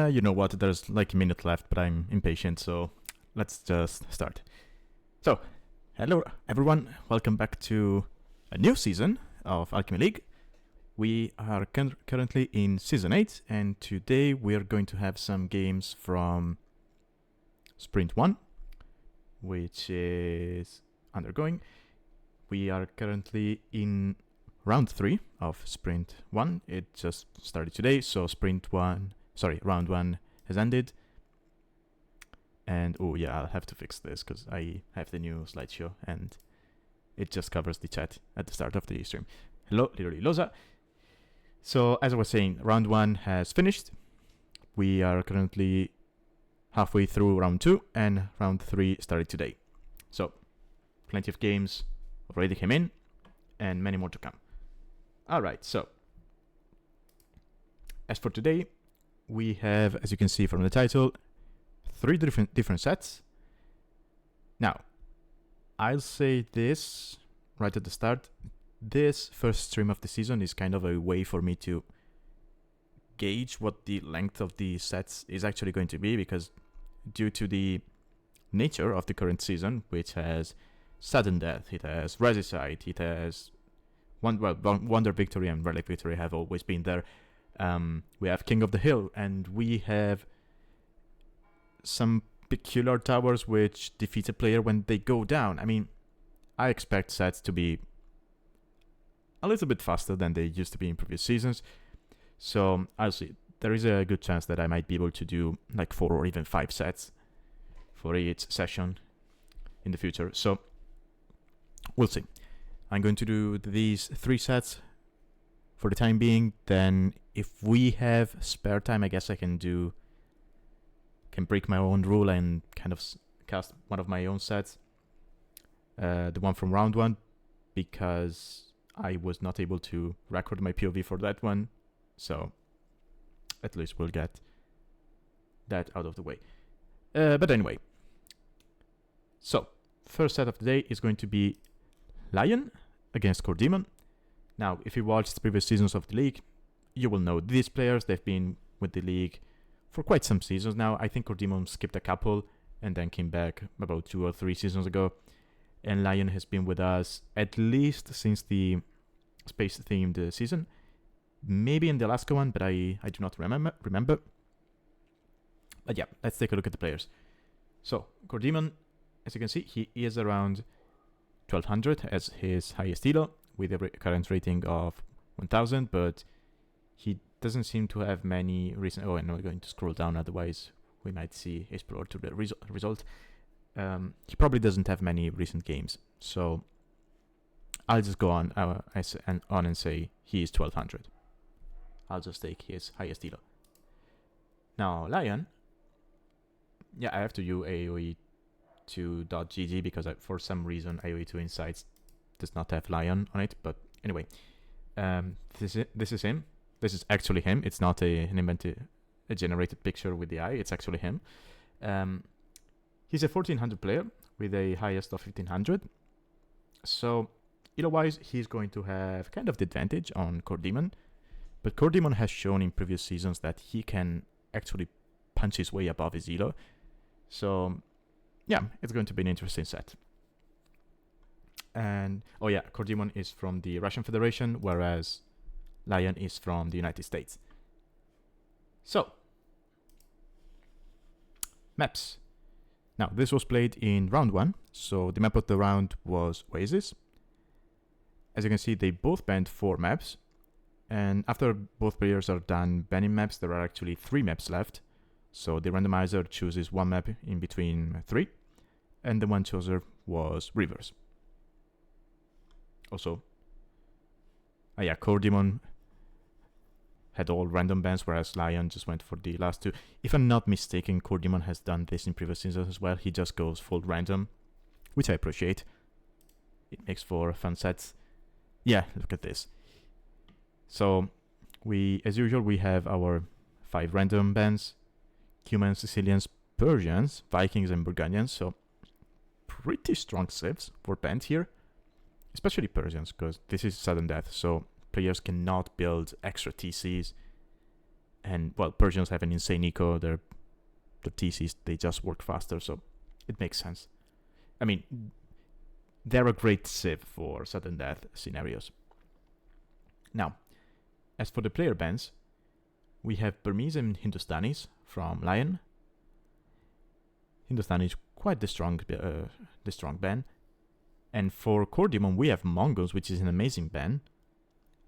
You know what, there's like a minute left, but I'm impatient, so let's just start. So, hello everyone, welcome back to a new season of Alchemy League. We are currently in Season 8, and today we are going to have some games from Sprint 1, which is undergoing. We are currently in Round 3 of Sprint 1. It just started today, so Round 1 has ended. And, oh yeah, I'll have to fix this, because I have the new slideshow, and it just covers the chat at the start of the stream. Hello, literally Loza. So, as I was saying, Round 1 has finished. We are currently halfway through Round 2, and Round 3 started today. So, plenty of games already came in, and many more to come. Alright, so, as for today, we have, as you can see from the title, 3 different sets. Now, I'll say this right at the start. This first stream of the season is kind of a way for me to gauge what the length of the sets is actually going to be, because due to the nature of the current season, which has Sudden Death, it has Regicide, it has Wonder Victory and Relic Victory have always been there. We have King of the Hill, and we have some peculiar towers which defeat a player when they go down. I mean, I expect sets to be a little bit faster than they used to be in previous seasons. So, I'll see. There is a good chance that I might be able to do like 4 or even 5 sets for each session in the future. So, we'll see. I'm going to do these 3 sets for the time being. Then, if we have spare time, I guess I can break my own rule and kind of cast one of my own sets. The one from round 1, because I was not able to record my POV for that one. So, at least we'll get that out of the way. But anyway. So, first set of the day is going to be Lion against KorDimon. Now, if you watched previous seasons of the league, you will know these players. They've been with the league for quite some seasons now. I think KorDimon skipped a couple and then came back about 2 or 3 seasons ago. And Lion has been with us at least since the space-themed season. Maybe in the Alaska one, but I do not remember. But yeah, let's take a look at the players. So, KorDimon, as you can see, he is around 1200 as his highest elo, with a current rating of 1000, but he doesn't seem to have many recent... Oh, and we're going to scroll down, otherwise we might see explore to the result. He probably doesn't have many recent games, so I'll just go on and say he is 1200. I'll just take his highest elo. Now, Lion, yeah, I have to use AOE2.gg because for some reason AOE2 Insights does not have Lion on it, but anyway, this is him. This is actually him. It's not a generated picture with the eye. It's actually him. He's a 1400 player with a highest of 1500. So, elo-wise, he's going to have kind of the advantage on KorDimon. But KorDimon has shown in previous seasons that he can actually punch his way above his elo. So, yeah, it's going to be an interesting set. And, oh yeah, KorDimon is from the Russian Federation, whereas Lion is from the United States. So, maps. Now, this was played in round 1, so the map of the round was Oasis. As you can see, they both banned 4 maps, and after both players are done banning maps, there are actually 3 maps left. So the randomizer chooses 1 map in between 3, and the one chosen was Rivers. Also, yeah, KorDimon had all random bans, whereas Lion just went for the last 2. If I'm not mistaken, KorDimon has done this in previous seasons as well. He just goes full random, which I appreciate. It makes for fun sets. Yeah, look at this. So, as usual, we have our 5 random bans. Humans, Sicilians, Persians, Vikings, and Burgundians. So, pretty strong civs were banned here. Especially Persians, because this is sudden death, so players cannot build extra TCs And, well, Persians have an insane eco. Their TCs, they just work faster, so it makes sense. I mean, they're a great civ for sudden death scenarios. Now, as for the player bans, we have Burmese and Hindustanis from Lion. Hindustani is quite the strong ban. And for KorDimon, we have Mongols, which is an amazing ban,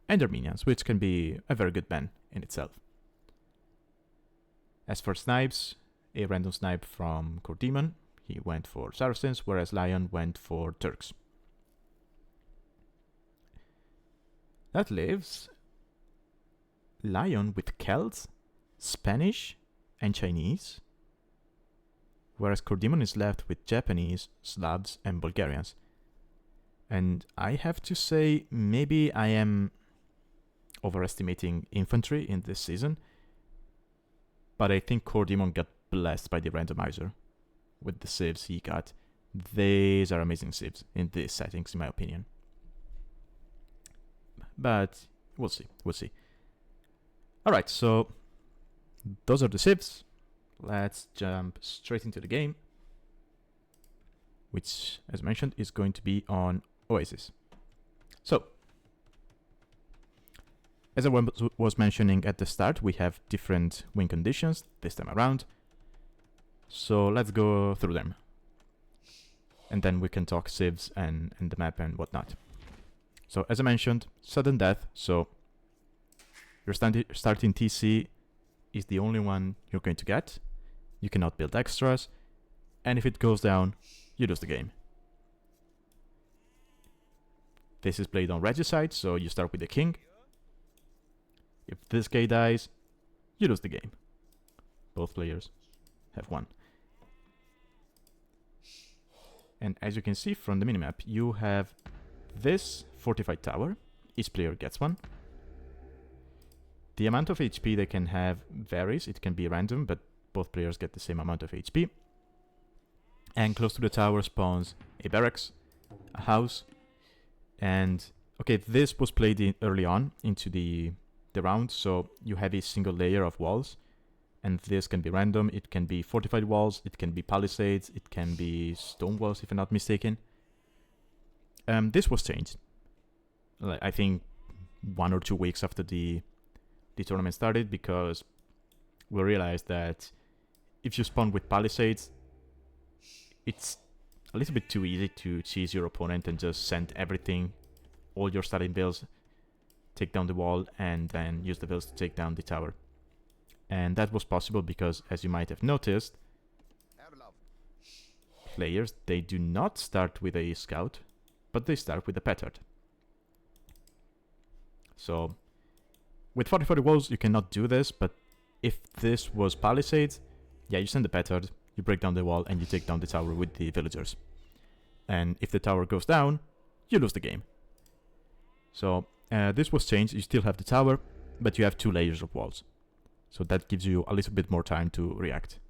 and Armenians, which can be a very good ban in itself. As for snipes, a random snipe from KorDimon, he went for Saracens, whereas Lion went for Turks. That leaves Lion with Celts, Spanish, and Chinese, whereas KorDimon is left with Japanese, Slavs, and Bulgarians. And I have to say, maybe I am overestimating infantry in this season, but I think KorDimon got blessed by the randomizer with the civs he got. These are amazing civs in these settings, in my opinion. But we'll see. Alright, so those are the civs. Let's jump straight into the game, which, as mentioned, is going to be on Oasis. So, as I was mentioning at the start, we have different win conditions this time around. So let's go through them. And then we can talk civs and the map and whatnot. So, as I mentioned, sudden death. So, your starting TC is the only one you're going to get. You cannot build extras. And if it goes down, you lose the game. This is played on regicide, so you start with the king. If this guy dies, you lose the game. Both players have won. And as you can see from the minimap, you have this fortified tower. Each player gets one. The amount of HP they can have varies. It can be random, but both players get the same amount of HP. And close to the tower spawns a barracks, a house, and okay, this was played in early on into the round, so you have a single layer of walls, and this can be random. It can be fortified walls, it can be palisades, it can be stone walls, if I'm not mistaken. This was changed, I think 1 or 2 weeks after the tournament started, because we realized that if you spawn with palisades, it's a little bit too easy to cheese your opponent and just send everything, all your starting builds, take down the wall, and then use the builds to take down the tower. And that was possible because, as you might have noticed, players, they do not start with a scout, but they start with a petard. So, with 40 walls, you cannot do this, but if this was palisades, yeah, you send the petard, you break down the wall, and you take down the tower with the villagers. And if the tower goes down, you lose the game. So, this was changed. You still have the tower, but you have 2 layers of walls. So that gives you a little bit more time to react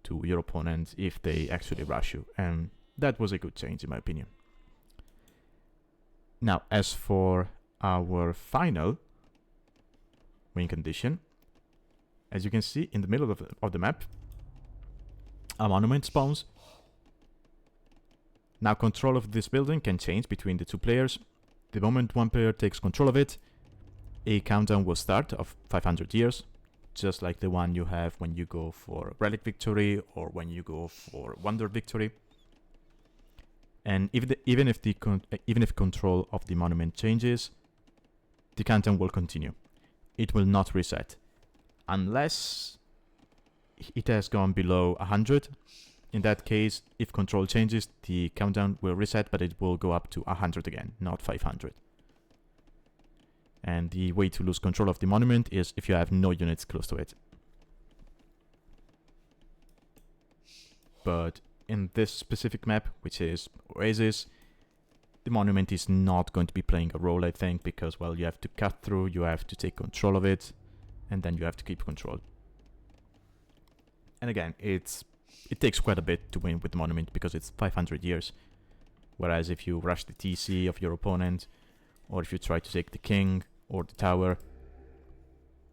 to your opponent if they actually rush you. And that was a good change, in my opinion. Now, as for our final win condition, as you can see in the middle of the map, a monument spawns. Now, control of this building can change between the 2 players. The moment one player takes control of it, a countdown will start of 500 years, just like the one you have when you go for Relic Victory or when you go for Wonder Victory. And even if control of the monument changes, the countdown will continue. It will not reset unless it has gone below 100. In that case, if control changes, the countdown will reset, but it will go up to 100 again, not 500. And the way to lose control of the monument is if you have no units close to it. But in this specific map, which is Oasis, the monument is not going to be playing a role, I think, because, well, you have to cut through, you have to take control of it, and then you have to keep control. And again, it takes quite a bit to win with the monument because it's 500 years. Whereas if you rush the TC of your opponent, or if you try to take the king or the tower,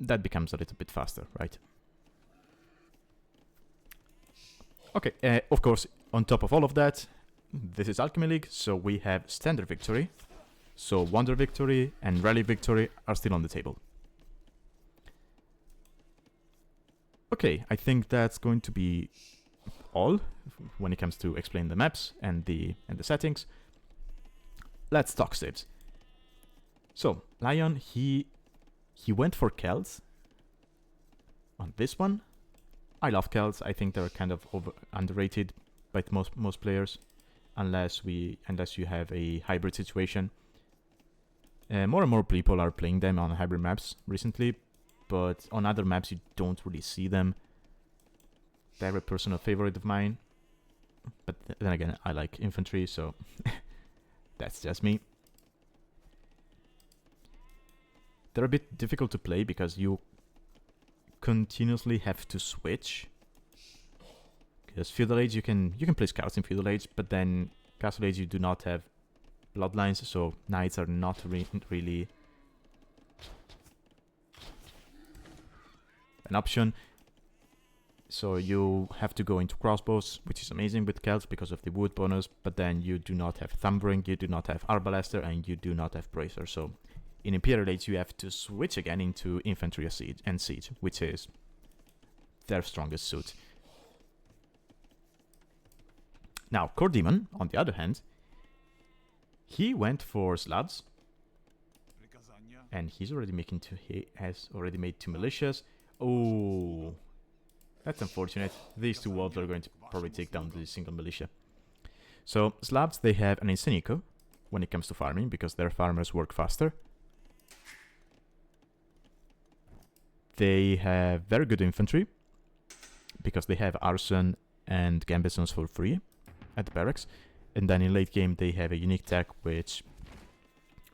that becomes a little bit faster, right? Okay, of course, on top of all of that, this is Alchemy League, so we have Standard Victory. So Wonder Victory and Rally Victory are still on the table. Okay, I think that's going to be all when it comes to explain the maps and the settings. Let's talk saves. So Lion, he went for Kells on this one. I love Kells. I think they're kind of underrated by most players, unless you have a hybrid situation. More and more people are playing them on hybrid maps recently, but on other maps you don't really see them. They're a personal favorite of mine, but then again, I like infantry, so that's just me. They're a bit difficult to play because you continuously have to switch. Because Feudal Age, you can play scouts in Feudal Age, but then Castle Age you do not have bloodlines, so knights are not really an option. So you have to go into crossbows, which is amazing with Celts because of the wood bonus, but then you do not have Thumbring, you do not have Arbalaster, and you do not have Bracer. So in Imperial Age you have to switch again into Infantry and Siege, which is their strongest suit. Now, KorDimon, on the other hand, he went for Slavs, and he has already made 2 militias. Oh, that's unfortunate. These 2 wolves are going to probably take down the single militia. So Slavs, they have an Insenico when it comes to farming, because their farmers work faster. They have very good infantry, because they have Arson and Gambesons for free at the barracks. And then in late game they have a unique tech which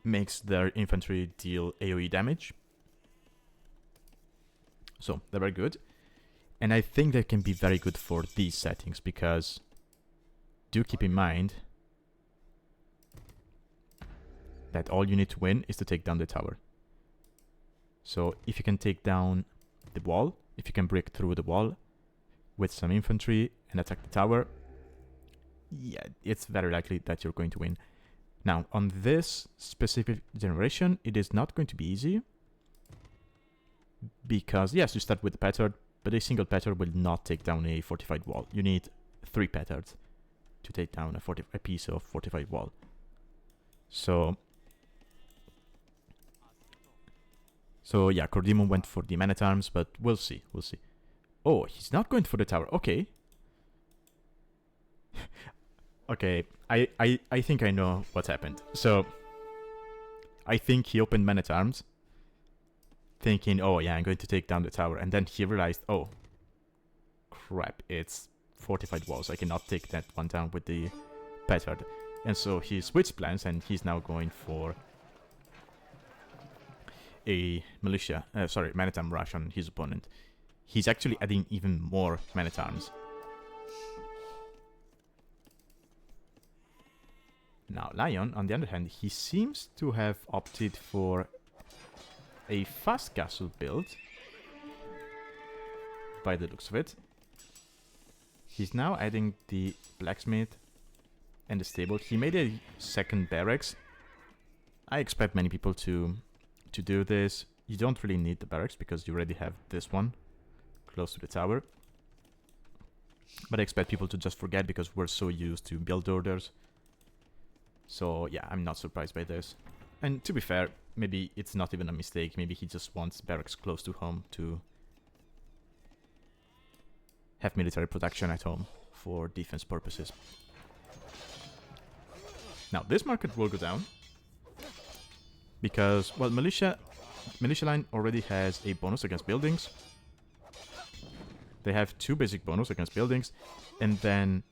makes their infantry deal AoE damage. So they're very good. And I think they can be very good for these settings, because do keep in mind that all you need to win is to take down the tower. So if you can take down the wall, if you can break through the wall with some infantry and attack the tower, yeah, it's very likely that you're going to win. Now, on this specific generation, it is not going to be easy, because yes, you start with the petard, but a single petard will not take down a fortified wall. You need 3 petards to take down a piece of fortified wall. So yeah, KorDimon went for the man-at-arms, but we'll see. Oh, he's not going for the tower. Okay. Okay, I think I know what happened. So I think he opened man-at-arms, thinking, oh yeah, I'm going to take down the tower, and then he realized, oh crap, it's fortified walls, I cannot take that one down with the petard. And so he switched plans, and he's now going for a militia, man-at-arm rush on his opponent. He's actually adding even more man-at-arms. Now, Lion, on the other hand, he seems to have opted for a fast castle build, by the looks of it. He's now adding the blacksmith and the stable. He made a second barracks. I expect many people to do this. You don't really need the barracks, because you already have this one close to the tower. But I expect people to just forget, because we're so used to build orders. So yeah, I'm not surprised by this. And to be fair, maybe it's not even a mistake. Maybe he just wants barracks close to home to have military protection at home for defense purposes. Now this market will go down, because, well, militia line already has a bonus against buildings. They have 2 basic bonus against buildings, and then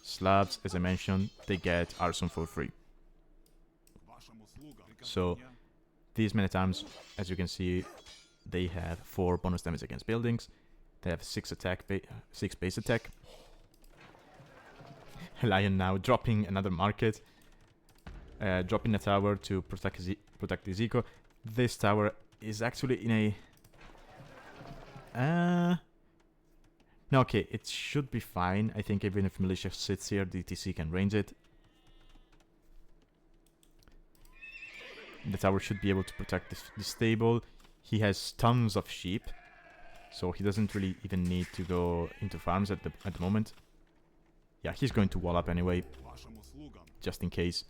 Slavs, as I mentioned, they get arson for free. So these man-at-arms, as you can see, they have 4 bonus damage against buildings. They have 6 base attack. Lion now dropping another market, dropping a tower to protect Ezekiel. This tower is actually in a No, okay, it should be fine. I think even if Militia sits here, the TC can range it. The tower should be able to protect the stable. He has tons of sheep, so he doesn't really even need to go into farms at the moment. Yeah, he's going to wall up anyway, just in case.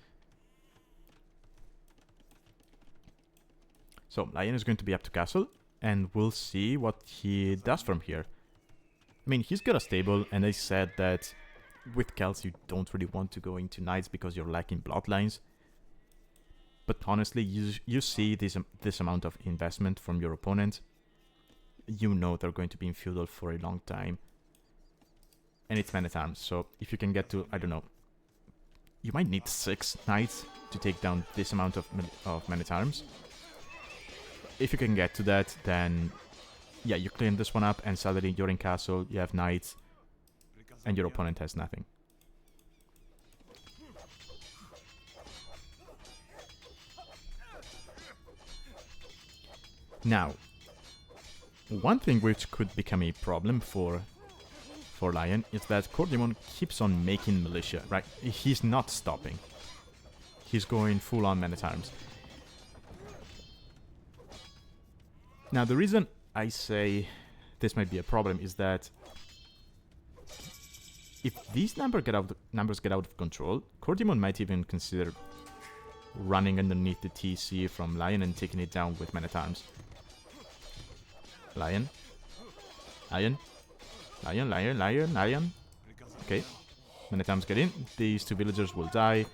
So, Lion is going to be up to castle, and we'll see what he does from here. I mean, he's got a stable, and I said that with Kells you don't really want to go into knights because you're lacking bloodlines. But honestly, you see this amount of investment from your opponent. You know they're going to be in feudal for a long time. And it's man-at-arms, so if you can get to, I don't know, you might need 6 knights to take down this amount of man-at-arms. If you can get to that, then yeah, you clean this one up, and suddenly you're in castle, you have knights, and your opponent has nothing. Now, one thing which could become a problem for Lion is that KorDimon keeps on making militia, right? He's not stopping. He's going full on man-at-arms. Now, the reason I say this might be a problem is that if these numbers get out of control, KorDimon might even consider running underneath the TC from Lion and taking it down with man-at-arms. Lion. Lion. Lion, Lion, Lion, Lion. Okay. Man-at-arms get in. These 2 villagers will die.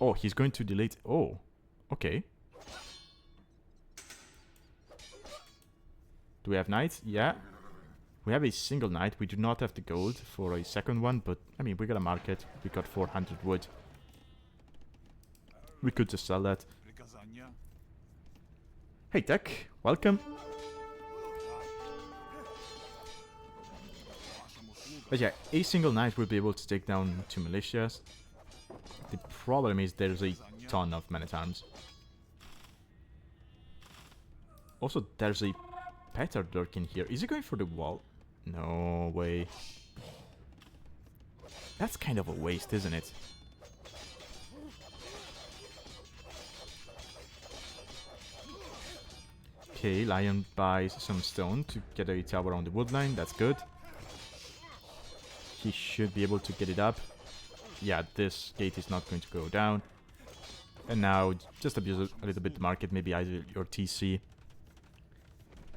Oh, he's going to delete. Oh, okay. Do we have knights? Yeah. We have a single knight. We do not have the gold for a second one, but I mean, we got a market. We got 400 wood. We could just sell that. Hey, Tech. Welcome. But yeah, a single knight will be able to take down 2 militias. The problem is there's a ton of man-at-arms. Also, there's a Petter lurking here. Is he going for the wall? No way. That's kind of a waste, isn't it? Okay, Lion buys some stone to get a tower on the woodline. That's good. He should be able to get it up. Yeah, this gate is not going to go down. And now, just abuse a little bit the market. Maybe either your TC.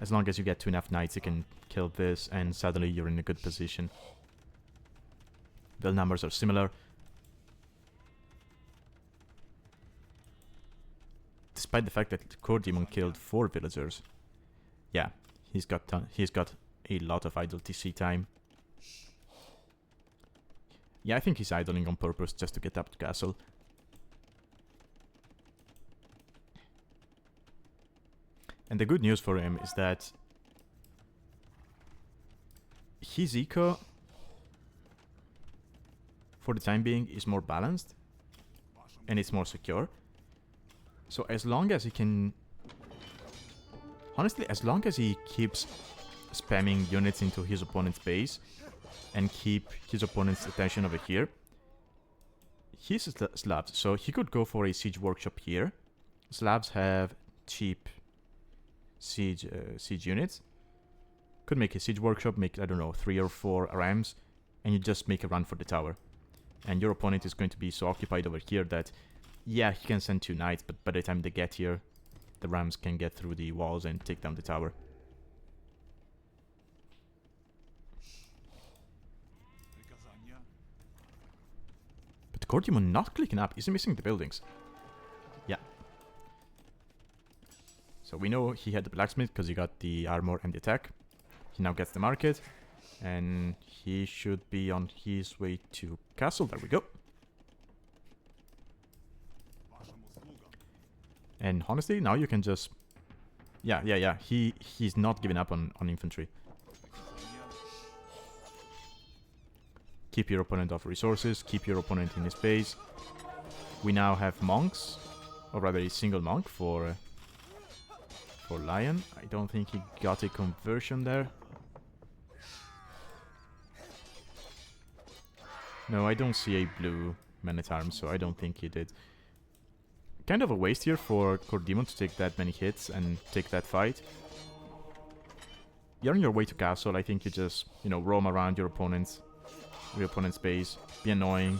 As long as you get to enough knights, you can kill this, and suddenly you're in a good position. The numbers are similar. Despite the fact that KorDimon killed 4 villagers. Yeah, he's got a lot of idle TC time. Yeah, I think he's idling on purpose just to get up to castle. And the good news for him is that his eco, for the time being, is more balanced and it's more secure. So as long as he can... Honestly, as long as he keeps spamming units into his opponent's base and keep his opponent's attention over here, he's Slavs. So he could go for a siege workshop here. Slavs have cheap siege units. Could make a siege workshop, make, I don't know, 3 or 4 rams, and you just make a run for the tower. And your opponent is going to be so occupied over here that, yeah, he can send 2 knights, but by the time they get here, the rams can get through the walls and take down the tower. But KorDimon not clicking up. Is he missing the buildings? Yeah. So we know he had the blacksmith because he got the armor and the attack. He now gets the market. And he should be on his way to castle. There we go. And honestly, now you can just... Yeah. He's not giving up on infantry. Keep your opponent off resources. Keep your opponent in his base. We now have monks. Or rather a single monk for for Lion. I don't think he got a conversion there. No, I don't see a blue Man-at-Arms, so I don't think he did. Kind of a waste here for KorDimon to take that many hits and take that fight. You're on your way to castle. I think you just, you know, roam around your opponent's base, be annoying,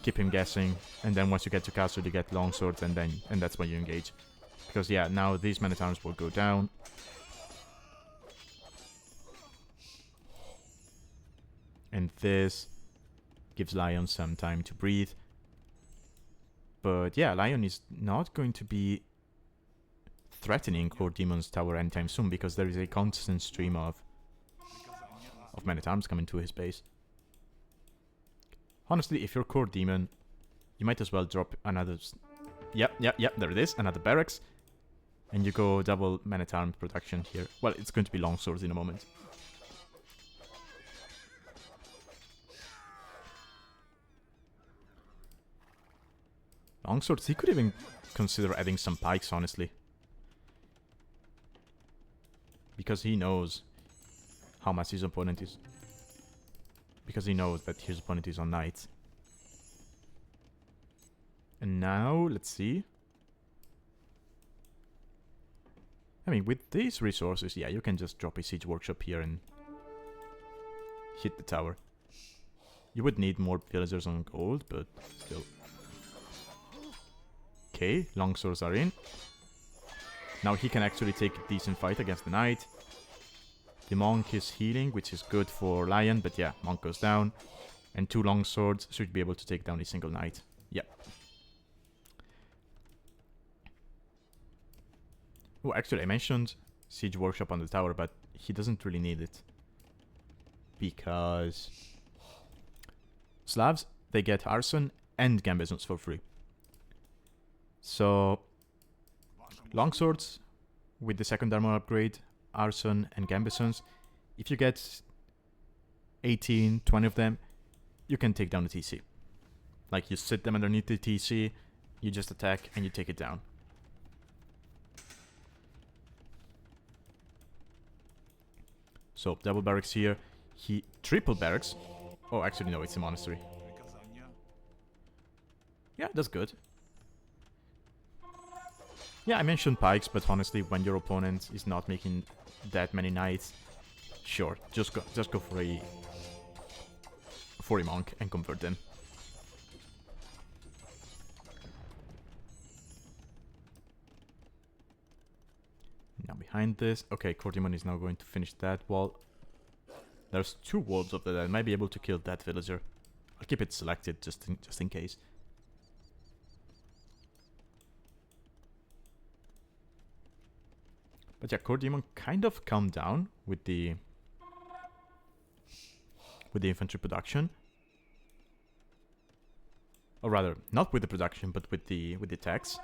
keep him guessing, and then once you get to castle, you get longswords, and that's when you engage. Because yeah, now these Man-at-Arms will go down. And this gives Lion some time to breathe. But yeah, Lion is not going to be threatening KorDimon's tower anytime soon, because there is a constant stream of Man-at-Arms coming to his base. Honestly, if you're KorDimon, you might as well drop another... Yep, there it is, another barracks. And you go double Man-at-Arms production here. Well, it's going to be longswords in a moment. Longswords, he could even consider adding some pikes, honestly. Because he knows how much his opponent is. Because he knows that his opponent is on knights. And now, let's see. I mean, with these resources, yeah, you can just drop a siege workshop here and hit the tower. You would need more villagers on gold, but still. Okay, longswords are in. Now he can actually take a decent fight against the knight. The monk is healing, which is good for Lion, but yeah, monk goes down. And 2 longswords should be able to take down a single knight. Yep. Oh, actually, I mentioned siege workshop on the tower, but he doesn't really need it. Because Slavs, they get arson and gambesons for free. So, longswords with the second armor upgrade, arson and gambesons. If you get 18, 20 of them, you can take down the TC. Like, you sit them underneath the TC, you just attack and you take it down. So, double barracks here. He triple barracks. Oh, actually no, it's a monastery. Yeah, that's good. Yeah, I mentioned pikes, but honestly, when your opponent is not making that many knights, sure, just go for a monk and convert them. Now behind this, okay, KorDimon is now going to finish that wall. There's 2 walls of that. I might be able to kill that villager. I'll keep it selected just in case. But yeah, KorDimon kind of calmed down with the infantry production. Or rather, not with the production, but with the attacks.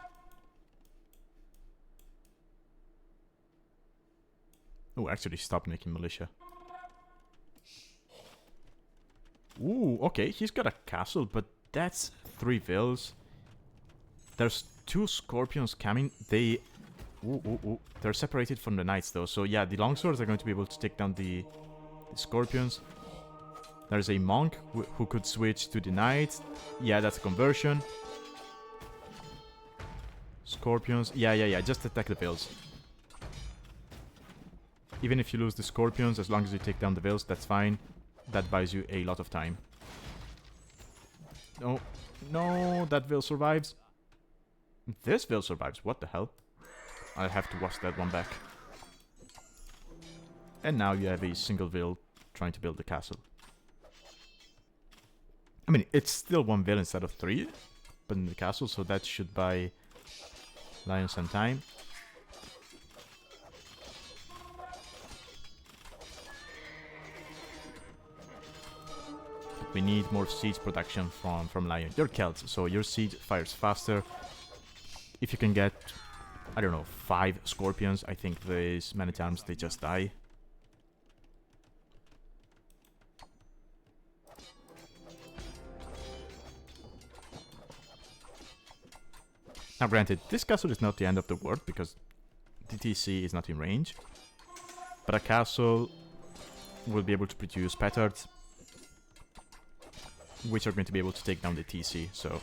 Oh, actually stop making militia. Ooh, okay, he's got a castle, but that's 3 vills. There's 2 scorpions coming. They're separated from the knights though, so yeah, the longswords are going to be able to take down the scorpions. There's a monk who could switch to the knights. Yeah, that's a conversion. Scorpions. Yeah, just attack the vills. Even if you lose the scorpions, as long as you take down the vills, that's fine. That buys you a lot of time. No, that vill survives. This vill survives, what the hell? I'll have to watch that one back. And now you have a single vill trying to build the castle. I mean, it's still 1 vill instead of 3, but in the castle, so that should buy Lion some time. But we need more siege production from Lion. You're Celts, so your siege fires faster. If you can get, I don't know, 5 scorpions, I think these Man-at-Arms, they just die. Now granted, this castle is not the end of the world, because the TC is not in range, but a castle will be able to produce petards, which are going to be able to take down the TC, so...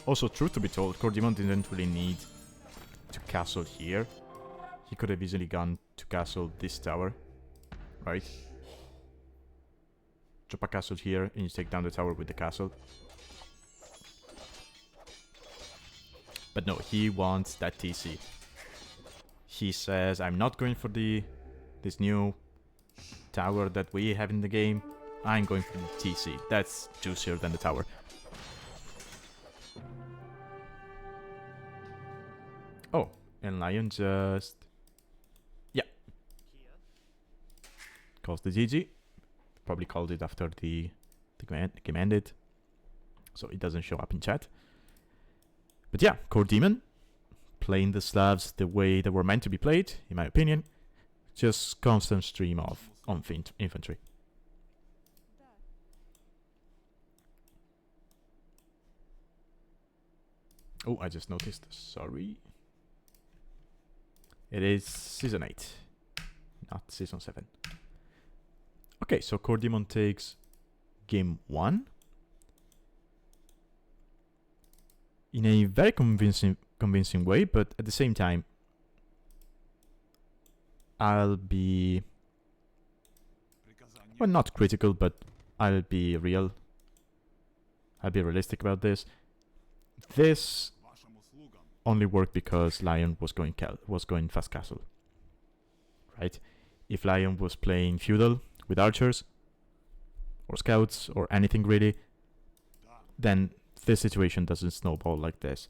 Also, truth to be told, KorDimon didn't really need to castle here. He could have easily gone to castle this tower, right? Drop a castle here, and you take down the tower with the castle. But no, he wants that TC. He says, I'm not going for this new tower that we have in the game. I'm going for the TC. That's juicier than the tower. Oh, and Lion just... yeah. Calls the GG. Probably called it after the game ended. So it doesn't show up in chat. But yeah, KorDimon playing the Slavs the way they were meant to be played, in my opinion. Just constant stream of infantry. Oh, I just noticed. Sorry. It is Season 8, not Season 7. Okay, so KorDimon takes Game 1. In a very convincing way, but at the same time, I'll be... well, not critical, but I'll be real. I'll be realistic about this. This only worked because Lion was going fast castle, right? If Lion was playing feudal with archers or scouts or anything really, then this situation doesn't snowball like this.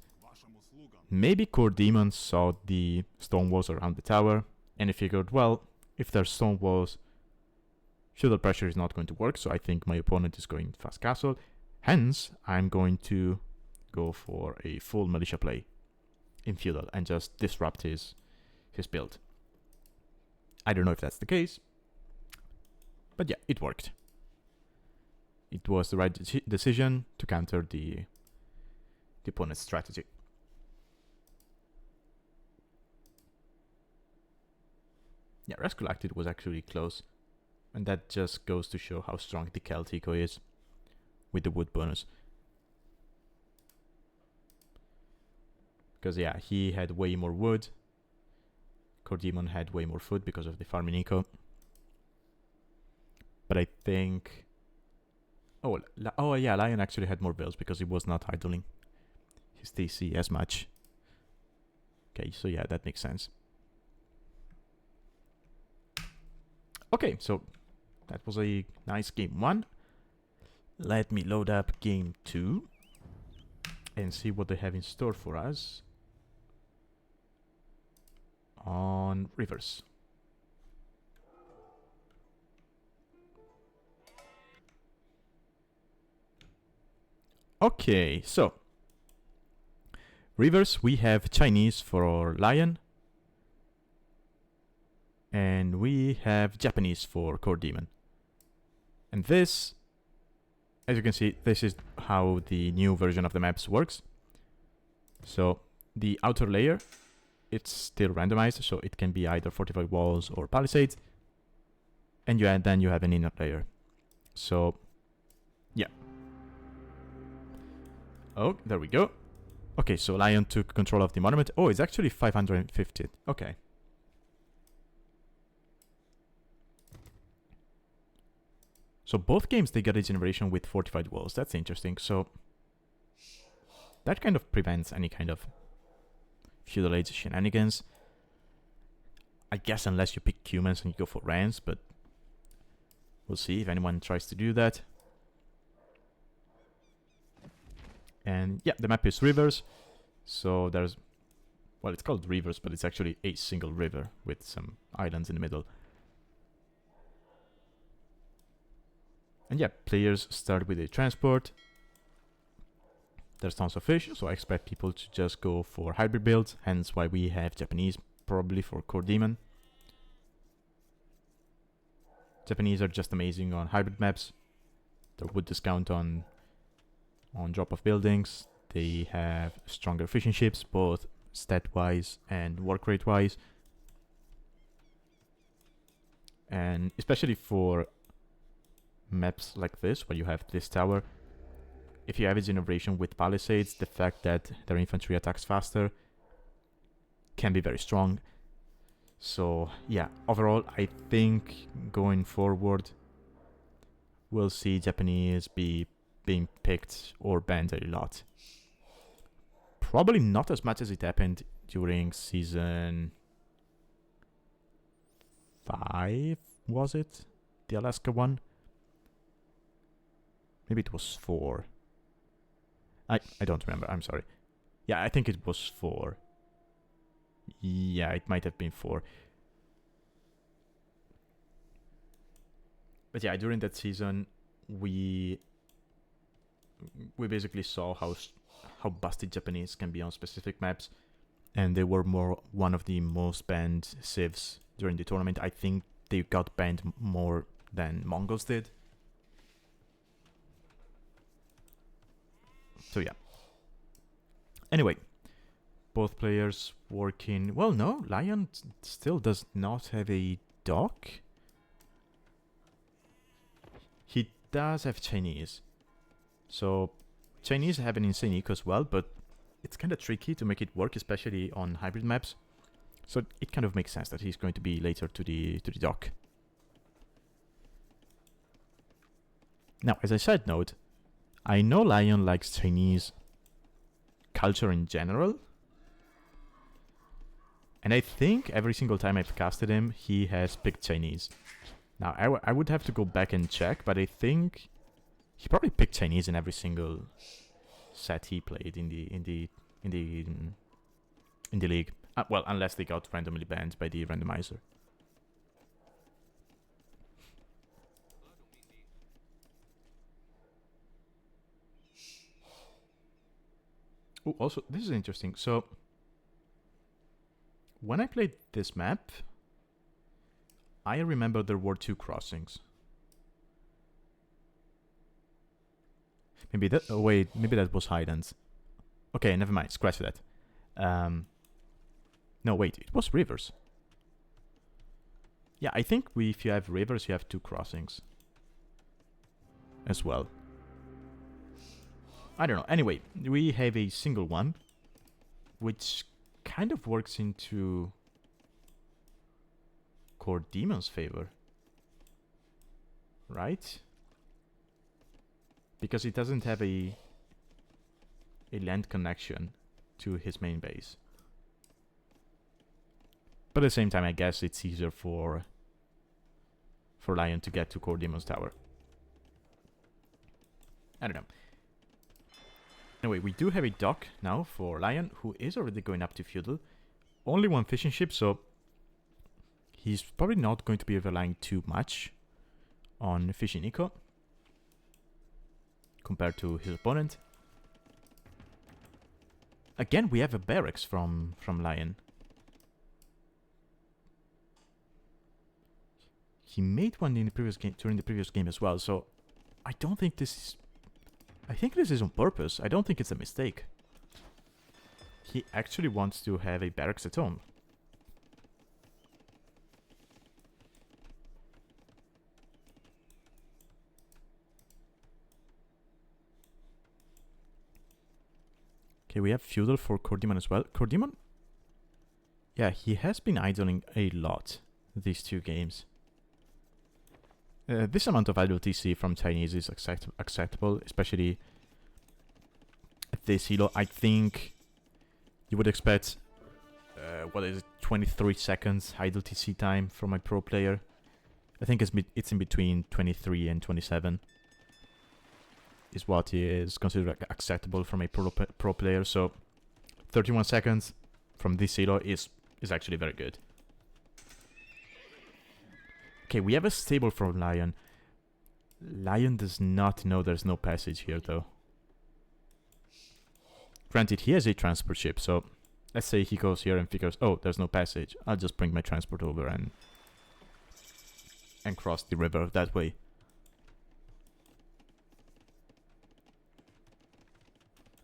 Maybe KorDimon saw the stone walls around the tower and he figured, well, if there's stone walls, feudal pressure is not going to work, so I think my opponent is going fast castle. Hence, I'm going to go for a full militia play in feudal and just disrupt his build. I don't know if that's the case, but yeah, it worked. It was the right decision to counter the opponent's strategy. Yeah, Rescue Acted was actually close, and that just goes to show how strong the Celtic is with the wood bonus. Because yeah, he had way more wood. KorDimon had way more food because of the farming eco. But I think... oh yeah, Lion actually had more bills because he was not idling his TC as much. Okay, so yeah, that makes sense. Okay, so that was a nice game 1. Let me load up game 2 and see what they have in store for us on rivers. Okay, so rivers, we have Chinese for Lion, and we have Japanese for KorDimon. And this, as you can see, this is how the new version of the maps works. So the outer layer, it's still randomized, so it can be either fortified walls or palisades. And then you have an inner layer. So, yeah. Oh, there we go. Okay, so Lion took control of the monument. Oh, it's actually 550. Okay. So both games, they got a generation with fortified walls. That's interesting. So that kind of prevents any kind of feudal age shenanigans. I guess unless you pick humans and you go for rams, but we'll see if anyone tries to do that. And yeah, the map is rivers. So there's, well, it's called rivers, but it's actually a single river with some islands in the middle. And yeah, players start with a transport. There's tons of fish, so I expect people to just go for hybrid builds, hence why we have Japanese probably for KorDimon. Japanese are just amazing on hybrid maps. their wood discount on drop of buildings. They have stronger fishing ships, both stat-wise and work rate-wise. And especially for maps like this, where you have this tower, if you have a generation with palisades, the fact that their infantry attacks faster can be very strong. So yeah, overall, I think going forward, we'll see Japanese being picked or banned a lot. Probably not as much as it happened during season 5, was it? The Alaska one? Maybe it was 4. I don't remember, I'm sorry. Yeah, I think it was 4. Yeah, it might have been 4. But yeah, during that season, we basically saw how busted Japanese can be on specific maps, and they were one of the most banned civs during the tournament. I think they got banned more than Mongols did. So yeah. Anyway, both players working... Well, no, Lion still does not have a dock. He does have Chinese. So Chinese have an insane eco as well, but it's kind of tricky to make it work, especially on hybrid maps. So it kind of makes sense that he's going to be later to the dock. Now, as a side note, I know Lion likes Chinese culture in general, and I think every single time I've casted him, he has picked Chinese. Now, I would have to go back and check, but I think he probably picked Chinese in every single set he played in the league. Well, unless they got randomly banned by the randomizer. Oh, also, this is interesting. So, when I played this map, I remember there were 2 crossings. Maybe that... Oh, wait, maybe that was Highlands. Okay, never mind. Scratch that. No, wait, it was rivers. Yeah, I think if you have rivers, you have 2 crossings as well. I don't know. Anyway, we have a single one, which kind of works into KorDimon's favor, right? Because it doesn't have a land connection to his main base. But at the same time, I guess it's easier for Lion to get to KorDimon's tower. I don't know. Anyway, we do have a dock now for Lion, who is already going up to feudal. Only 1 fishing ship, so he's probably not going to be relying too much on fishing eco compared to his opponent. Again, we have a barracks from Lion. He made one in the previous game, during the previous game as well, so I don't think this is... I think this is on purpose. I don't think it's a mistake. He actually wants to have a barracks at home. Okay, we have feudal for KorDimon as well. KorDimon? Yeah, he has been idling a lot these 2 games. This amount of idle TC from Chinese is acceptable, especially at this elo. I think you would expect, what is it, 23 seconds idle TC time from a pro player. I think it's in between 23 and 27 is what is considered acceptable from a pro player. So 31 seconds from this elo is actually very good. Okay, we have a stable from Lion. Lion does not know there's no passage here, though. Granted, he has a transport ship, so let's say he goes here and figures, oh, there's no passage. I'll just bring my transport over and cross the river that way.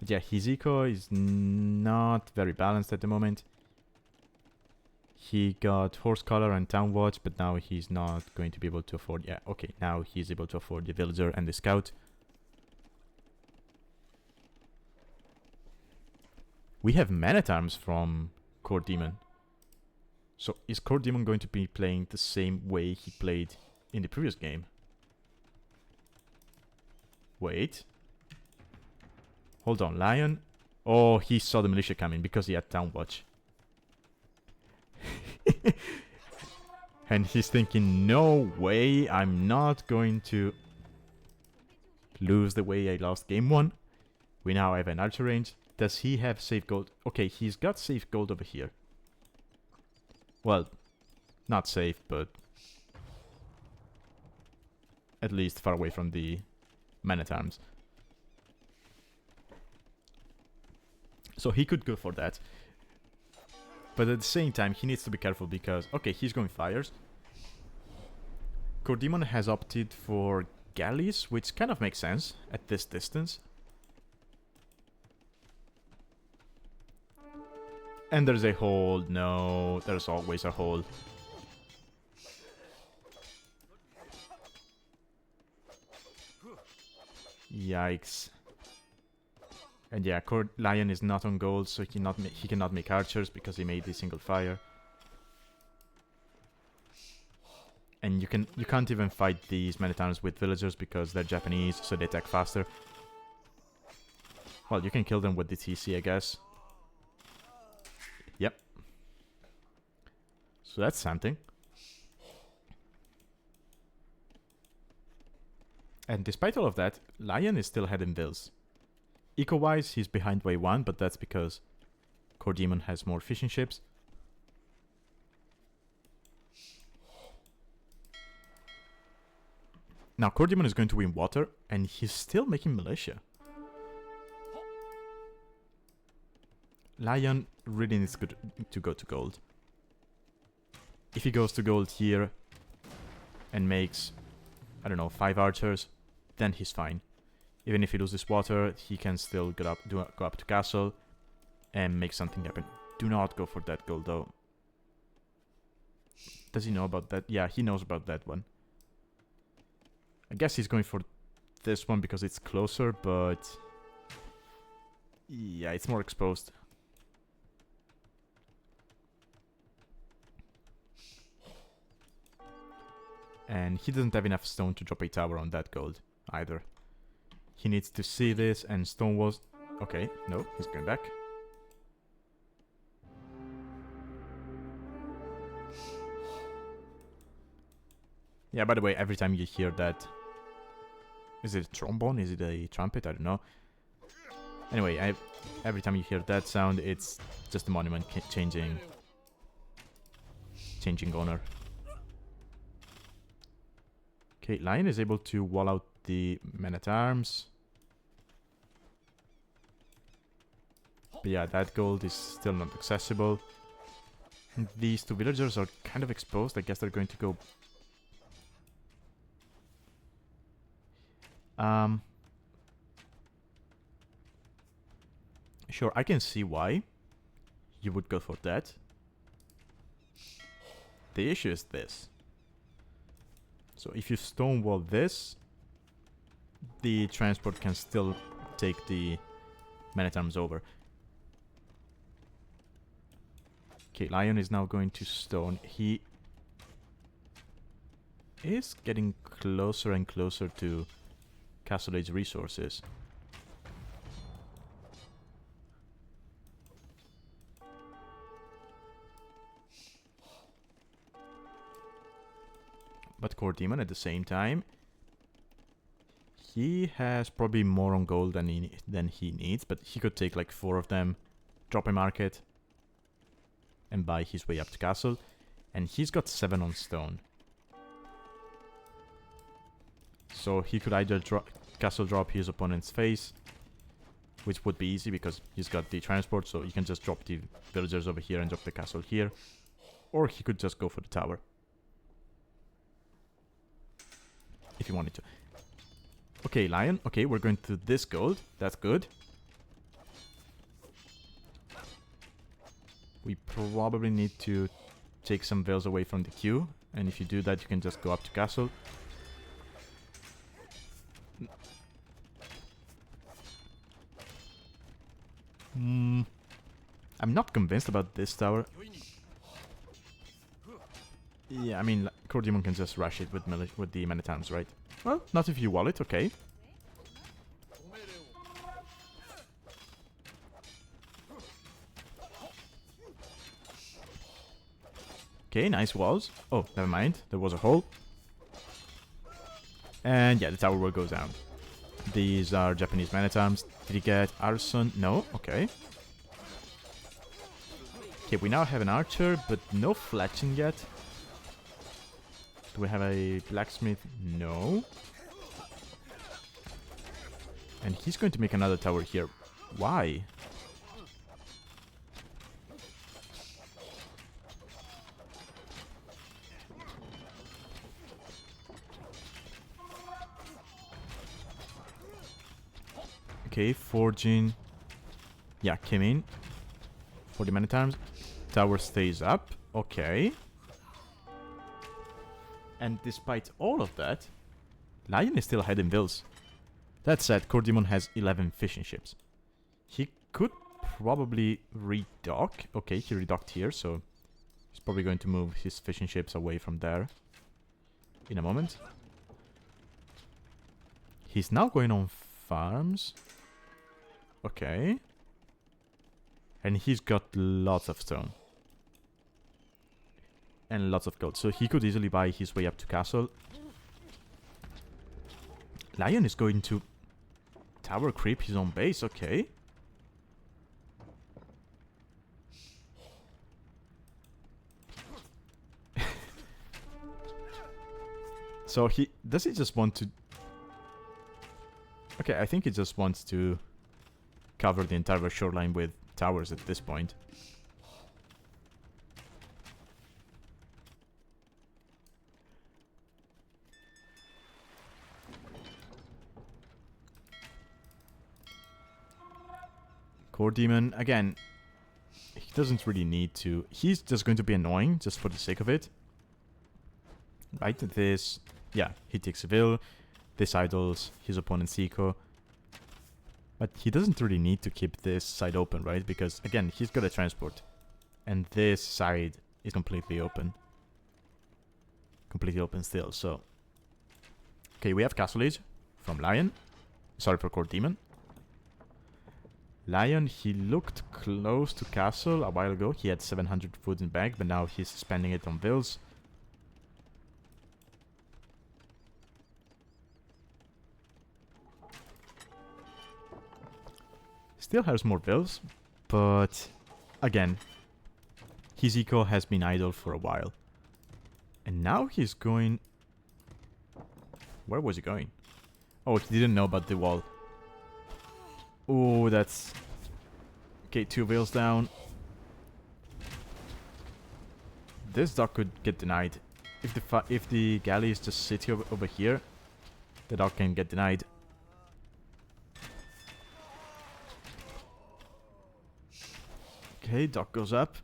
But yeah, his eco is not very balanced at the moment. He got Horse Collar and Town Watch, but now he's not going to be able to afford... Yeah, okay, now he's able to afford the Villager and the Scout. We have Man-at-Arms from KorDimon. So is KorDimon going to be playing the same way he played in the previous game? Wait. Hold on, Lion. Oh, he saw the militia coming because he had Town Watch. And he's thinking, no way, I'm not going to lose the way I lost game 1. We now have an archer range. Does he have safe gold? Okay, he's got safe gold over here. Well, not safe, but at least far away from the Man-at-Arms. So he could go for that. But at the same time, he needs to be careful because... Okay, he's going fires. KorDimon has opted for galleys, which kind of makes sense at this distance. And there's a hole. No, there's always a hole. Yikes. And yeah, Lion is not on gold, so he cannot make archers because he made the single fire. And you can't even fight these Man-at-Arms with villagers because they're Japanese, so they attack faster. Well, you can kill them with the TC, I guess. Yep. So that's something. And despite all of that, Lion is still ahead in Vills. Eco-wise, he's behind Way 1, but that's because KorDimon has more fishing ships. Now, KorDimon is going to win water, and he's still making militia. Lion really needs to go to gold. If he goes to gold here and makes, I don't know, 5 archers, then he's fine. Even if he loses water, he can still go up to castle and make something happen. Do not go for that gold, though. Does he know about that? Yeah, he knows about that one. I guess he's going for this one because it's closer, but... yeah, it's more exposed. And he doesn't have enough stone to drop a tower on that gold, either. He needs to see this, and stone walls... Okay, no, he's going back. Yeah, by the way, every time you hear that... Is it a trombone? Is it a trumpet? I don't know. Anyway, every time you hear that sound, it's just the monument changing owner. Okay, Lion is able to wall out the Man-at-Arms. But yeah, that gold is still not accessible. And these 2 villagers are kind of exposed. I guess they're going to go... Sure, I can see why you would go for that. The issue is this. So if you stonewall this, the transport can still take the Man-at-Arms over. Okay, Lion is now going to stone. He is getting closer and closer to Castle Age resources. But KorDimon at the same time, he has probably more on gold than he needs, but he could take like 4 of them, drop a market, and buy his way up to castle. And he's got 7 on stone. So he could either castle drop his opponent's face, which would be easy because he's got the transport, so you can just drop the villagers over here and drop the castle here. Or he could just go for the tower. If you wanted to. Okay, Lion. Okay, we're going to this gold. That's good. We probably need to take some vills away from the queue, and if you do that, you can just go up to castle. I'm not convinced about this tower. Yeah, I mean, KorDimon can just rush it with the Man-at-Arms, right? Well, not if you wall it, okay. Okay, nice walls. Oh, never mind. There was a hole. And yeah, the tower will go down. These are Japanese Man-at-Arms. Did he get Arson? No? Okay. Okay, we now have an archer, but no fletching yet. Do we have a blacksmith? No. And he's going to make another tower here. Why? Okay, forging. Yeah, came in. For the Man-at-Arms. Tower stays up. Okay. And despite all of that, Lion is still ahead in vills. That said, KorDimon has 11 fishing ships. He could probably redock. Okay, he redocked here, so he's probably going to move his fishing ships away from there in a moment. He's now going on farms. Okay. And he's got lots of stone. And lots of gold. So he could easily buy his way up to castle. Lion is going to tower creep his own base. Okay. So does he just want to... Okay, I think he just wants to cover the entire shoreline with towers at this point. KorDimon, again, he doesn't really need to. He's just going to be annoying just for the sake of it. Right, this... Yeah, he takes a Vil. This idles his opponent's eco. But he doesn't really need to keep this side open, right? Because, again, he's got a transport. And this side is completely open. Completely open still, so... Okay, we have Castle Age from Lion. Sorry for KorDimon. Lion, he looked close to castle a while ago. He had 700 food in bag, but now he's spending it on vills. Still has more vills, but again, his eco has been idle for a while. And now he's going... Where was he going? Oh, he didn't know about the wall. Oh, that's... Okay, 2 vills down. This dock could get denied. If the galleys just sit over here, the dock can get denied. Okay, dock goes up.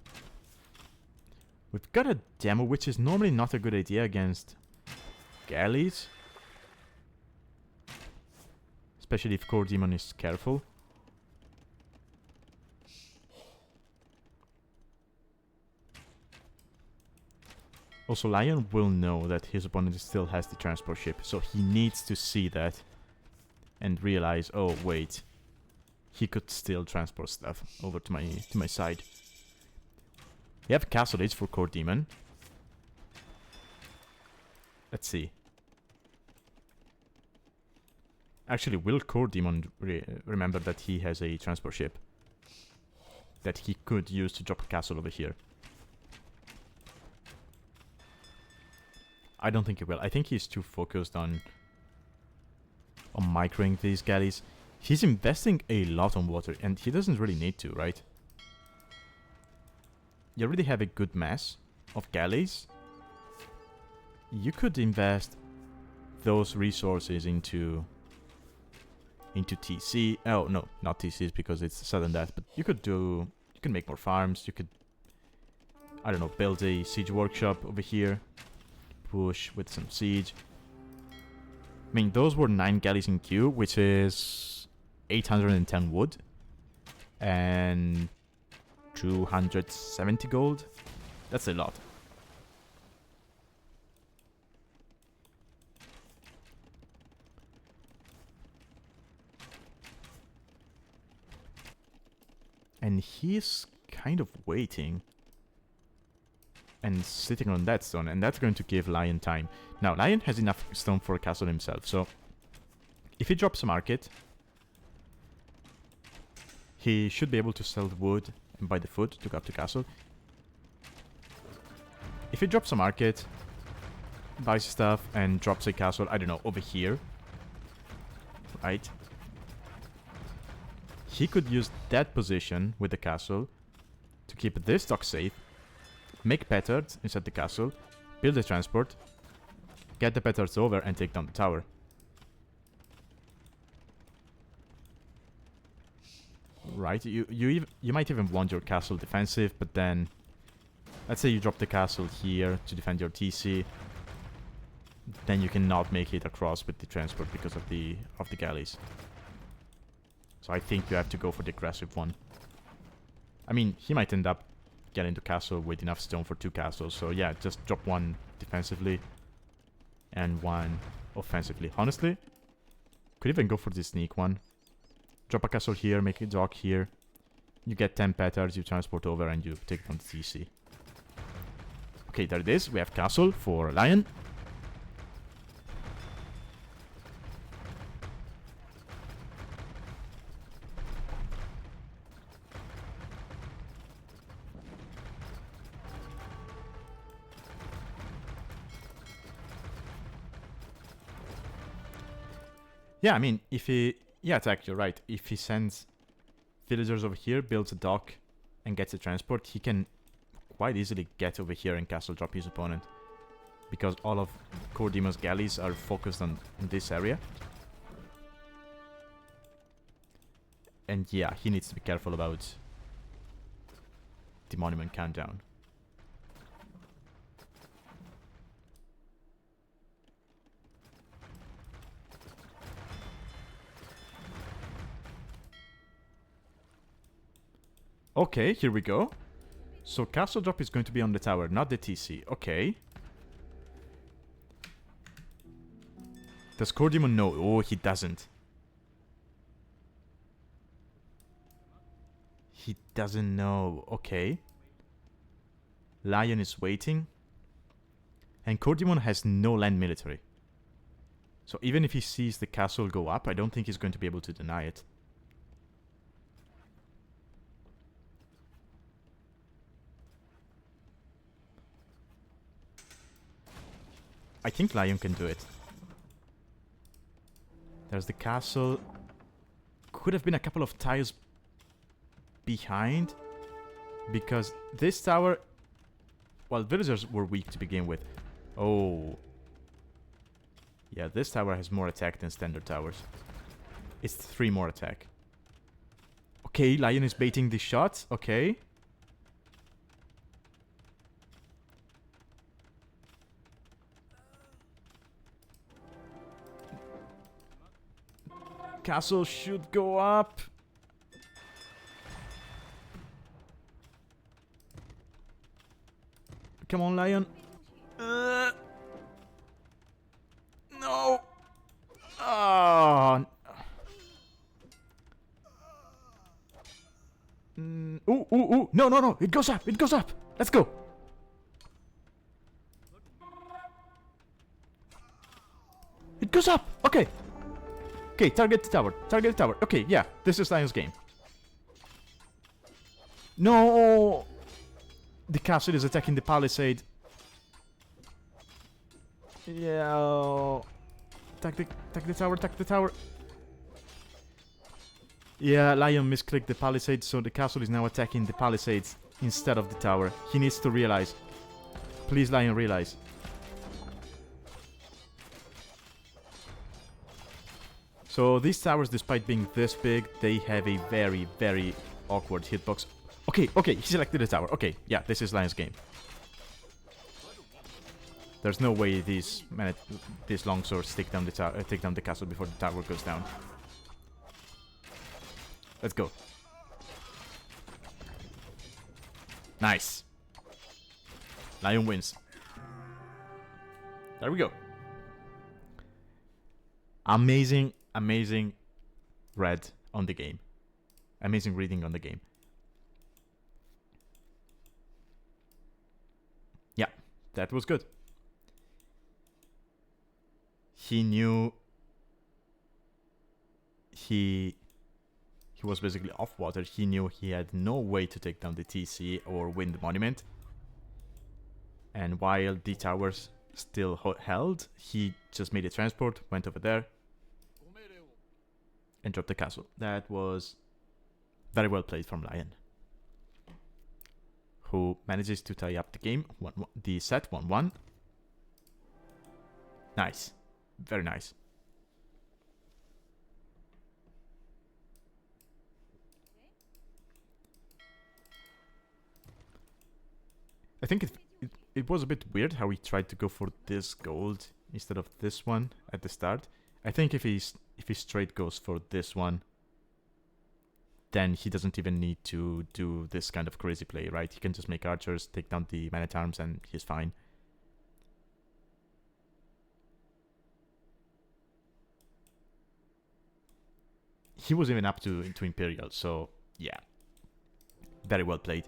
We've got a demo, which is normally not a good idea against galleys. Especially if KorDimon is careful. Also, Lion will know that his opponent still has the transport ship, so he needs to see that and realize, oh wait, he could still transport stuff over to my side. We have Castle Age for KorDimon. Let's see. Actually, will KorDimon remember that he has a transport ship that he could use to drop a castle over here? I don't think he will. I think he's too focused on microing these galleys. He's investing a lot on water, and he doesn't really need to, right? You already have a good mass of galleys. You could invest those resources into TC. Oh no, not TCs because it's sudden death. But you can make more farms. You could I don't know, build a siege workshop over here. Push with some siege. I mean, those were 9 galleys in queue, which is 810 wood. And 270 gold. That's a lot. And he's kind of waiting and sitting on that stone, and that's going to give Lion time. Now, Lion has enough stone for a castle himself, so if he drops a market, he should be able to sell the wood and buy the food to go up to castle. If he drops a market, buys stuff, and drops a castle, I don't know, over here, right? He could use that position with the castle to keep this dock safe, make petards inside the castle, build a transport, get the petards over, and take down the tower. Right, you might even want your castle defensive, but then let's say you drop the castle here to defend your TC, then you cannot make it across with the transport because of the galleys. So I think you have to go for the aggressive one. I mean, he might end up getting to castle with enough stone for 2 castles. So yeah, just drop one defensively and one offensively. Honestly, could even go for the sneak one. Drop a castle here, make a dock here. You get 10 petards, you transport over, and you take down the TC. Okay, there it is. We have castle for Lion. Yeah, I mean, if he... Yeah, it's actually right. If he sends villagers over here, builds a dock, and gets a transport, he can quite easily get over here and castle drop his opponent. Because all of KorDimon's galleys are focused on this area. And yeah, he needs to be careful about the monument countdown. Okay, here we go. So castle drop is going to be on the tower, not the TC. Okay. Does KorDimon know? Oh, he doesn't. He doesn't know. Okay. Lion is waiting. And KorDimon has no land military. So even if he sees the castle go up, I don't think he's going to be able to deny it. I think Lion can do it. There's the castle. Could have been a couple of tiles behind. Because this tower... Well, villagers were weak to begin with. Oh. Yeah, this tower has more attack than standard towers. It's 3 more attack. Okay, Lion is baiting the shots. Okay. Castle should go up. Come on, Lion. No. Oh. Ooh. No. It goes up. It goes up. Let's go. It goes up. Okay. Okay, target the tower. Target the tower. Okay, yeah. This is Lion's game. No! The castle is attacking the palisade. Yeah. Attack the tower. Attack the tower. Yeah, Lion misclicked the palisade, so the castle is now attacking the palisades instead of the tower. He needs to realize. Please, Lion, realize. So these towers, despite being this big, they have a very, very awkward hitbox. Okay, okay, he selected the tower. Okay, yeah, this is Lion's game. There's no way these longswords take down the castle before the tower goes down. Let's go. Nice. Lion wins. There we go. Amazing, amazing read on the game. Amazing reading on the game. Yeah, that was good. He knew he was basically off water. He knew he had no way to take down the TC or win the monument. And while the towers still held, he just made a transport, went over there, and dropped the castle. That was very well played from Lion, who manages to tie up the game, the set 1-1. Nice. Very nice. I think it was a bit weird how he tried to go for this gold instead of this one at the start. I think if he straight goes for this one, then he doesn't even need to do this kind of crazy play, right? He can just make archers, take down the man-at-arms, and he's fine. He was even up to Imperial, so yeah. Very well played.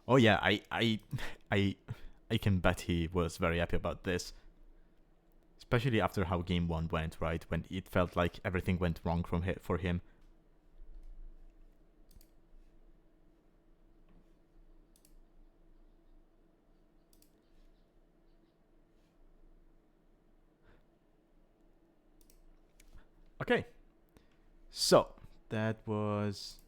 Oh yeah, I can bet he was very happy about this. Especially after how game 1 went, right? When it felt like everything went wrong for him. Okay. So, that was...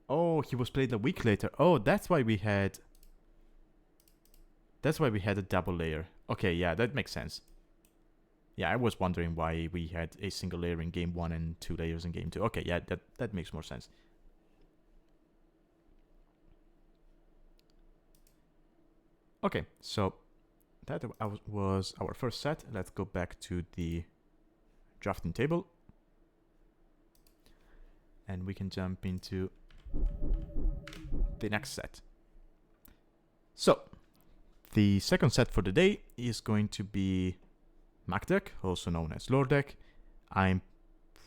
Oh, he was played a week later. Oh, that's why we had... That's why we had a double layer. Okay, yeah, that makes sense. Yeah, I was wondering why we had a single layer in game 1 and 2 layers in game 2. Okay, yeah, that makes more sense. Okay, so that was our first set. Let's go back to the drafting table. And we can jump into the next set. So, the second set for the day is going to be MacDek, also known as LoreDek. I'm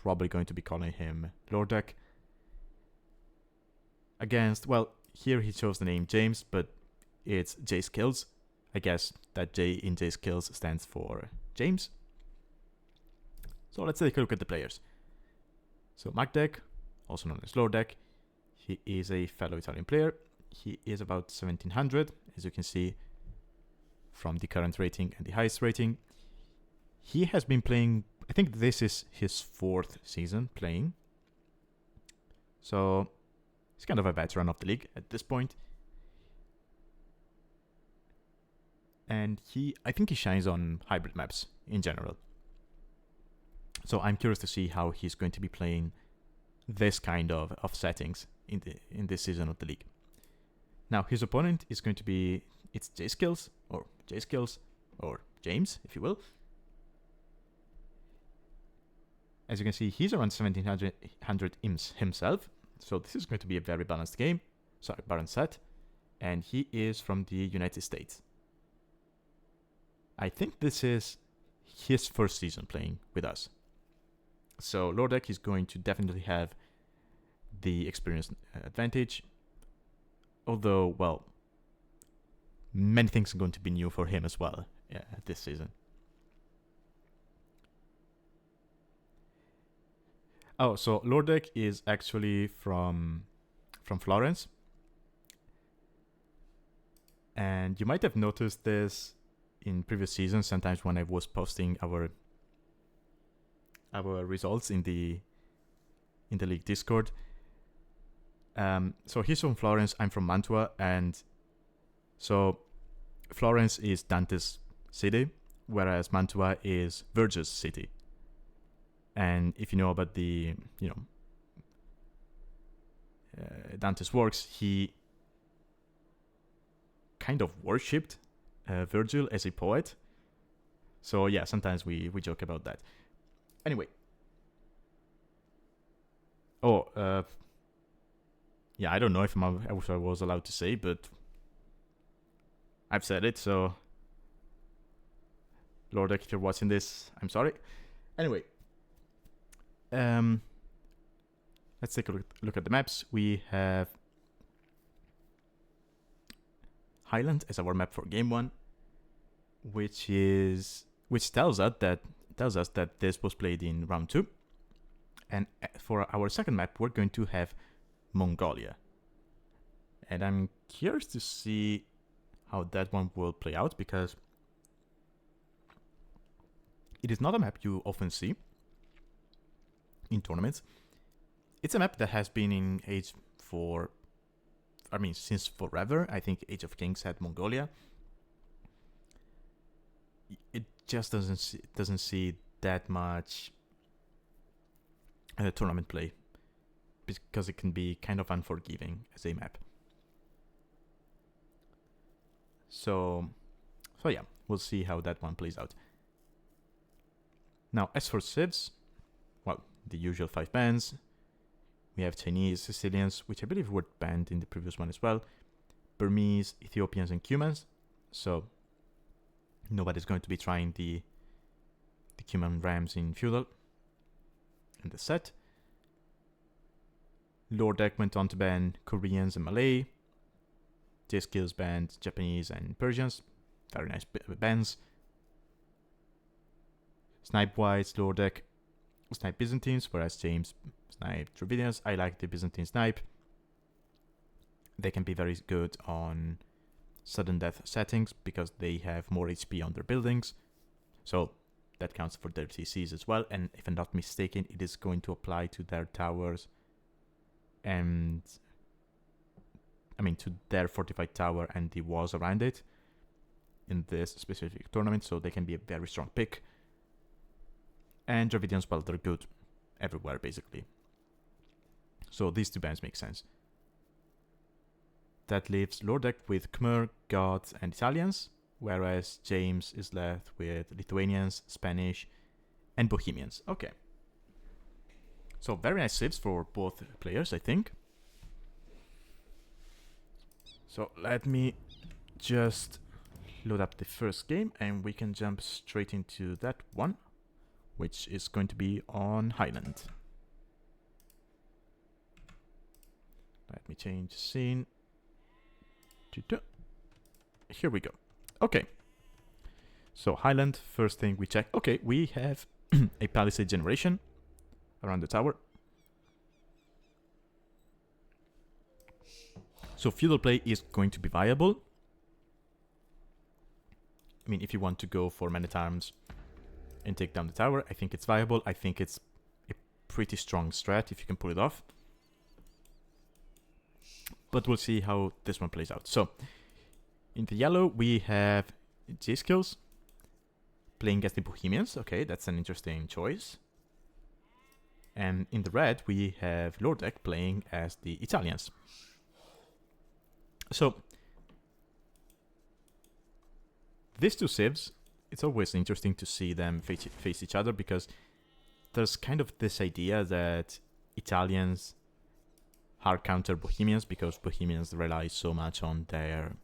probably going to be calling him LoreDek. Against, well, here he chose the name James, but it's Jskillz. I guess that J in Jskillz stands for James. So let's take a look at the players. So MacDek, also known as LoreDek, he is a fellow Italian player. He is about 1700, as you can see from the current rating and the highest rating. He has been playing, I think this is his 4th season playing. So he's kind of a veteran of the league at this point. And I think he shines on hybrid maps in general. So I'm curious to see how he's going to be playing this kind of settings in this season of the league. Now his opponent is going to be, it's Jskillz or James, if you will. As you can see, he's around 1700 imps himself, so this is going to be a very balanced game, balanced set, and he is from the United States. I think this is his first season playing with us. So LoreDek is going to definitely have the experience advantage, although, well, many things are going to be new for him as well this season. Oh, so LoreDek is actually from Florence. And you might have noticed this in previous seasons, sometimes when I was posting our results in the league Discord. So he's from Florence, I'm from Mantua, and so Florence is Dante's city, whereas Mantua is Verge's city. And if you know about the, Dante's works, he kind of worshipped Virgil as a poet. So yeah, sometimes we joke about that. Anyway. Yeah, I don't know if I was allowed to say, but I've said it, so LoreDek, if you're watching this, I'm sorry. Anyway, let's take a look at the maps. We have Highland as our map for game 1, which tells us that this was played in round 2. And for our second map, we're going to have Mongolia. And I'm curious to see how that one will play out, because it is not a map you often see in tournaments. It's a map that has been in Age since forever. I think Age of Kings had Mongolia. It just doesn't see that much tournament play, because it can be kind of unforgiving as a map. So yeah, we'll see how that one plays out. Now, as for civs, well, the usual 5 bans. We have Chinese, Sicilians, which I believe were banned in the previous one as well, Burmese, Ethiopians, and Cumans. So nobody's going to be trying the Cuman Rams in Feudal in the set. LoreDek went on to ban Koreans and Malay. Jskillz banned Japanese and Persians. Very nice bans. Snipe Whites, LoreDek snipe Byzantines, whereas James sniped Dravidians. I like the Byzantine snipe. They can be very good on sudden death settings because they have more HP on their buildings. So that counts for their TCs as well. And if I'm not mistaken, it is going to apply to their towers and to their fortified tower and the walls around it in this specific tournament. So they can be a very strong pick. And Dravidians, well, they're good everywhere, basically. So these 2 bans make sense. That leaves LoreDek with Khmer, Goths, and Italians, whereas James is left with Lithuanians, Spanish, and Bohemians. Okay. So very nice civs for both players, I think. So let me just load up the first game, and we can jump straight into that one, which is going to be on Highland. Let me change scene. Here we go. Okay. So Highland, first thing we check. Okay, we have a palisade generation around the tower. So feudal play is going to be viable. If you want to go for men-at-arms and take down the tower, I think it's viable. I think it's a pretty strong strat if you can pull it off. But we'll see how this one plays out. So, in the yellow, we have Jskillz playing against the Bohemians. Okay, that's an interesting choice. And in the red, we have LoreDek playing as the Italians. So, these 2 civs, it's always interesting to see them face each other, because there's kind of this idea that Italians hard counter Bohemians because Bohemians rely so much on their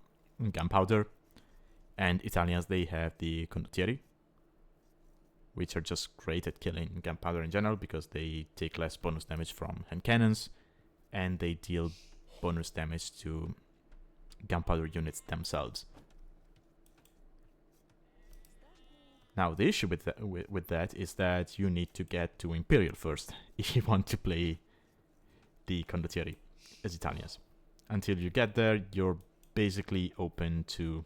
gunpowder, and Italians, they have the condottieri, which are just great at killing gunpowder in general because they take less bonus damage from hand cannons and they deal bonus damage to gunpowder units themselves. Now the issue with that is that you need to get to Imperial first if you want to play the condottieri as Italians. Until you get there, you're basically open to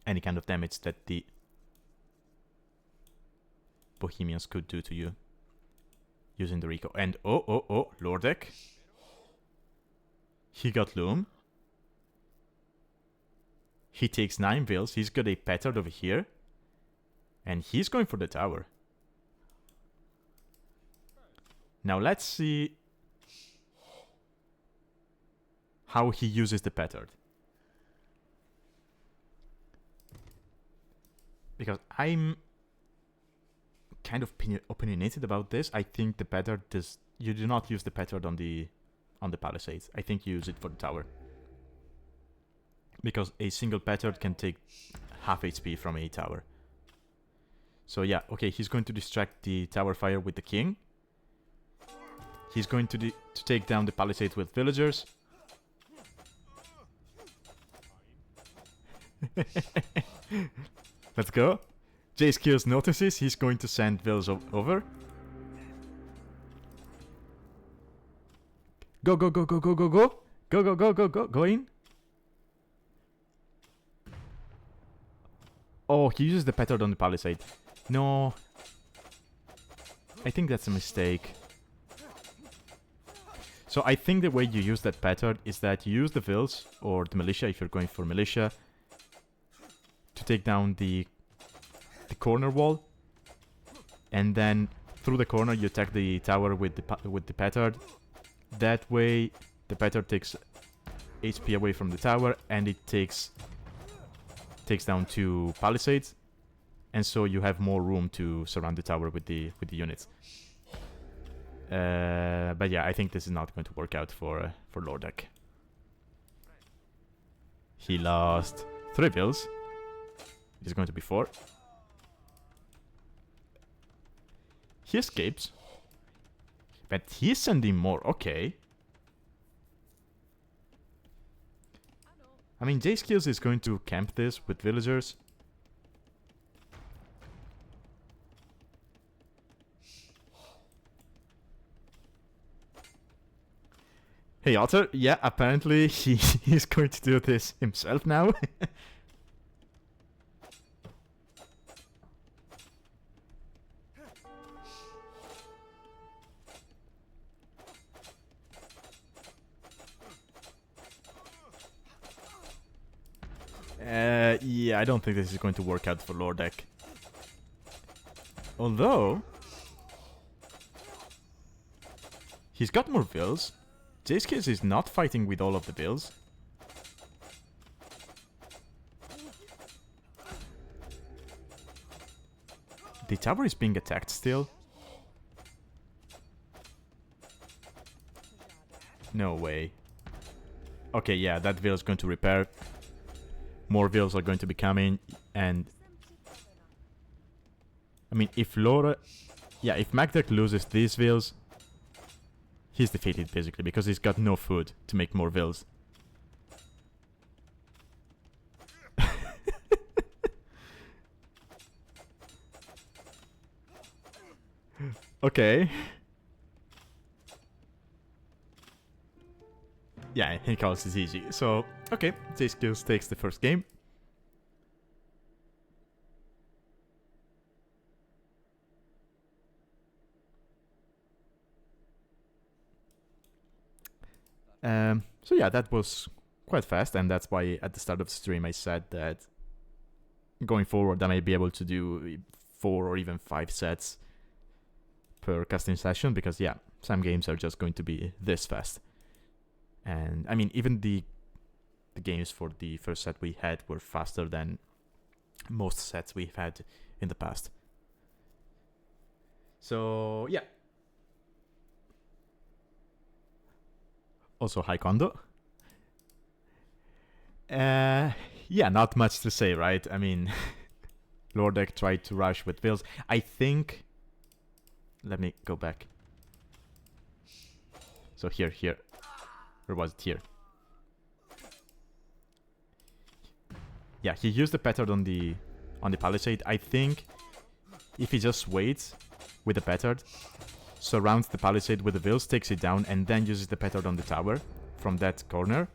any kind of damage that the Bohemians could do to you using the Rico. And oh, LoreDek. He got Loom. He takes 9 vills. He's got a Petard over here. And he's going for the tower. Now let's see how he uses the Petard. Because I'm kind of opinionated about this. I think the Petard does... You do not use the Petard on the Palisades. I think you use it for the tower. Because a single Petard can take half HP from a tower. So yeah, okay, he's going to distract the tower fire with the king. He's going to take down the Palisades with villagers. Let's go. Jskillz notices, he's going to send vills over. Go, go, go, go, go, go, go. Go, go, go, go, go, go in. Oh, he uses the Petard on the Palisade. No. I think that's a mistake. So I think the way you use that Petard is that you use the vills, or the militia if you're going for militia, to take down the corner wall. And then through the corner you attack the tower with the Petard. That way the Petard takes HP away from the tower and it takes down 2 Palisades. And so you have more room to surround the tower with the units. But yeah, I think this is not going to work out for LoreDek. He lost 3 vills. It is going to be 4. He escapes. But he's sending more. Okay. I mean, Jskillz is going to camp this with villagers. Hey Otter, yeah, apparently he's going to do this himself now. Yeah, I don't think this is going to work out for LoreDek. Although he's got more vills. Jskillz is not fighting with all of the vills. The tower is being attacked still. No way. Okay, yeah, that vill is going to repair. More vills are going to be coming, and I mean, if Magdeck loses these vills, he's defeated basically, because he's got no food to make more vills. Okay. Yeah, he calls it easy. So, okay, Jskillz takes the first game. So yeah, that was quite fast, and that's why at the start of the stream I said that going forward I may be able to do 4 or even 5 sets per casting session, because yeah, some games are just going to be this fast. And I mean, even the games for the first set we had were faster than most sets we've had in the past. So yeah. Also, hi Kondo. Yeah, not much to say, right? I mean, LoreDek tried to rush with vills. I think... Let me go back. So here. Or was it here? Yeah, he used the Petard on the Palisade. I think if he just waits with the Petard, surrounds the Palisade with the vills, takes it down, and then uses the Petard on the tower from that corner,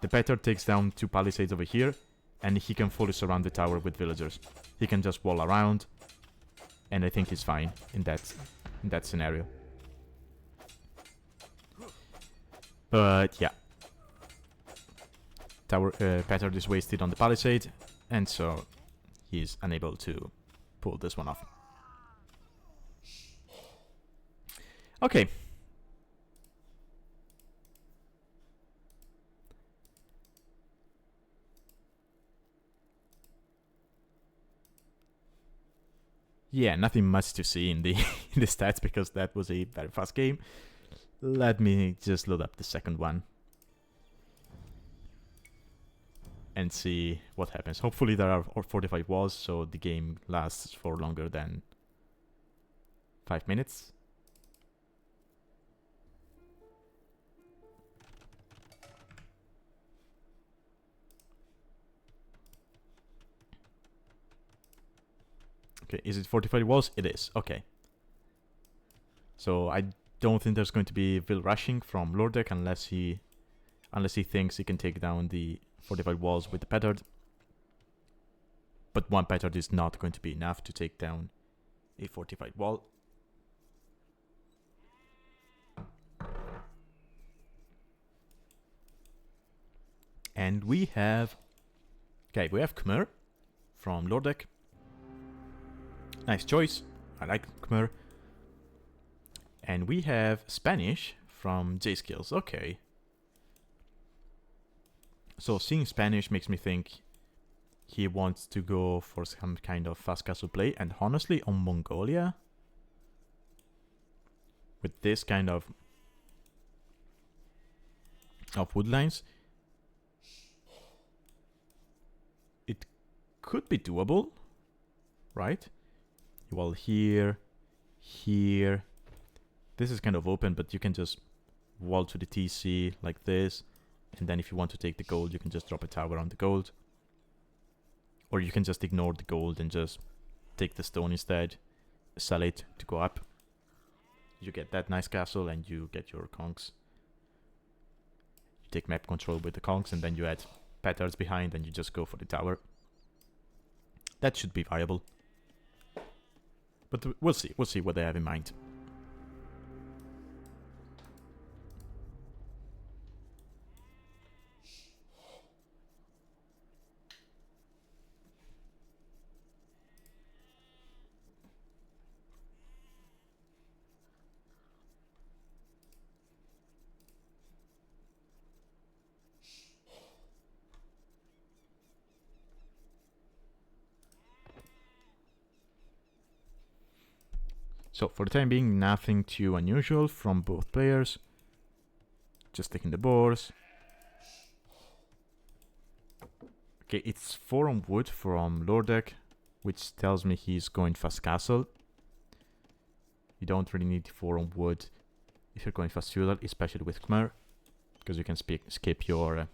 the Petard takes down 2 Palisades over here, and he can fully surround the tower with villagers. He can just wall around, and I think he's fine in that scenario. But yeah, tower Petard is wasted on the palisade, and so he's unable to pull this one off. Okay. Yeah, nothing much to see in the in the stats because that was a very fast game. Let me just load up the second one and see what happens. Hopefully there are fortified walls, so the game lasts for longer than 5 minutes. Okay, is it fortified walls? It is. Okay. So I don't think there's going to be Vil rushing from LoreDek unless he thinks he can take down the fortified walls with the Petard. But one Petard is not going to be enough to take down a fortified wall. And we have Khmer from LoreDek. Nice choice. I like Khmer. And we have Spanish from Jskillz. Okay. So seeing Spanish makes me think he wants to go for some kind of fast castle play. And honestly, on Mongolia, with this kind of woodlines, it could be doable, right? Well, here, this is kind of open, but you can just wall to the TC like this, and then if you want to take the gold, you can just drop a tower on the gold. Or you can just ignore the gold and just take the stone instead, sell it to go up. You get that nice castle and you get your conks. You take map control with the conks and then you add Petards behind and you just go for the tower. That should be viable. But we'll see what they have in mind. So for the time being, nothing too unusual from both players. Just taking the boars. Okay, it's 4 on wood from LoreDek, which tells me he's going fast castle. You don't really need 4 on wood if you're going fast feudal, especially with Khmer, because you can skip your...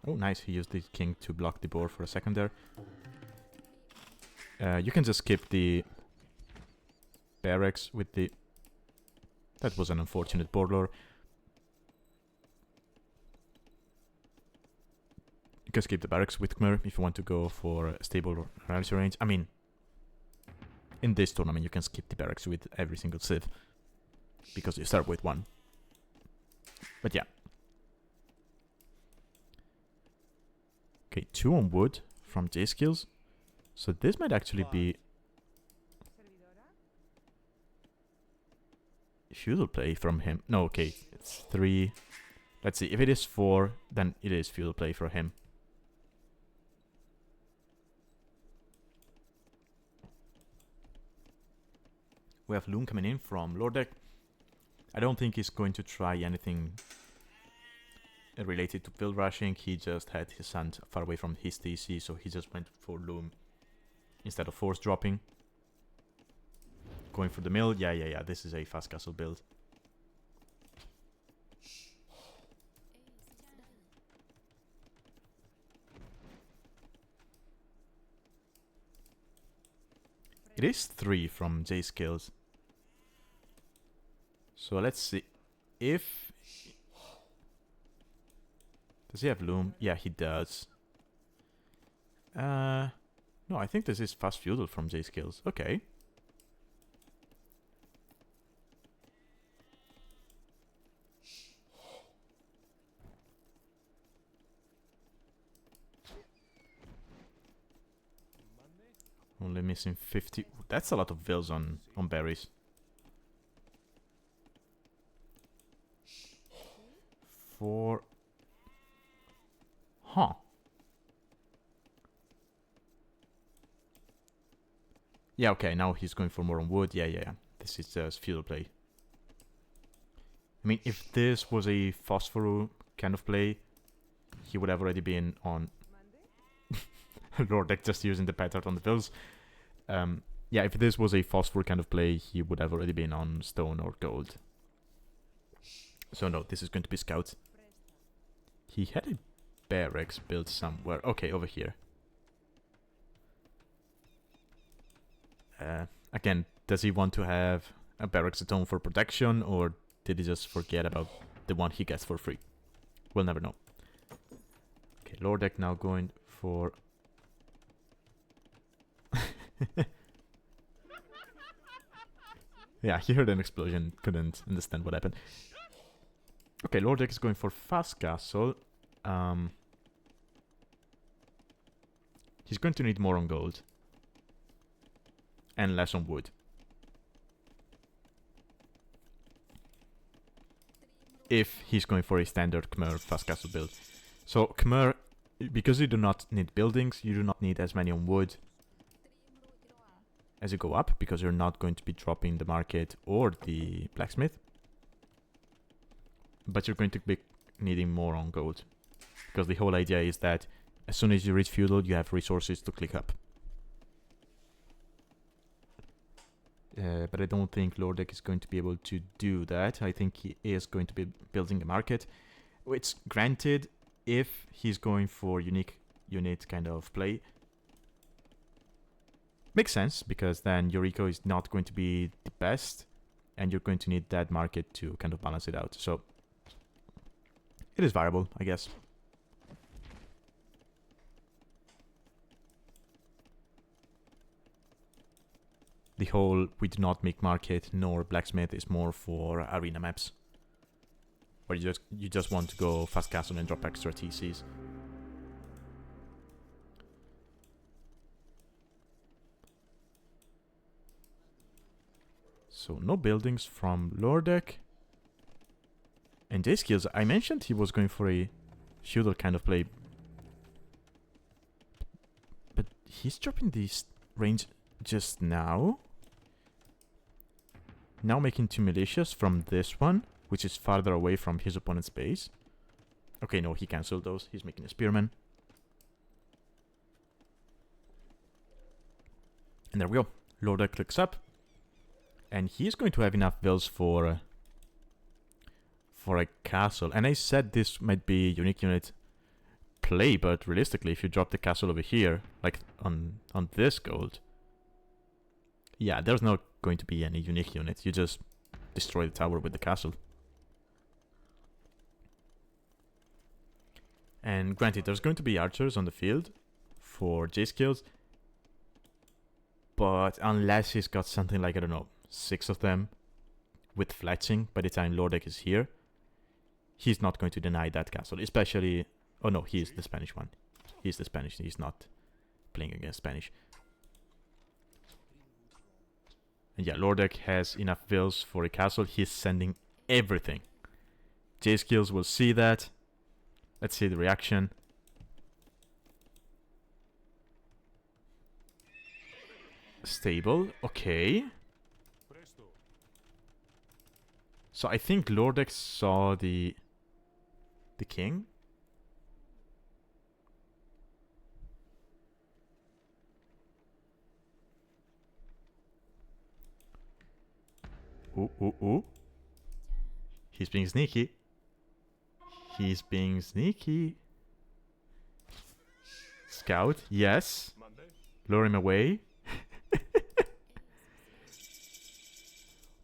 Oh, nice, he used the king to block the boar for a second there. You can just skip the barracks with the... That was an unfortunate board lore. You can skip the barracks with Khmer if you want to go for a stable rally range. I mean, in this tournament you can skip the barracks with every single civ, because you start with 1. But yeah. Okay, 2 on wood from Jskillz. So this might actually be feudal play from him. No, okay, it's 3. Let's see, if it is 4, then it is feudal play for him. We have Loom coming in from LoreDek. I don't think he's going to try anything related to build rushing. He just had his hand far away from his TC, so he just went for Loom instead of force dropping. Going for the mill. Yeah. This is a fast castle build. It is 3 from Jskillz. So let's see if... Does he have Loom? Yeah, he does. No, I think this is fast feudal from Jskillz. Okay. Only missing 50. That's a lot of vills on berries. 4. Huh. Yeah, okay, now he's going for more on wood. Yeah. This is just feudal play. I mean, if this was a phosphor kind of play, he would have already been on LoreDek, just using the pet art on the vills. Yeah, if this was a phosphor kind of play, he would have already been on stone or gold. So no, this is going to be scout. He had a barracks built somewhere. Okay, over here. Again, does he want to have a barracks at home for protection, or did he just forget about the one he gets for free? We'll never know. Okay, LoreDek now going for... Yeah, he heard an explosion, couldn't understand what happened. Okay, LoreDek is going for fast castle. He's going to need more on gold. And less on wood. If he's going for a standard Khmer fast castle build. So Khmer, because you do not need buildings, you do not need as many on wood as you go up, because you're not going to be dropping the market or the blacksmith. But you're going to be needing more on gold. Because the whole idea is that as soon as you reach feudal, you have resources to click up. But I don't think LoreDek is going to be able to do that. I think he is going to be building a market. Which, granted, if he's going for unique unit kind of play, makes sense, because then your eco is not going to be the best, and you're going to need that market to kind of balance it out. So, it is variable, I guess. The whole we do not make market nor blacksmith is more for arena maps, where you just want to go fast castle and drop extra TCs. So no buildings from LoreDek. And Jskillz, I mentioned he was going for a feudal kind of play, but he's dropping this range just now. Now making 2 militias from this one, which is farther away from his opponent's base. Okay, no, he cancelled those. He's making a spearman. And there we go. LoreDek clicks up. And he's going to have enough vills for a castle. And I said this might be unique unit play, but realistically, if you drop the castle over here, like on this gold, yeah, there's not going to be any unique unit. You just destroy the tower with the castle. And granted, there's going to be archers on the field for Jskillz, but unless he's got something like, I don't know, 6 of them with fletching by the time LoreDek is here, he's not going to deny that castle. Especially... Oh no, he is the Spanish one. He's the Spanish. He's not playing against Spanish. And yeah, LoreDek has enough vills for a castle. He's sending everything. Jskillz will see that. Let's see the reaction. Stable. Okay. So I think LoreDek saw the king. Ooh. He's being sneaky. He's being sneaky. Scout, yes. Lure him away.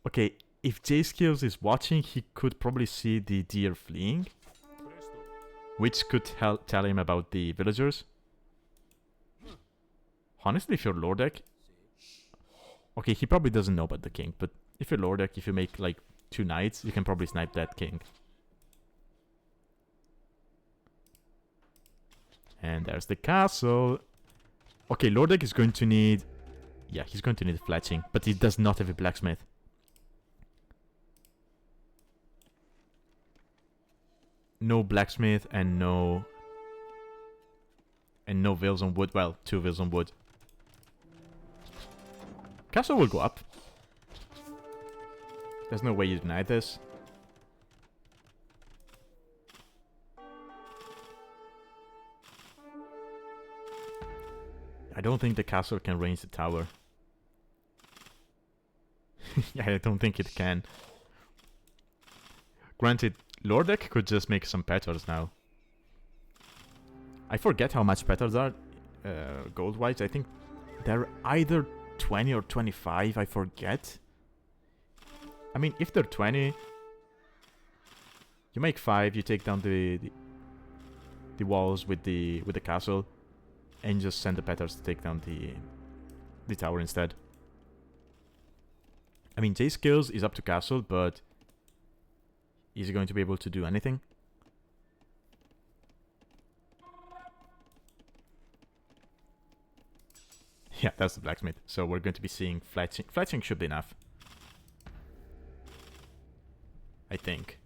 Okay, if Jskillz is watching, he could probably see the deer fleeing, which could tell him about the villagers. Honestly, if you're LoreDek... Okay, he probably doesn't know about the king, but if you're LoreDek, if you make like 2 knights, you can probably snipe that king. And there's the castle. Okay, LoreDek is going to need Yeah, he's going to need fletching, but he does not have a blacksmith. No blacksmith and no wheels on wood. Well, 2 wheels on wood. Castle will go up. There's no way you deny this. I don't think the castle can range the tower. Yeah, I don't think it can. Granted, LoreDek could just make some petals now. I forget how much petals are gold-wise. I think they're either 20 or 25, I forget. I mean, if they're 20, you make 5, you take down the walls with the castle, and just send the petals to take down the tower instead. I mean, Jskillz is up to castle, but is he going to be able to do anything? Yeah, that's the blacksmith. So we're going to be seeing fletching. Fletching should be enough, I think.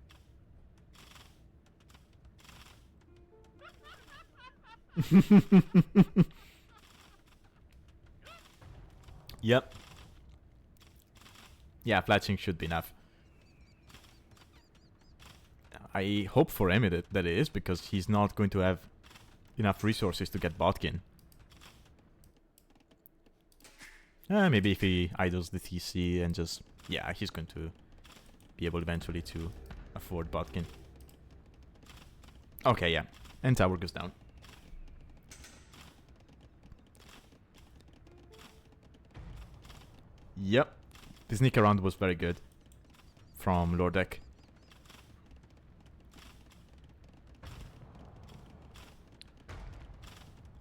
Yep. Yeah, fletching should be enough. I hope for Emi that it is, because he's not going to have enough resources to get botkin. Maybe if he idles the TC and just... Yeah, he's going to be able eventually to afford botkin. Okay, yeah. And tower goes down. Yep. The sneak around was very good from LoreDek.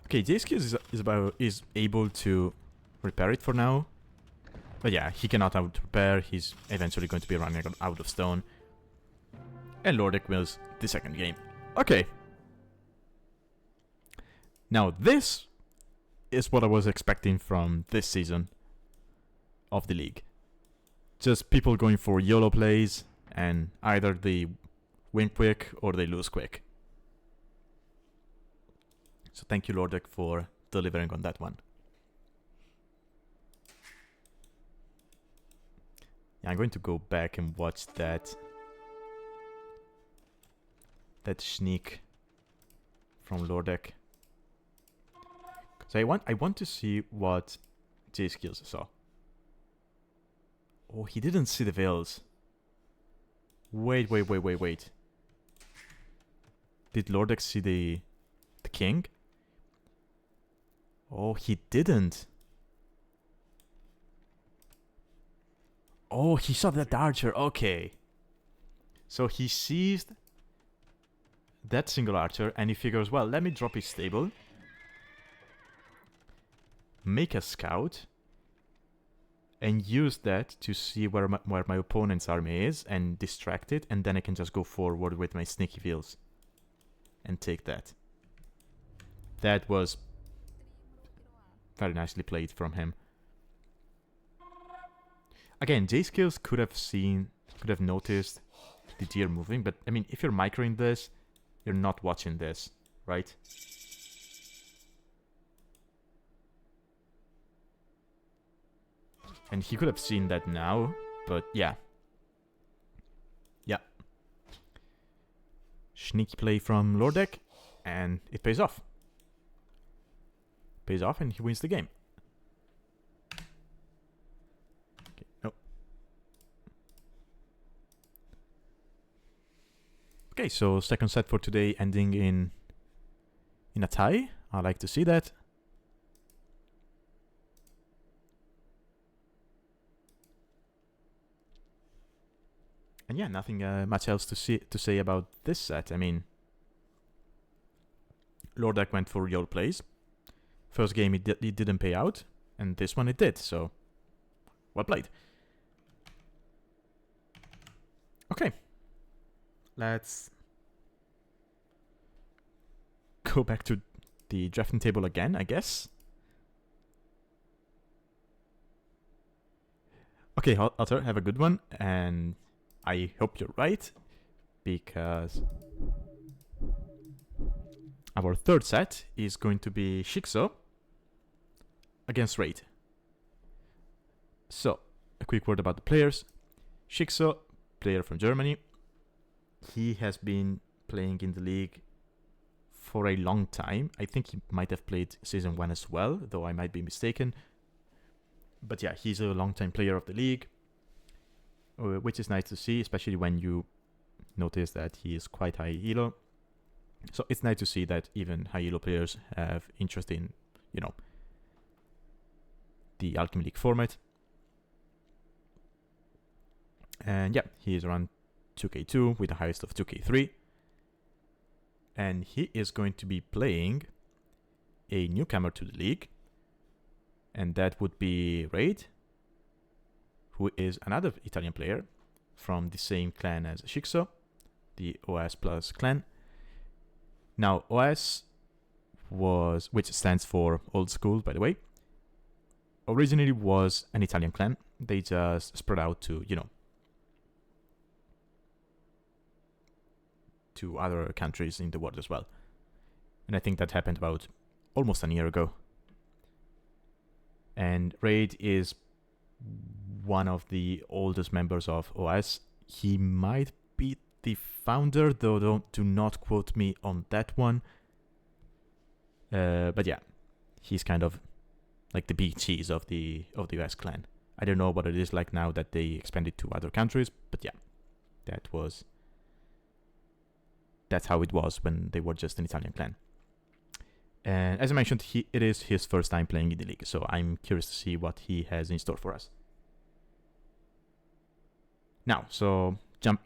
Okay, Jskillz is able to repair it for now. But yeah, he cannot out-repair. He's eventually going to be running out of stone. And LoreDek wins the second game. Okay. Now this is what I was expecting from this season of the league. Just people going for YOLO plays, and either they win quick or they lose quick. So thank you, LoreDek, for delivering on that one. Yeah, I'm going to go back and watch that sneak from LoreDek. So I want to see what Jskillz saw. Oh, he didn't see the veils. Wait. Did LoreDek see the king? Oh, he didn't. Oh, he saw that archer. Okay. So he sees that single archer and he figures, well, let me drop his stable. Make a scout. And use that to see where my opponent's army is and distract it. And then I can just go forward with my sneaky wheels. And take that. That was very nicely played from him. Again, Jskillz could have noticed the deer moving, but I mean, if you're microing this, you're not watching this, right? And he could have seen that now, but yeah. Yeah. Sneaky play from LoreDek, and it pays off. Pays off, and he wins the game. Okay, no. Okay, so second set for today ending in a tie. I like to see that. And yeah, nothing much else to say about this set. I mean, LoreDek went for YOLO plays. First game it didn't pay out, and this one it did, so well played. Okay, let's go back to the drafting table again, I guess. Okay, Otter, have a good one, and I hope you're right, because our third set is going to be Shixo against RaiD. So, a quick word about the players. Shixo, player from Germany. He has been playing in the league for a long time. I think he might have played Season 1 as well, though I might be mistaken. But yeah, he's a long-time player of the league, which is nice to see, especially when you notice that he is quite high elo. So it's nice to see that even high elo players have interest in, you know, the Alchemy League format. And yeah, he is around 2k2 with the highest of 2k3. And he is going to be playing a newcomer to the league. And that would be RaiD, who is another Italian player from the same clan as Shixo, the OS Plus clan. Now, OS was, which stands for Old School, by the way, originally was an Italian clan. They just spread out to, you know, to other countries in the world as well. And I think that happened about almost a year ago. And RaiD is one of the oldest members of OS. He might be the founder, though do not quote me on that one. But yeah, he's kind of like the big cheese of the OS clan. I don't know what it is like now that they expanded to other countries, but yeah, that's how it was when they were just an Italian clan. And as I mentioned, it is his first time playing in the league, so I'm curious to see what he has in store for us. Now, so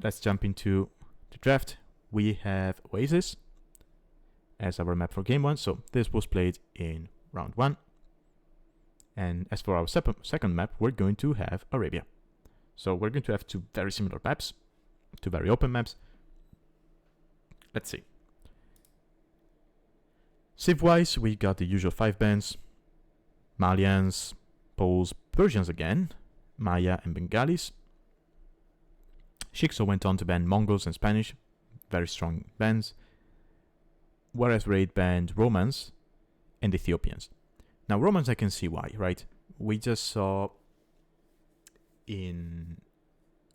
let's jump into the draft. We have Oasis as our map for game 1, so this was played in round 1. And as for our second map, we're going to have Arabia. So we're going to have two very similar maps, two very open maps. Let's see. Civ-wise, we got the usual 5 bands: Malians, Poles, Persians again, Maya and Bengalis. Shixo went on to ban Mongols and Spanish, very strong bans, whereas RaiD banned Romans and Ethiopians. Now Romans I can see why, right? We just saw in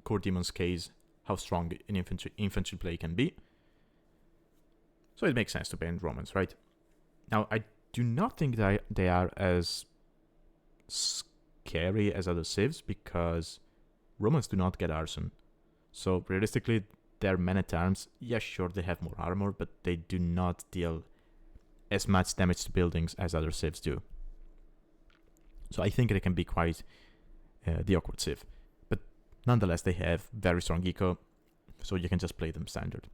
KorDimon's case how strong an infantry play can be. So it makes sense to ban Romans, right? Now, I do not think that they are as scary as other civs, because Romans do not get arson. So realistically, their men-at-arms, yeah, sure, they have more armor, but they do not deal as much damage to buildings as other civs do. So I think they can be quite the awkward civ. But nonetheless, they have very strong eco, so you can just play them standard.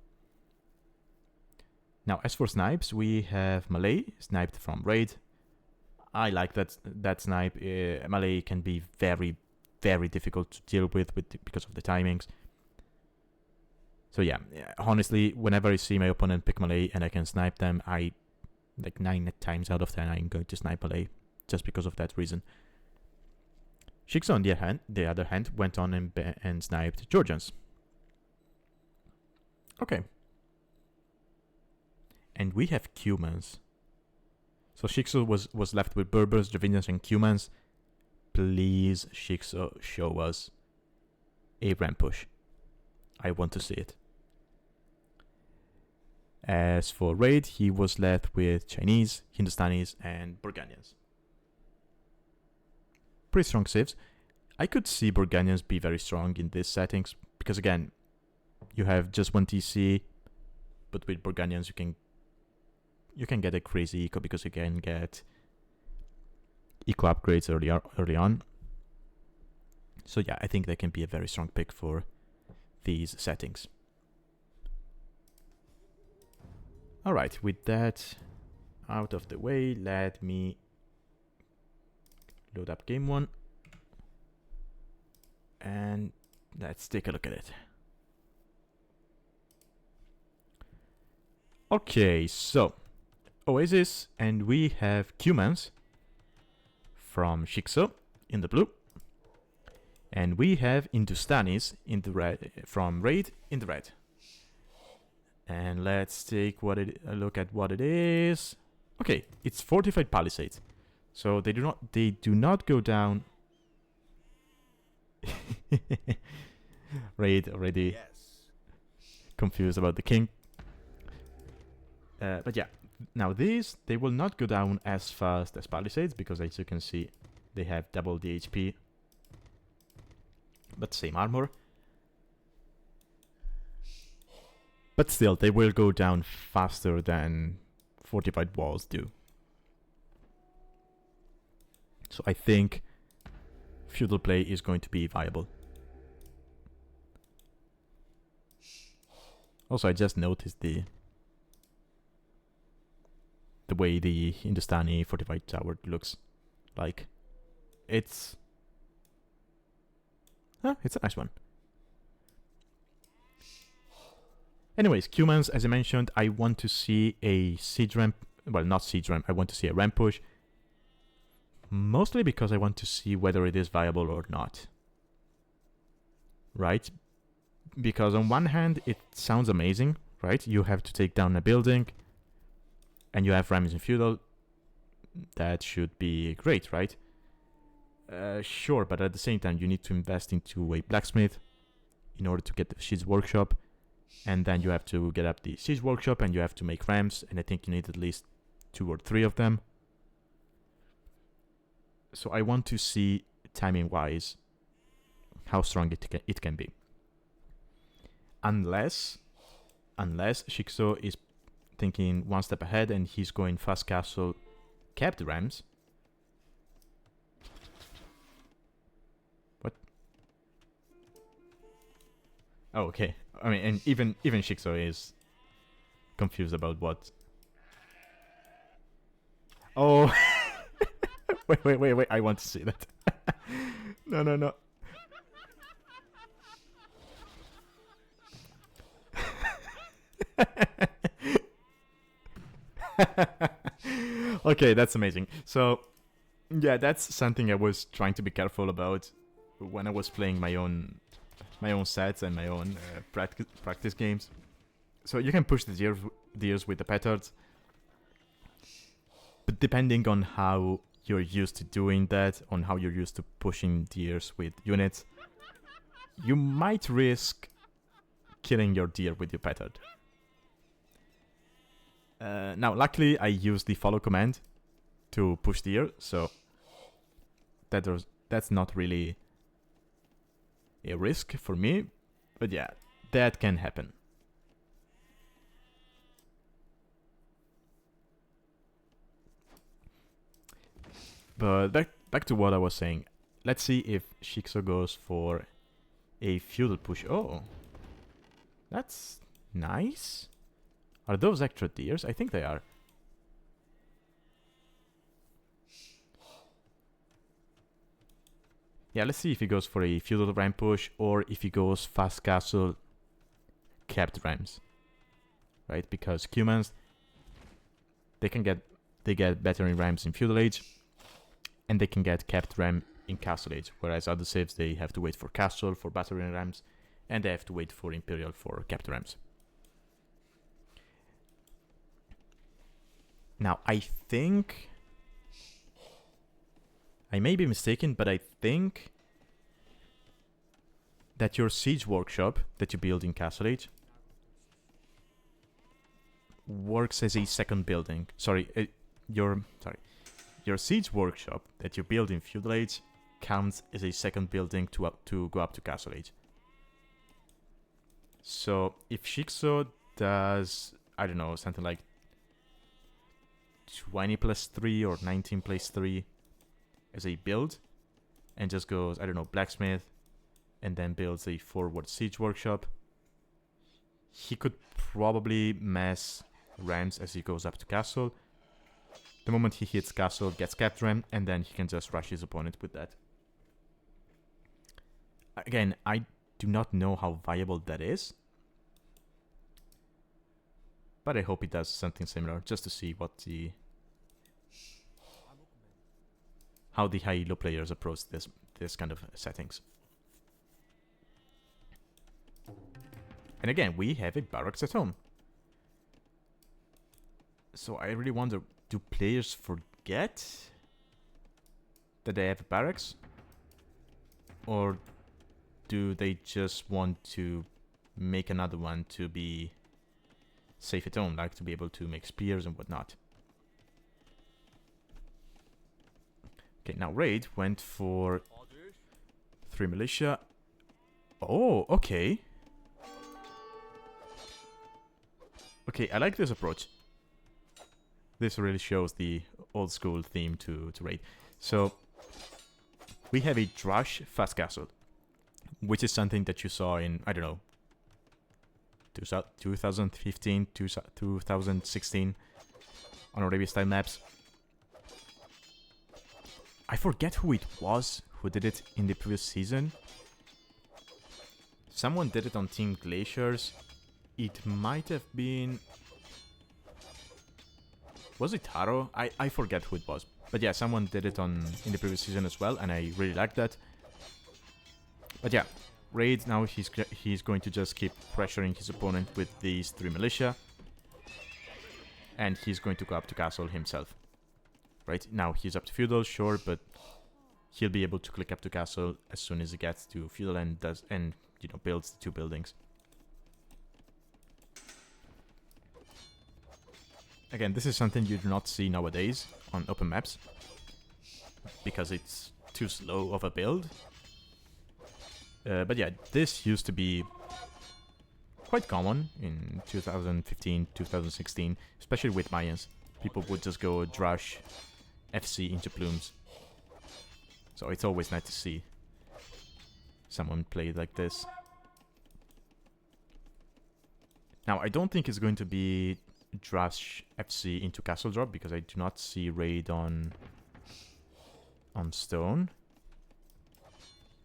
Now, as for snipes, we have Malay, sniped from RaiD. I like that snipe. Malay can be very, very difficult to deal with because of the timings. So yeah, honestly, whenever I see my opponent pick Malay and I can snipe them, like 9 times out of 10, I'm going to snipe Malay, just because of that reason. Shixo, on the other hand, went on and sniped Georgians. Okay. And we have Cumans. So Shixo was left with Berbers, Dravidians, and Cumans. Please, Shixo, show us a ramp push. I want to see it. As for RaiD, he was left with Chinese, Hindustanis, and Burgundians. Pretty strong civs. I could see Burgundians be very strong in these settings, because again, you have just one TC, but with Burgundians you can get a crazy eco, because you can get eco upgrades early on. So yeah, I think they can be a very strong pick for these settings. Alright, with that out of the way, let me load up game 1. And let's take a look at it. Okay, so Oasis, and we have Cumans from Shixo in the blue. And we have Hindustanis in the red from RaiD in the red. And let's take a look at what it is. Okay, it's fortified palisades. So they do not go down. RaiD already confused about the king. But yeah, now these, they will not go down as fast as palisades because as you can see, they have double the HP. But same armor. But still, they will go down faster than fortified walls do. So I think feudal play is going to be viable. Also, I just noticed the way the Hindustani fortified tower looks like. It's a nice one. Anyways, humans, as I mentioned, I want to see a siege ramp. Well, not siege ramp. I want to see a ramp push. Mostly because I want to see whether it is viable or not. Right? Because on one hand, it sounds amazing, right? You have to take down a building, and you have rams in feudal. That should be great, right? Sure, but at the same time, you need to invest into a blacksmith in order to get the siege workshop. And then you have to get up the siege workshop, and you have to make rams, and I think you need at least 2 or 3 of them. So I want to see, timing-wise, how strong it can be. Unless Shixo is thinking one step ahead and he's going fast castle, capped rams. What? Oh, okay. I mean, and even Shixo is confused about what. Oh, wait! I want to see that. No. Okay, that's amazing. So, yeah, that's something I was trying to be careful about when I was playing my own sets and my own practice games. So you can push the deers with the petards, but depending on how you're used to doing that, on how you're used to pushing deers with units, you might risk killing your deer with your petard. Now, luckily, I used the follow command to push deer, so that's not really a risk for me, but yeah, that can happen. But back to what I was saying. Let's see if Shixo goes for a feudal push. Oh, that's nice. Are those extra deers? I think they are. Yeah, let's see if he goes for a feudal ram push or if he goes fast castle capped rams. Right? Because humans, they get better in rams in feudal age, and they can get capped ram in castle age, whereas other civs, they have to wait for castle for battering rams, and they have to wait for imperial for capped rams. Now, I think, I may be mistaken, but I think that your siege workshop that you build in Castle Age works as a second building. Your siege workshop that you build in Feudal Age counts as a second building to go up to Castle Age. So if Shixo does, I don't know, something like 20 plus 3 or 19 plus 3 as a build, and just goes, I don't know, blacksmith, and then builds a forward siege workshop, he could probably mess rams as he goes up to castle. The moment he hits castle, gets capped ram, and then he can just rush his opponent with that. Again, I do not know how viable that is, but I hope he does something similar, just to see how the high-elo players approach this kind of settings. And again, we have a barracks at home. So I really wonder, do players forget that they have a barracks? Or do they just want to make another one to be safe at home, like to be able to make spears and whatnot? Okay, now RaiD went for 3 militia. Oh, okay. Okay, I like this approach. This really shows the old school theme to RaiD. So, we have a Drush fast castle, which is something that you saw in, I don't know, 2015, 2016 on Arabia style maps. I forget who it was who did it in the previous season. Someone did it on Team Glaciers. It might have been... Was it Taro? I forget who it was. But yeah, someone did it in the previous season as well, and I really liked that. But yeah, RaiD now he's going to just keep pressuring his opponent with these 3 militia. And he's going to go up to castle himself. Right, now he's up to feudal, sure, but he'll be able to click up to castle as soon as he gets to feudal and you know, builds the 2 buildings. Again, this is something you do not see nowadays on open maps, because it's too slow of a build. But yeah, this used to be quite common in 2015, 2016, especially with Mayans. People would just go Drush, FC into plumes. So it's always nice to see someone play like this. Now, I don't think it's going to be Drush FC into castle drop, because I do not see RaiD on stone.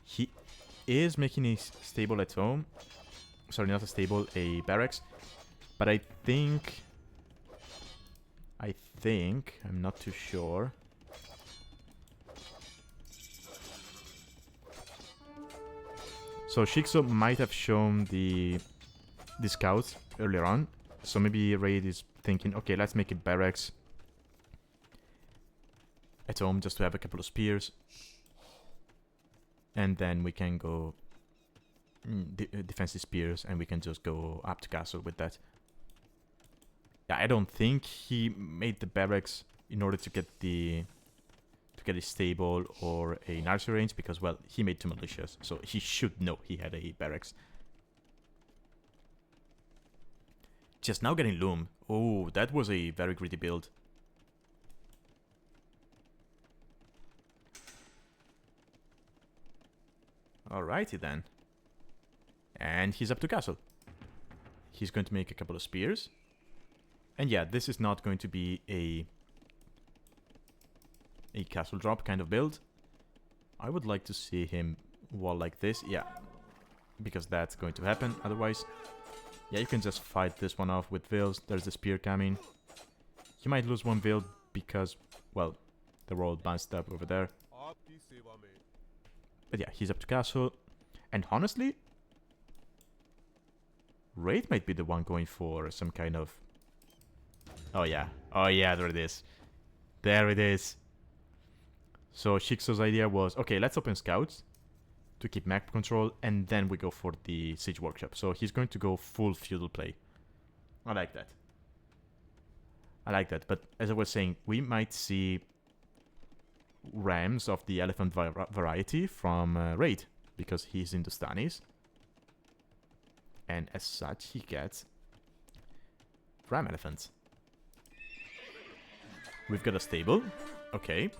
He is making a stable at home. Sorry, not a stable, a barracks. But I think, I'm not too sure. So Shixo might have shown the scouts earlier on. So maybe RaiD is thinking, okay, let's make a barracks at home just to have a couple of spears. And then we can go defensive spears, and we can just go up to castle with that. Yeah, I don't think he made the barracks in order to get a stable or a nursery range, because, well, he made 2 militias, so he should know he had a barracks. Just now getting loom. Oh, that was a very greedy build. Alrighty then. And he's up to castle. He's going to make a couple of spears. And yeah, this is not going to be a castle drop kind of build. I would like to see him wall like this. Yeah, because that's going to happen otherwise. Yeah, you can just fight this one off with Veils. There's the spear coming. You might lose 1 Veil because, well, they're all bounced up over there. But yeah, he's up to castle. And honestly, RaiD might be the one going for some kind of... Oh yeah, there it is. There it is. So Shixo's idea was, okay, let's open scouts to keep map control, and then we go for the siege workshop. So he's going to go full feudal play. I like that. But as I was saying, we might see rams of the elephant variety from RaiD, because he's in the Stanis. And as such, he gets ram elephants. We've got a stable. Okay.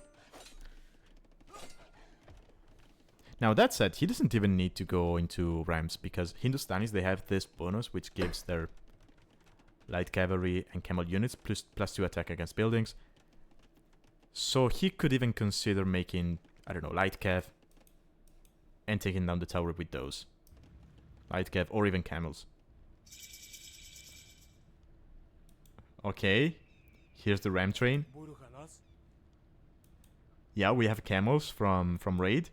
Now that said, he doesn't even need to go into rams, because Hindustanis, they have this bonus which gives their light cavalry and camel units +2 attack against buildings. So he could even consider making, I don't know, light cav and taking down the tower with those. Light cav or even camels. Okay, here's the ram train. Yeah, we have camels from RaiD.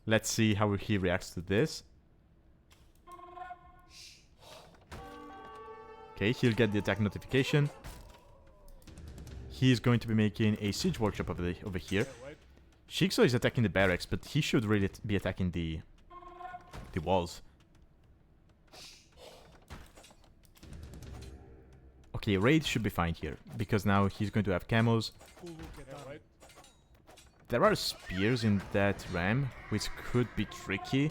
Let's see how he reacts to this. Okay, he'll get the attack notification. He's going to be making a siege workshop over here. Shixo is attacking the barracks, but he should really be attacking the walls. Okay, RaiD should be fine here, because now he's going to have camos. There are spears in that ram, which could be tricky.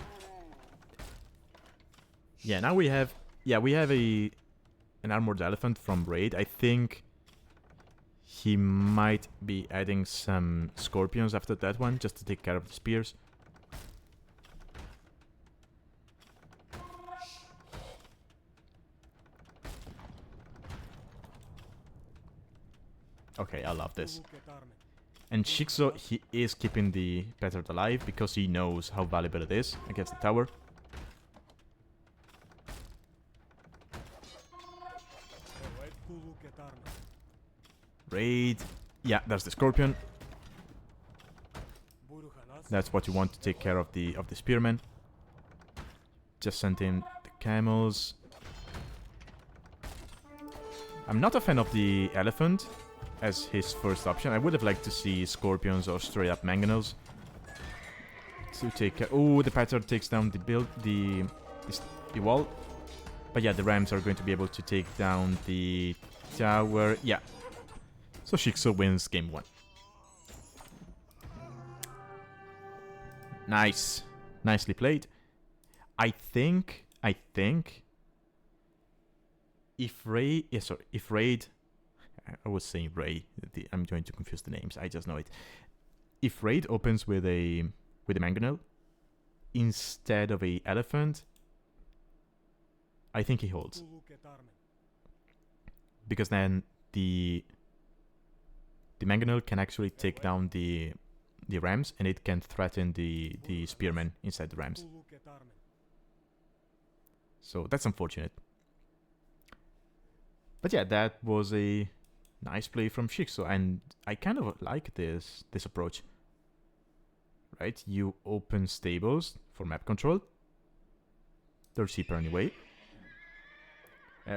Yeah, now we have... Yeah, we have an armored elephant from RaiD. I think he might be adding some scorpions after that one, just to take care of the spears. Okay, I love this. And Shixo, he is keeping the Petard alive because he knows how valuable it is against the tower. RaiD. Yeah, that's the Scorpion. That's what you want to take care of the spearmen. Just sent in the camels. I'm not a fan of the elephant as his first option. I would have liked to see scorpions or straight up mangonels to take. Oh, the Petard takes down the wall. But yeah, the rams are going to be able to take down the tower. Yeah. So Shixo wins game 1. Nice. Nicely played. I think if RaiD, I was saying Ray. I'm going to confuse the names. I just know it. If RaiD opens with a mangonel instead of a elephant, I think he holds, because then the mangonel can actually take down the rams, and it can threaten the spearmen inside the rams. So that's unfortunate. But yeah, that was a nice play from Shixo, and I kind of like this approach. Right? You open stables for map control. They're cheaper anyway.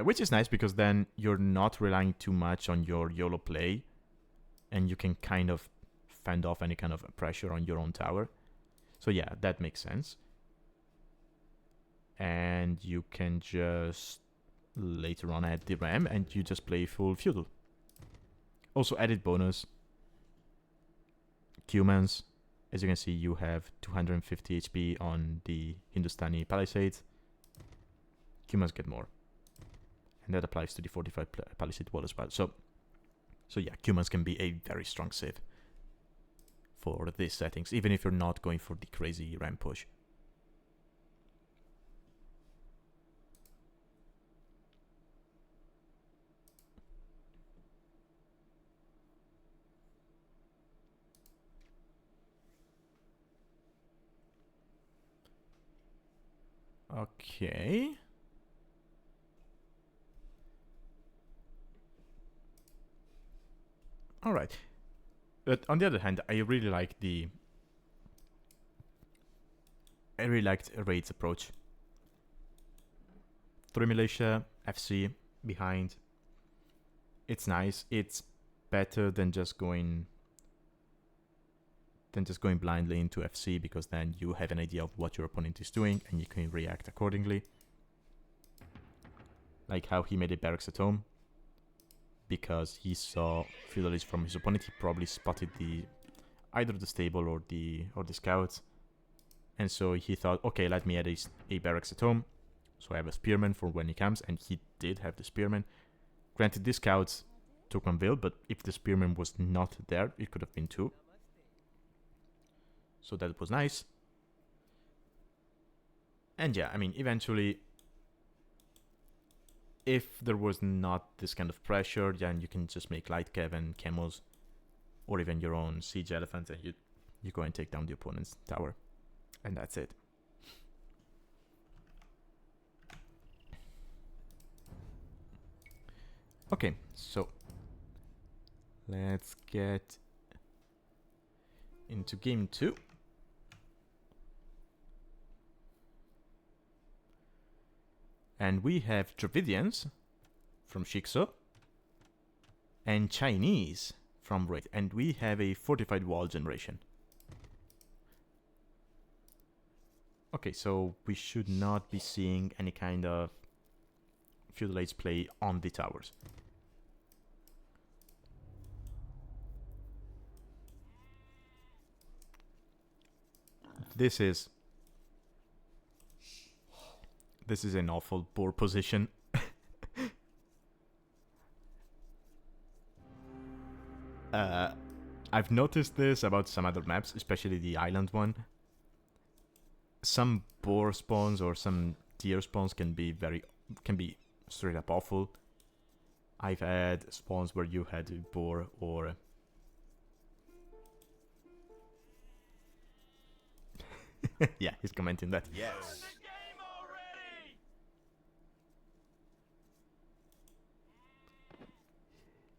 Which is nice because then you're not relying too much on your YOLO play, and you can kind of fend off any kind of pressure on your own tower. So yeah, that makes sense. And you can just later on add the ram and you just play full feudal. Also added bonus, Cumans. As you can see, you have 250 HP on the Hindustani Palisades. Cumans get more. And that applies to the 45 Palisade wall as well. So yeah, Cumans can be a very strong save for these settings, even if you're not going for the crazy ram push. Okay. All right. But on the other hand, I really liked RaiD's approach. 3 militia, FC behind. It's nice. It's better than just going blindly into FC, because then you have an idea of what your opponent is doing and you can react accordingly. Like how he made a barracks at home, because he saw feudalists from his opponent. He probably spotted either the stable or the scouts, and so he thought, okay, let me add a barracks at home, so I have a spearman for when he comes. And he did have the spearman. Granted, the scouts took one build, but if the spearman was not there, it could have been 2. So that was nice. And yeah, I mean, eventually, if there was not this kind of pressure, then you can just make light cav and camels, or even your own siege elephants, and you go and take down the opponent's tower. And that's it. Okay, so let's get into game 2. And we have Dravidians from Shixo, and Chinese from RaiD. And we have a fortified wall generation. Okay, so we should not be seeing any kind of Feudal Age play on the towers. This is an awful poor position. I've noticed this about some other maps, especially the island one. Some boar spawns or some deer spawns can be straight up awful. I've had spawns where you had a boar or yeah, he's commenting that. Yes.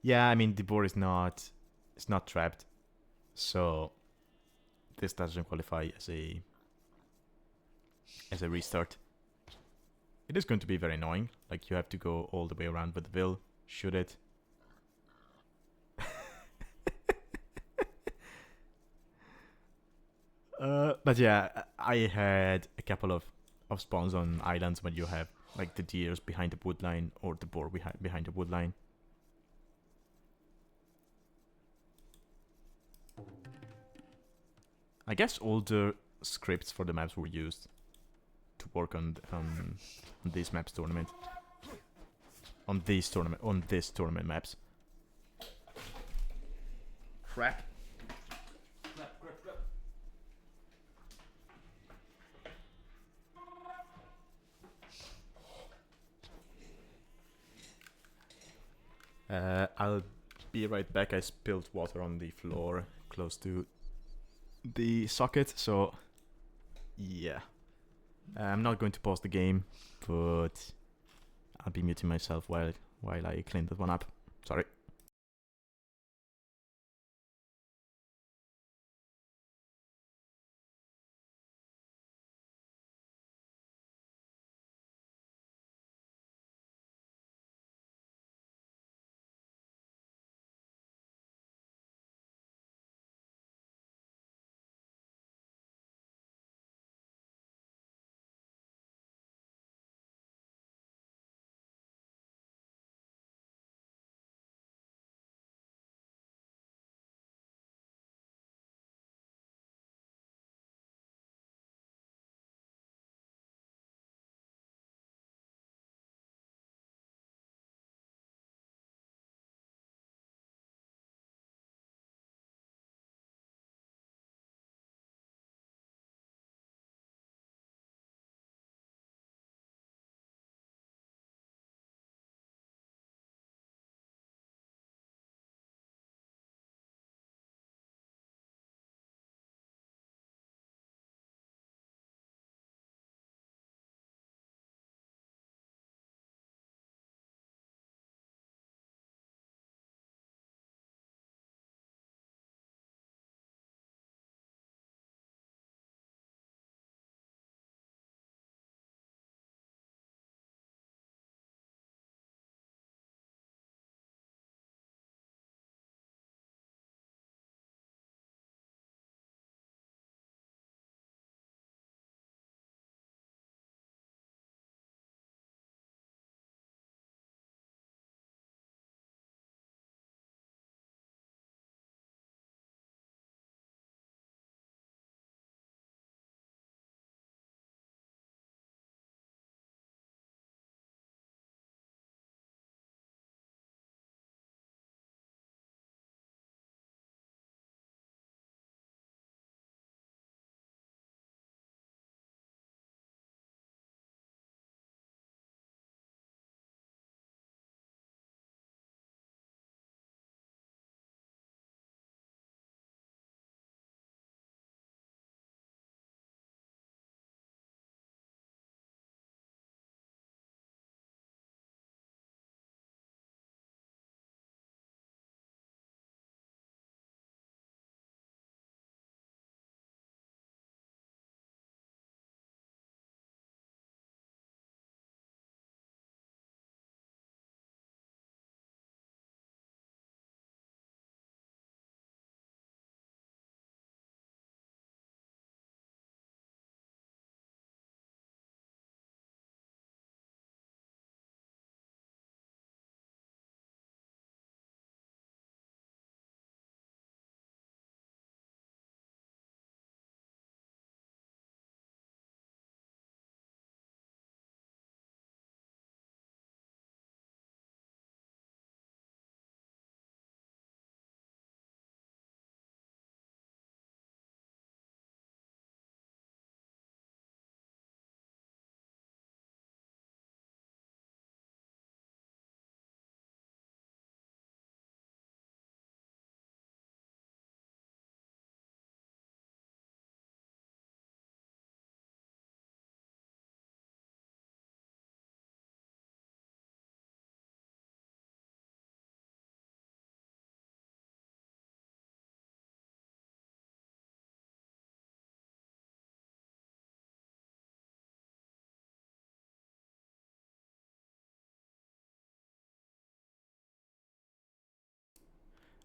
Yeah, I mean the boar is not trapped, so this doesn't qualify as a restart. It is going to be very annoying. Like you have to go all the way around with the Vil, shoot it. But yeah, I had a couple of spawns on islands when you have like the deers behind the wood line or the boar behind the wood line. I guess older scripts for the maps were used to work on this maps tournament. On this tournament maps. Crap. I'll be right back. I spilled water on the floor close to the socket, so yeah. I'm not going to pause the game, but I'll be muting myself while I clean that one up. Sorry.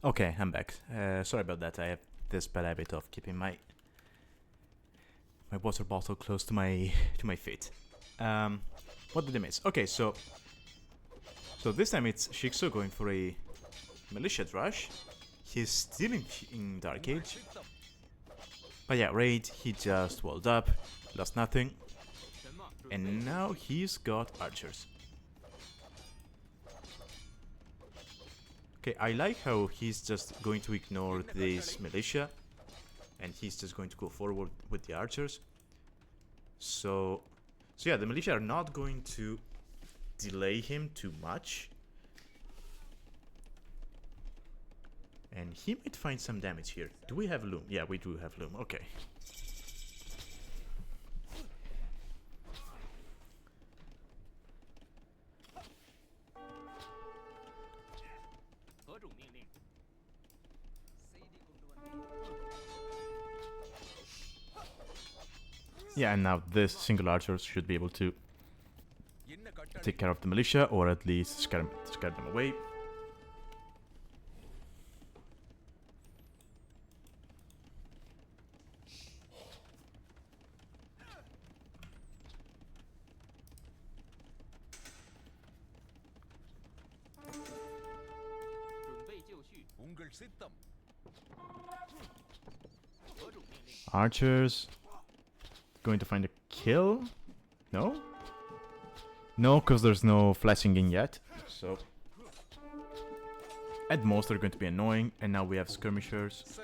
Okay, I'm back. Sorry about that. I have this bad habit of keeping my water bottle close to my feet. What did I miss? Okay, so this time it's Shixo going for a militia rush. He's still in Dark Age. But yeah, RaiD, he just walled up, lost nothing. And now he's got archers. Okay, I like how he's just going to ignore this militia. And he's just going to go forward with the archers. So yeah, the militia are not going to delay him too much. And he might find some damage here. Do we have Loom? Yeah, we do have Loom. Okay. Yeah, and now this single archer should be able to take care of the militia, or at least scare them away. Archers going to find a kill? No? No, because there's no flashing in yet. So at most they're going to be annoying. And now we have skirmishers.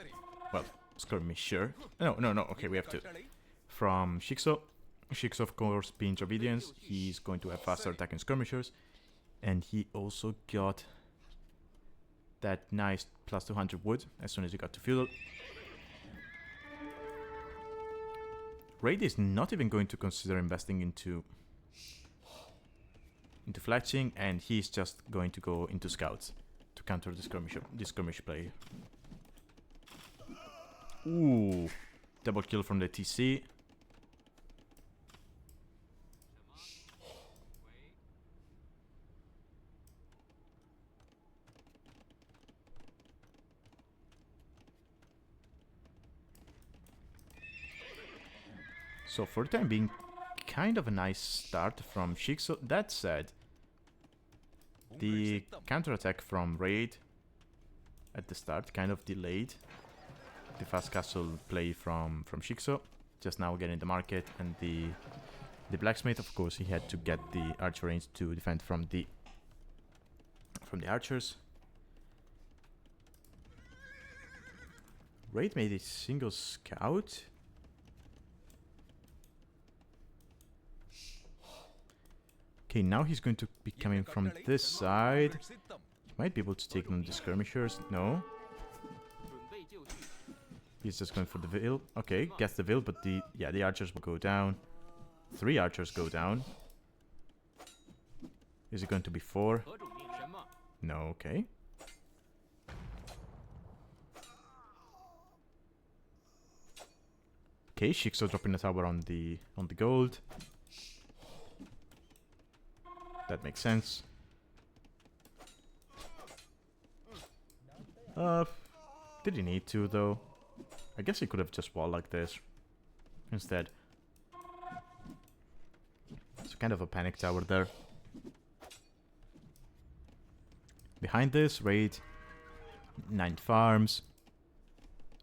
Well, skirmisher. No. Okay, we have two. From Shixo. Shixo, of course, being obedience. He's going to have faster attack in skirmishers. And he also got that nice plus 200 wood as soon as he got to feudal. RaiD is not even going to consider investing into fletching, and he's just going to go into scouts to counter the skirmish play. Ooh, double kill from the TC. So for the time being, kind of a nice start from Shixo. That said, the counterattack from RaiD at the start kind of delayed the fast castle play from Shixo. Just now getting the market and the blacksmith. Of course, he had to get the archer range to defend from the archers. RaiD made a single scout. Okay, now he's going to be coming from this side. He might be able to take on the skirmishers. No. He's just going for the veil. Okay, gets the veil, but the archers will go down. 3 archers go down. Is it going to be 4? No, okay. Okay, Shixo dropping a tower on the gold. That makes sense. Did he need to, though? I guess he could have just walled like this instead. It's kind of a panic tower there. Behind this, RaiD, 9 farms.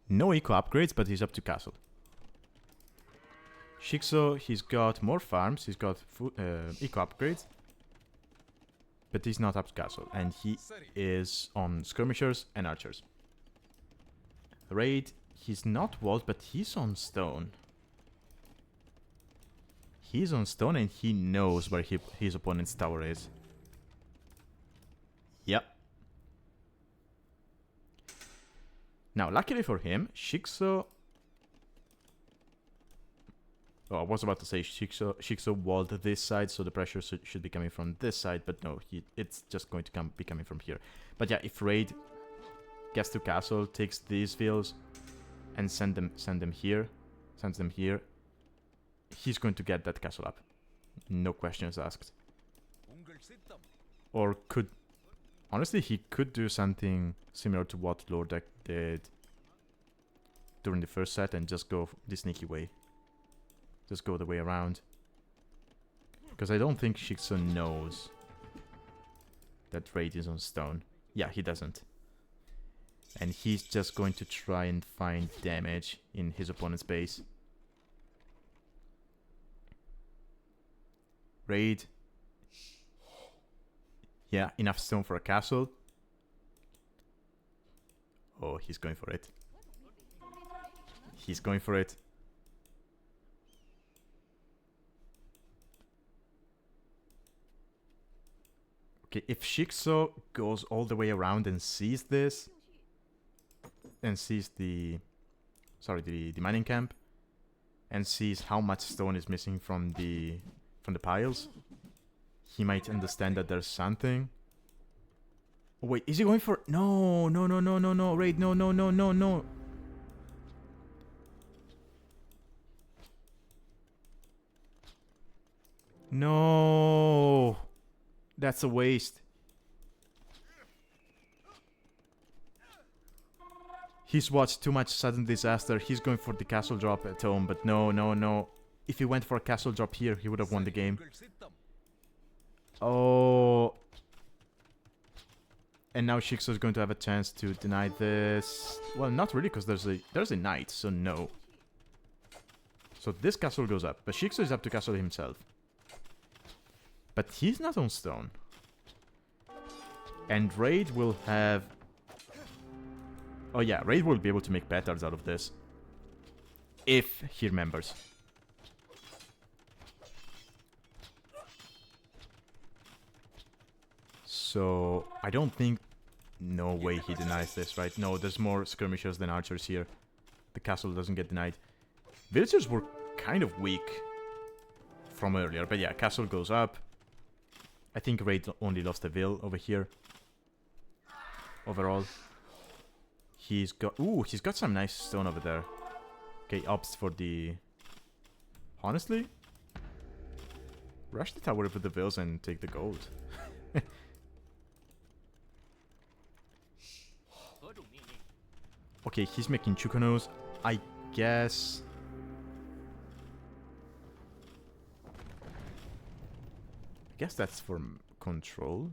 No eco upgrades, but he's up to castle. Shixo, he's got more farms, he's got eco upgrades. But he's not up to castle, and he is on skirmishers and archers. RaiD, he's not walled, but he's on stone. He's on stone, and he knows where his opponent's tower is. Yep. Now, luckily for him, Shixo... Oh, I was about to say Shixo walled this side, so the pressure should be coming from this side, but no, it's just going to be coming from here. But yeah, if RaiD gets to castle, takes these fields, and sends them here, he's going to get that castle up. No questions asked. Or could Honestly, he could do something similar to what LoreDek did during the first set and just go the sneaky way. Just go the way around. Because I don't think Shixo knows that RaiD is on stone. Yeah, he doesn't. And he's just going to try and find damage in his opponent's base. RaiD. Yeah, enough stone for a castle. Oh, he's going for it. He's going for it. Okay, if Shixo goes all the way around and sees this, and sees the mining camp, and sees how much stone is missing from the piles, he might understand that there's something. Oh, wait, is he going for... No, no, no, no, no, no, RaiD, no, no, no, no, no. No. That's a waste. He's watched too much sudden disaster. He's going for the castle drop at home, but no, no, no. If he went for a castle drop here, he would have won the game. Oh. And now Shixo is going to have a chance to deny this. Well, not really, because there's a knight, so no. So this castle goes up, but Shixo is up to castle himself. But he's not on stone. And RaiD will have... Oh yeah, RaiD will be able to make petards out of this. If he remembers. So, I don't think... No way he denies this, right? No, there's more skirmishers than archers here. The castle doesn't get denied. Villagers were kind of weak from earlier, but yeah, castle goes up. I think RaiD only lost a vill over here. Overall. He's got... Ooh, he's got some nice stone over there. Okay, opts for the... Honestly? Rush the tower with the vills and take the gold. Okay, he's making Chukonos. I guess... that's for control.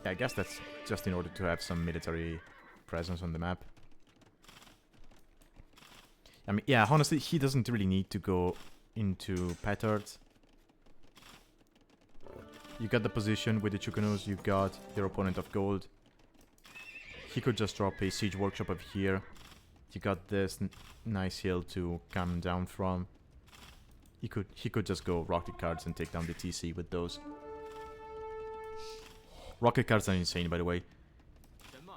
Yeah, I guess that's just in order to have some military presence on the map. I mean, yeah, honestly, he doesn't really need to go into petards. You got the position with the Chukonos, you got your opponent of gold. He could just drop a siege workshop over here. You got this nice hill to come down from. He could just go rocket cards and take down the TC with those. Rocket cards are insane, by the way,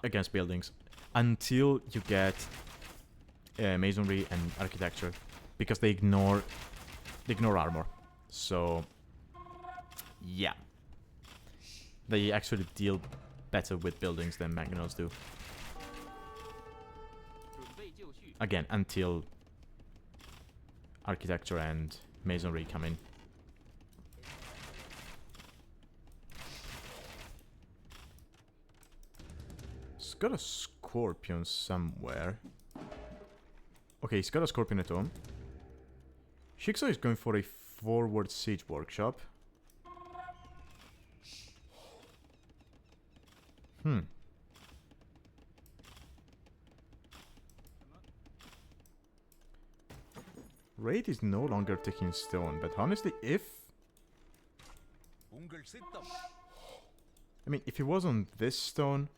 against buildings. Until you get masonry and architecture, because they ignore armor. So yeah, they actually deal better with buildings than mangonels do. Again, until architecture and masonry come in. He's got a scorpion somewhere. Okay, he's got a scorpion at home. Shixo is going for a forward siege workshop. RaiD is no longer taking stone, but honestly, if he was on this stone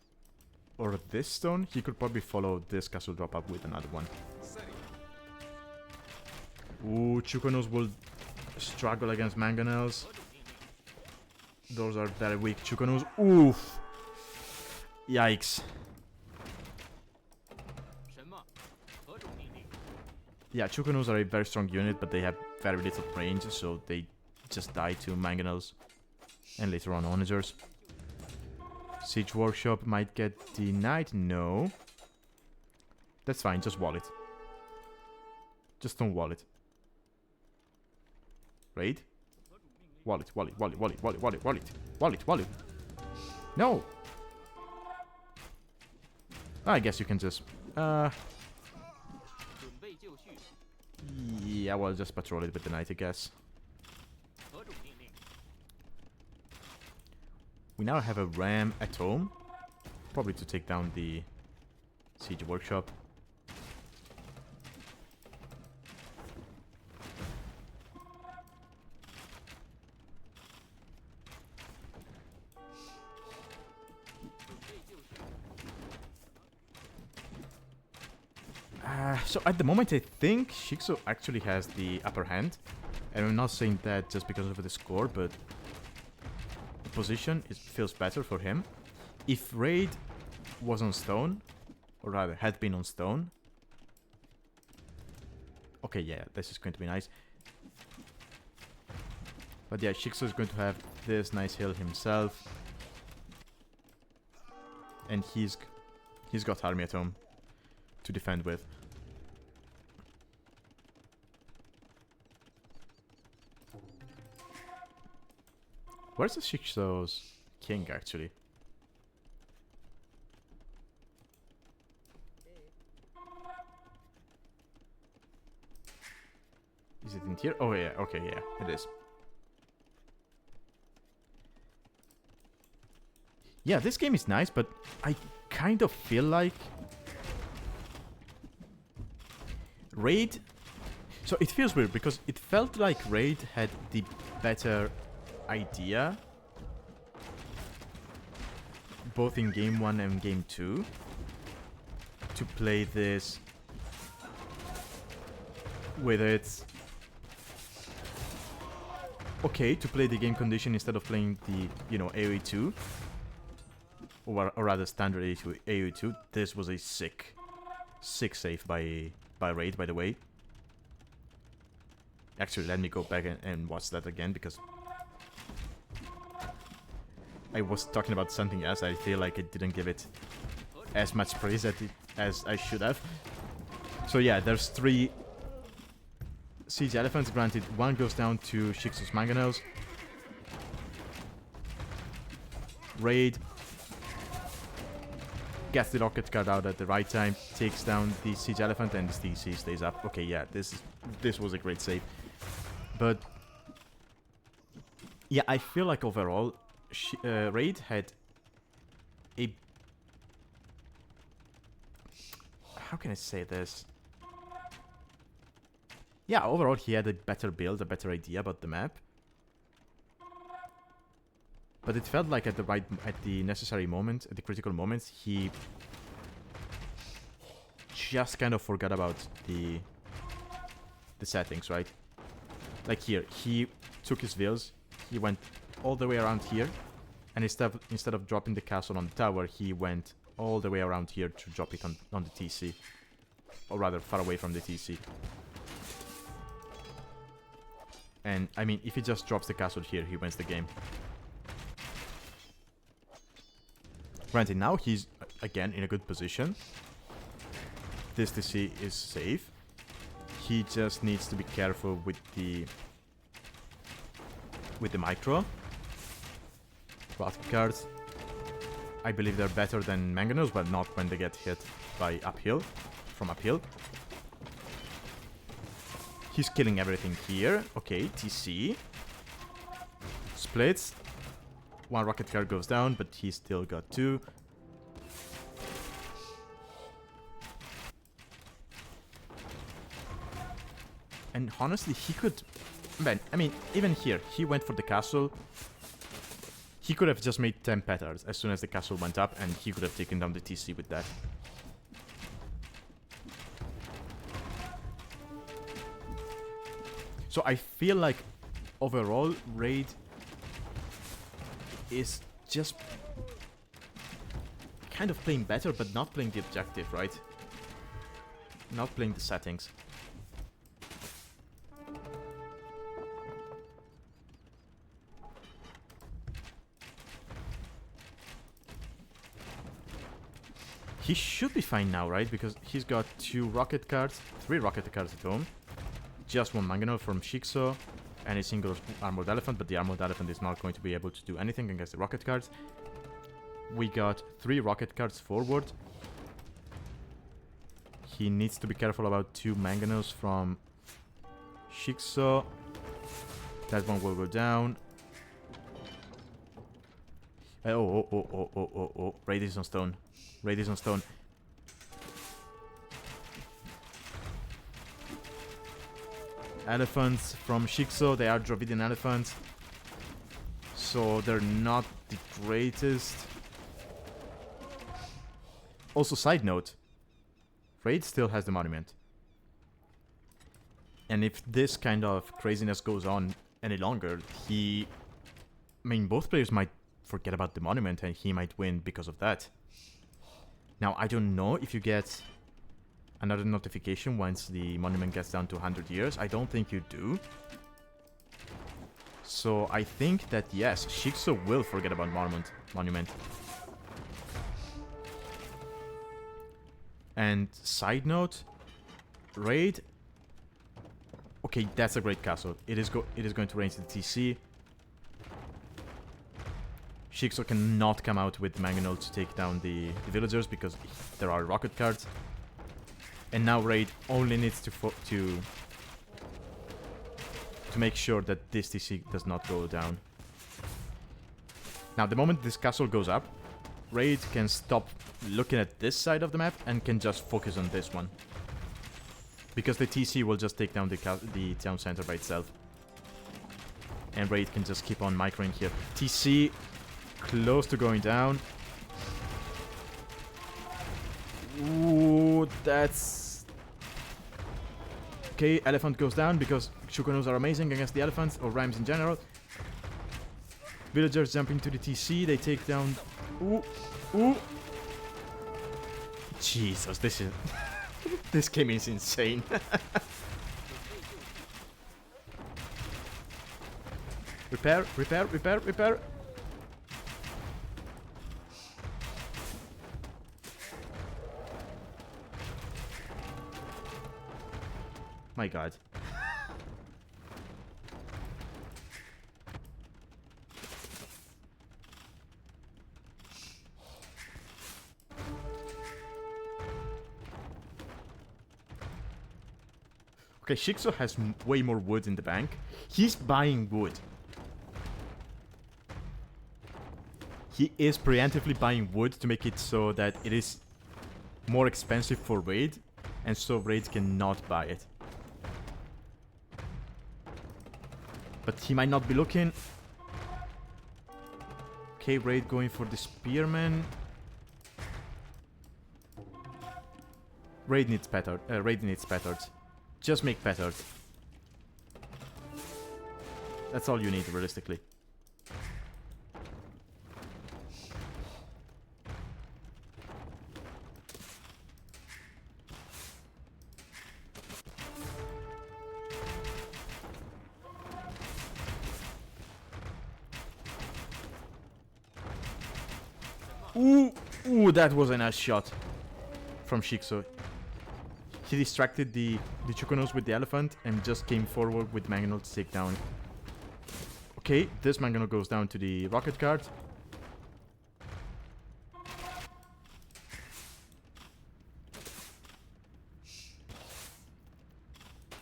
or this stone, he could probably follow this castle drop up with another one. Ooh, Chukonos will struggle against mangonels. Those are very weak Chukonos. Oof! Yikes. Yeah, Chukonos are a very strong unit, but they have very little range, so they just die to mangonels. And later on, onagers. Siege Workshop might get denied. No. That's fine, just wall it. Just don't wall it. RaiD? Wallet, wallet, wallet, wallet, wallet, wallet, wallet, wallet, wallet. No! I guess you can just... yeah, well, just patrol it with the knight, I guess. We now have a ram at home. Probably to take down the siege workshop. So at the moment I think Shixo actually has the upper hand. And I'm not saying that just because of the score, but the position feels better for him. If RaiD was on stone, or rather had been on stone. Okay, yeah, this is going to be nice. But yeah, Shixo is going to have this nice hill himself. And he's got army at home to defend with. Where's the Shixo's king, actually? Is it in here? Oh, yeah. Okay, yeah. It is. Yeah, this game is nice, but I kind of feel like... RaiD... So it feels weird, because it felt like RaiD had the better idea, both in game 1 and game 2, to play this with its... Okay, to play the game condition instead of playing the, you know, AOE 2, or rather standard AOE 2. This was a sick save by RaiD, by the way. Actually, let me go back and watch that again, because I was talking about something else. I feel like I didn't give it as much praise as I should have. So yeah, there's 3 siege elephants. Granted, one goes down to Shixo's mangonels. RaiD gets the rocket card out at the right time, takes down the siege elephant, and the TC stays up. Okay, yeah, this was a great save. But yeah, I feel like overall RaiD had a... How can I say this? Yeah, overall he had a better build, a better idea about the map. But it felt like at the necessary moment, at the critical moments, he just kind of forgot about the settings, right? Like here, he took his vills, he went all the way around here, and instead of dropping the castle on the tower, he went all the way around here to drop it on the TC. Or rather, far away from the TC. And, I mean, if he just drops the castle here, he wins the game. Granted, now he's, again, in a good position. This TC is safe. He just needs to be careful with the micro. Rocket cards. I believe they're better than mangonels, but not when they get hit by uphill. From uphill. He's killing everything here. Okay, TC. Splits. One rocket card goes down, but he's still got 2. And honestly, he could... Man, I mean, even here, he went for the castle. He could have just made 10 petards as soon as the castle went up, and he could have taken down the TC with that. So I feel like, overall, RaiD is just kind of playing better, but not playing the objective, right? Not playing the settings. He should be fine now, right? Because he's got 2 rocket cards, 3 rocket cards at home. Just 1 mangonel from Shixo. any single armored elephant, but the armored elephant is not going to be able to do anything against the rocket cards. We got 3 rocket cards forward. He needs to be careful about 2 mangonels from Shixo. That one will go down. Oh. RaiD is on stone. RaiD is on stone. Elephants from Shixo. They are Dravidian elephants. So they're not the greatest. Also, side note. RaiD still has the monument. And if this kind of craziness goes on any longer, I mean, both players might forget about the monument and he might win because of that. Now, I don't know if you get another notification once the monument gets down to 100 years. I don't think you do. So I think that, yes, Shixo will forget about monument. And side note, RaiD. Okay, that's a great castle. It is going to range the TC. Shixo cannot come out with Mangonel to take down the villagers because there are rocket cards. And now RaiD only needs to make sure that this TC does not go down. Now, the moment this castle goes up, RaiD can stop looking at this side of the map and can just focus on this one. Because the TC will just take down the town center by itself. And RaiD can just keep on microing here. TC close to going down. Ooh, that's... Okay, elephant goes down because Shukonos are amazing against the elephants, or rams in general. Villagers jumping to the TC, they take down... Ooh. Jesus, this is... This game is insane. Repair. My god. Okay, Shixo has way more wood in the bank. He's buying wood. He is preemptively buying wood to make it so that it is more expensive for RaiD, and so RaiD cannot buy it. But he might not be looking. Okay, RaiD going for the spearman. RaiD needs petards. Just make petards. That's all you need, realistically. Ooh, that was a nice shot from Shixo. He distracted the Chukonos with the elephant and just came forward with Mangonel to take down. Okay, this Mangonel goes down to the rocket card.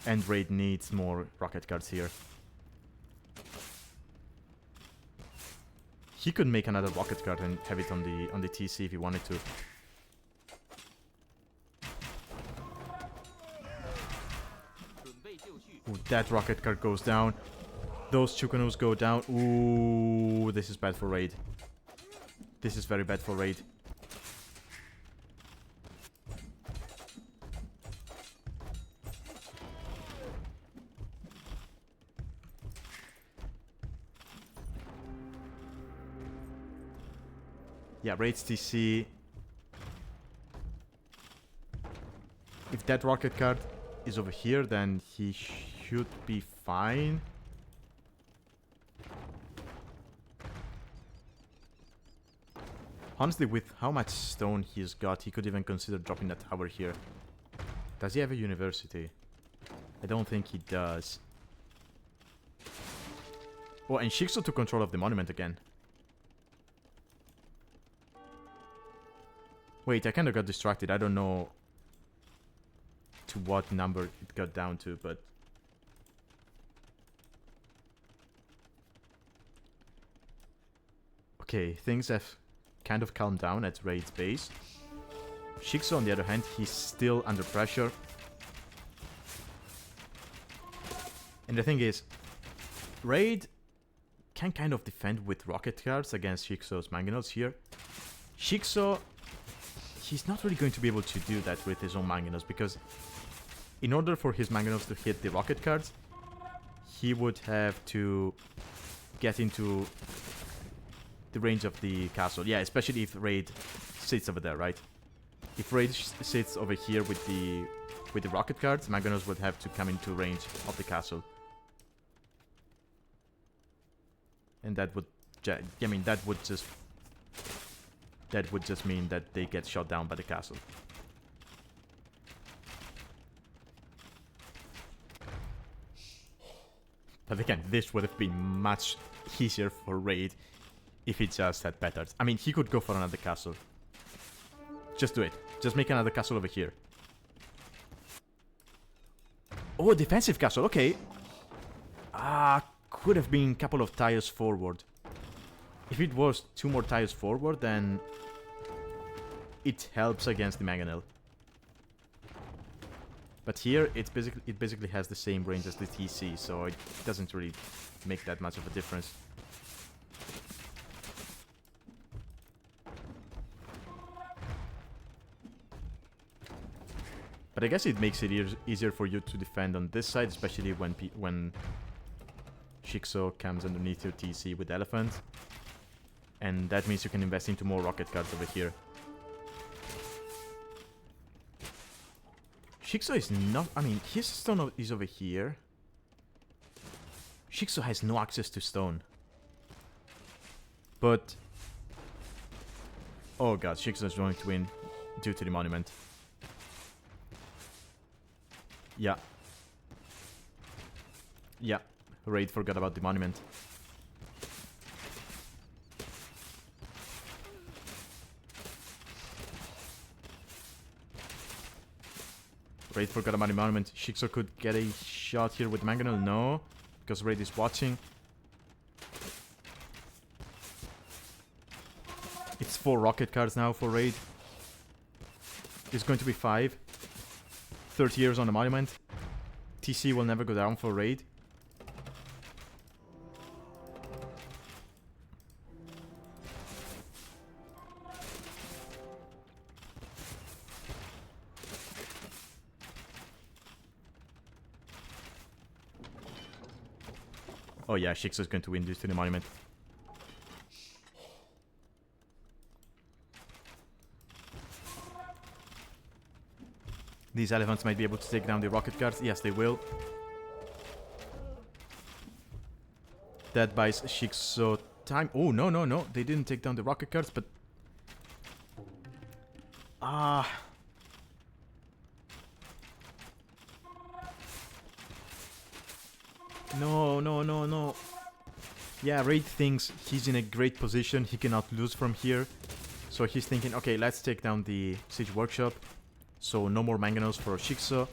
And RaiD needs more rocket cards here. He could make another rocket card and have it on the TC if he wanted to. Ooh, that rocket card goes down. Those Chukonos go down. Ooh, this is bad for RaiD. This is very bad for RaiD. Yeah, RaiD's TC. If that rocket card is over here, then he should be fine. Honestly, with how much stone he's got, he could even consider dropping that tower here. Does he have a university? I don't think he does. Oh, and Shixo took control of the monument again. Wait, I kind of got distracted. I don't know to what number it got down to, but... Okay, things have kind of calmed down at RaiD's base. Shixo, on the other hand, he's still under pressure. And the thing is, RaiD can kind of defend with rocket cards against Shixo's mangonels here. Shixo, he's not really going to be able to do that with his own mangonels, because in order for his mangonels to hit the rocket cards, he would have to get into the range of the castle. Yeah, especially if RaiD sits over there, right? If RaiD sits over here with the rocket cards, mangonels would have to come into range of the castle. And that would, I mean, that would just mean that they get shot down by the castle. But again, this would have been much easier for RaiD if he just had petards. I mean, he could go for another castle. Just do it. Just make another castle over here. Oh, defensive castle, okay. Could have been a couple of tiles forward. If it was 2 more tiles forward, then it helps against the mangonel. But here, it basically has the same range as the TC, so it doesn't really make that much of a difference. But I guess it makes it easier for you to defend on this side, especially when Shixo comes underneath your TC with Elephant. And that means you can invest into more rocket cards over here. Shixo is not... I mean, his stone is over here. Shixo has no access to stone. But... oh god, Shixo is going to win due to the monument. Yeah. Yeah. RaiD forgot about the monument. RaiD forgot about the monument. Shixo could get a shot here with Mangonel. No, because RaiD is watching. It's 4 rocket cards now for RaiD. It's going to be 5. 30 years on the monument. TC will never go down for RaiD. Oh yeah, Shixo is going to win due to the monument. These elephants might be able to take down the rocket cards. Yes, they will. That buys Shixo time. Oh, no, no, no. They didn't take down the rocket cards, but... No, no, no, no. Yeah, RaiD thinks he's in a great position. He cannot lose from here. So he's thinking, okay, let's take down the Siege Workshop. So no more mangonels for Shixo.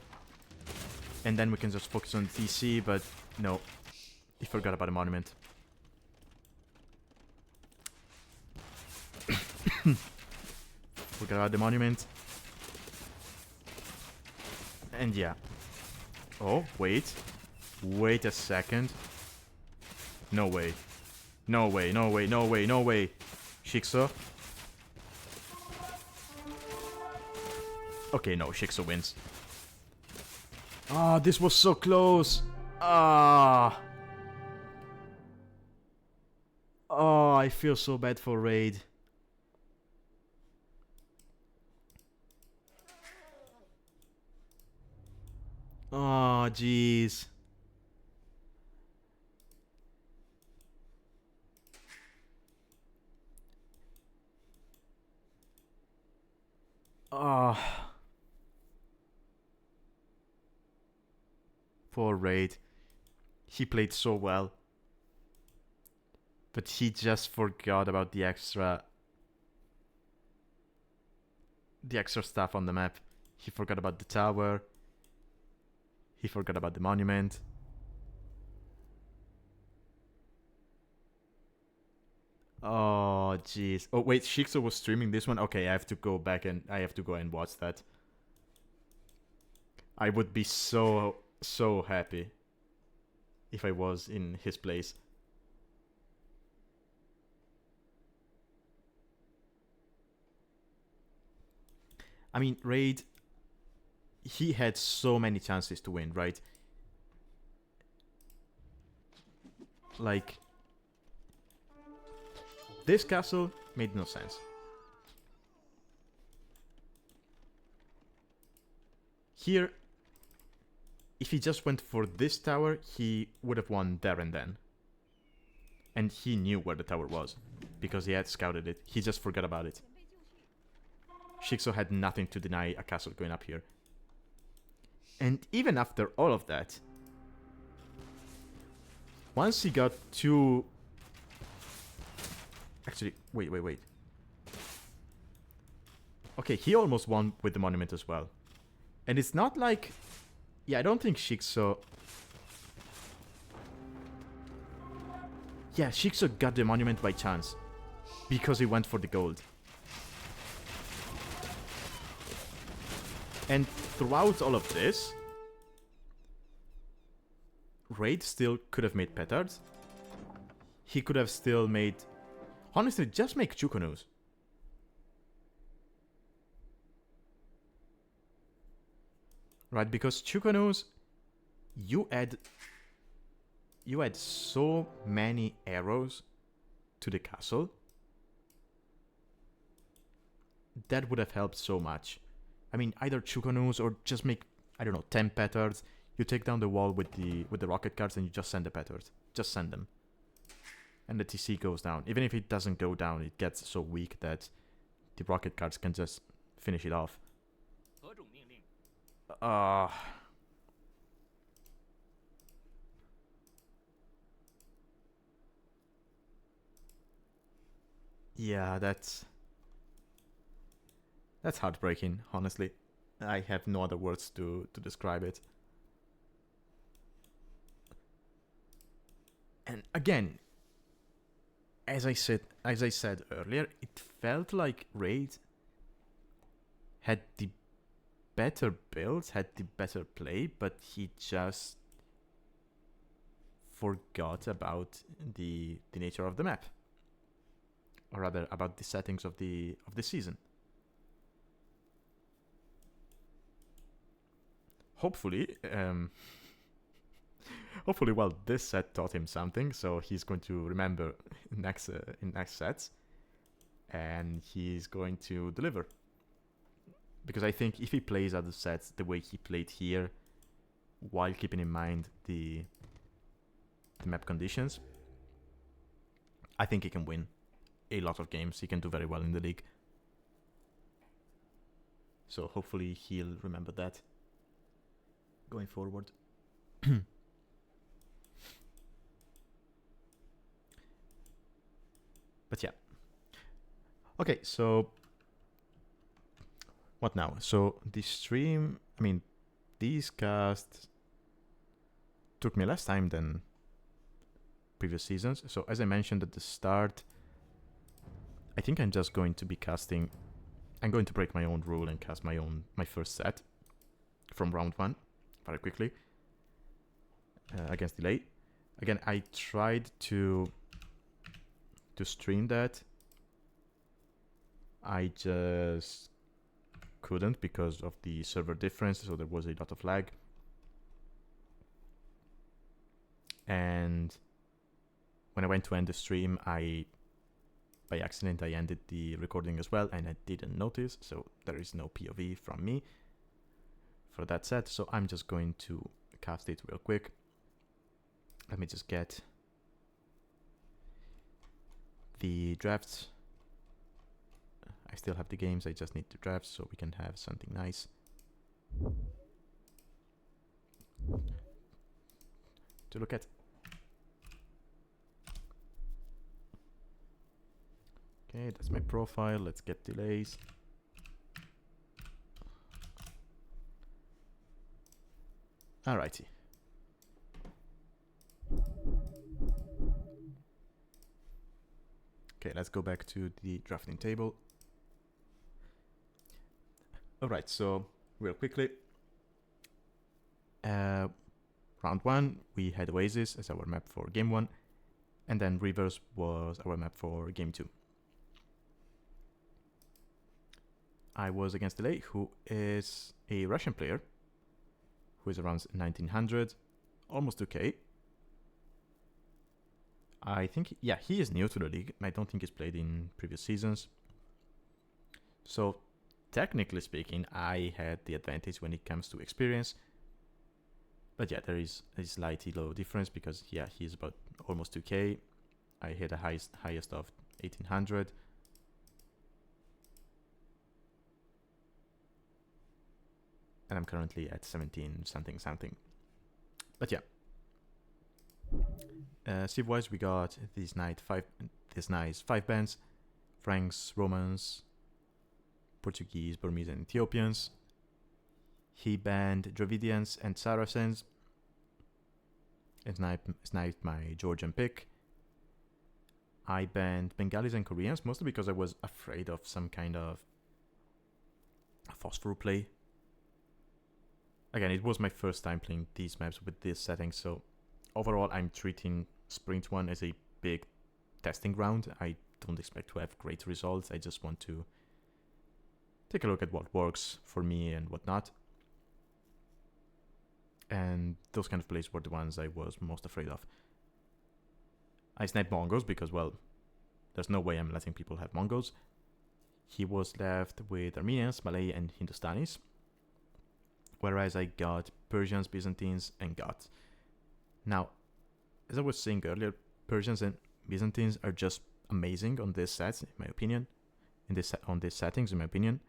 And then we can just focus on TC, but no. He forgot about the monument. Forgot about the monument. And yeah. Oh, wait. Wait a second. No way. No way, no way, no way, no way. Shixo. Okay, no, Shixo wins. Ah, this was so close. Ah. Oh, I feel so bad for RaiD. Oh, jeez. Ah. Poor RaiD. He played so well. But he just forgot about the extra stuff on the map. He forgot about the tower. He forgot about the monument. Oh, jeez. Oh, wait, Shixo was streaming this one? Okay, I have to go back and I have to go and watch that. I would be so happy if I was in his place. I mean, RaiD, he had so many chances to win, right? Like, this castle made no sense. Here, if he just went for this tower, he would have won there and then. And he knew where the tower was, because he had scouted it. He just forgot about it. Shixo had nothing to deny a castle going up here. And even after all of that, once he got two... Actually, wait. Okay, he almost won with the monument as well. And it's not like... Yeah, I don't think Shixo... Yeah, Shixo got the monument by chance. Because he went for the gold. And throughout all of this, RaiD still could have made petards. He could have still made... Honestly, just make Chukonus. Right, because Chukonus, you add so many arrows to the castle. That would have helped so much. I mean, either Chukonus or just make, I don't know, 10 petards. You take down the wall with the rocket cards and you just send the petards. Just send them. And the TC goes down. Even if it doesn't go down, it gets so weak that the rocket cards can just finish it off. Yeah, that's heartbreaking, honestly. I have no other words to describe it. And again, as I said earlier, it felt like RaiD had the better builds, had the better play, but he just forgot about the nature of the map. Or rather, about the settings of the season. Hopefully, well, this set taught him something, so he's going to remember in next sets, and he's going to deliver. Because I think if he plays other sets the way he played here, while keeping in mind the map conditions, I think he can win a lot of games. He can do very well in the league. So hopefully he'll remember that going forward. But yeah. Okay, so what now? So the stream, I mean, these casts took me less time than previous seasons. So as I mentioned at the start, I think I'm just going to be casting... I'm going to break my own rule and cast my first set from round 1 very quickly against delay. Again, I tried to stream that. I just couldn't because of the server difference, so there was a lot of lag. And when I went to end the stream, by accident I ended the recording as well, and I didn't notice, so there is no POV from me for that set. So I'm just going to cast it real quick. Let me just get the drafts. I still have the games, I just need the drafts so we can have something nice to look at. Okay, that's my profile. Let's get delays. Alrighty. Okay, let's go back to the drafting table. Alright, so real quickly. Round 1, we had Oasis as our map for game 1, and then Rivers was our map for game 2. I was against Delay, who is a Russian player, who is around 1900, almost 2k. I think, yeah, he is new to the league. I don't think he's played in previous seasons. So, technically speaking, I had the advantage when it comes to experience. But yeah, there is a slightly low difference because, yeah, he's about almost 2k. I had a highest of 1800. And I'm currently at 17 something. But yeah. Civ-wise, we got this nice 5 bands: Franks, Romans, Portuguese, Burmese, and Ethiopians. He banned Dravidians and Saracens, and sniped my Georgian pick. I banned Bengalis and Koreans, mostly because I was afraid of some kind of phosphor play. Again, it was my first time playing these maps with this setting, so overall I'm treating Sprint 1 as a big testing ground. I don't expect to have great results. I just want to take a look at what works for me and what not. And those kind of plays were the ones I was most afraid of. I sniped Mongols because, well, there's no way I'm letting people have Mongols. He was left with Armenians, Malay, and Hindustanis. Whereas I got Persians, Byzantines, and Goths. Now, as I was saying earlier, Persians and Byzantines are just amazing on this sets, in my opinion. On these settings, in my opinion,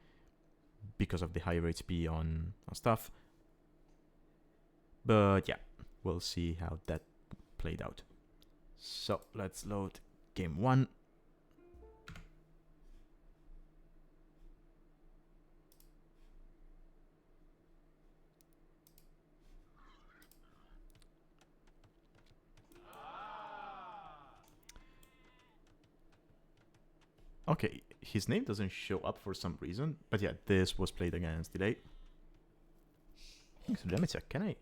because of the higher HP on stuff. But yeah, we'll see how that played out. So let's load game 1. Okay, his name doesn't show up for some reason, but yeah, this was played against Delay. So let me check, can I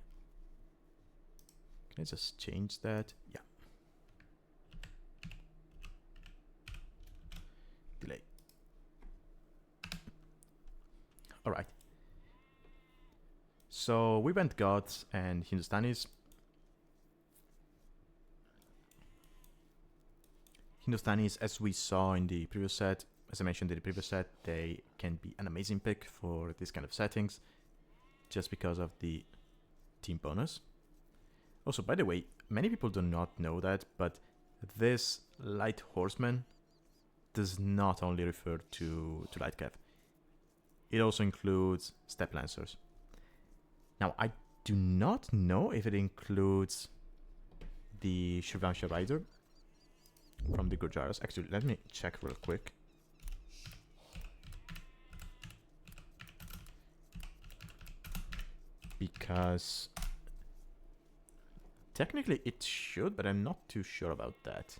just change that? Yeah. Delay. Alright. So we went Goths and Hindustanis. Hindustanis, as we saw in the previous set, as I mentioned in the previous set, they can be an amazing pick for this kind of settings, just because of the team bonus. Also, by the way, many people do not know that, but this light horseman does not only refer to light cav. It also includes step lancers. Now, I do not know if it includes the Shrivansha rider from the Gurjaras. Actually, let me check real quick. Because technically it should, but I'm not too sure about that.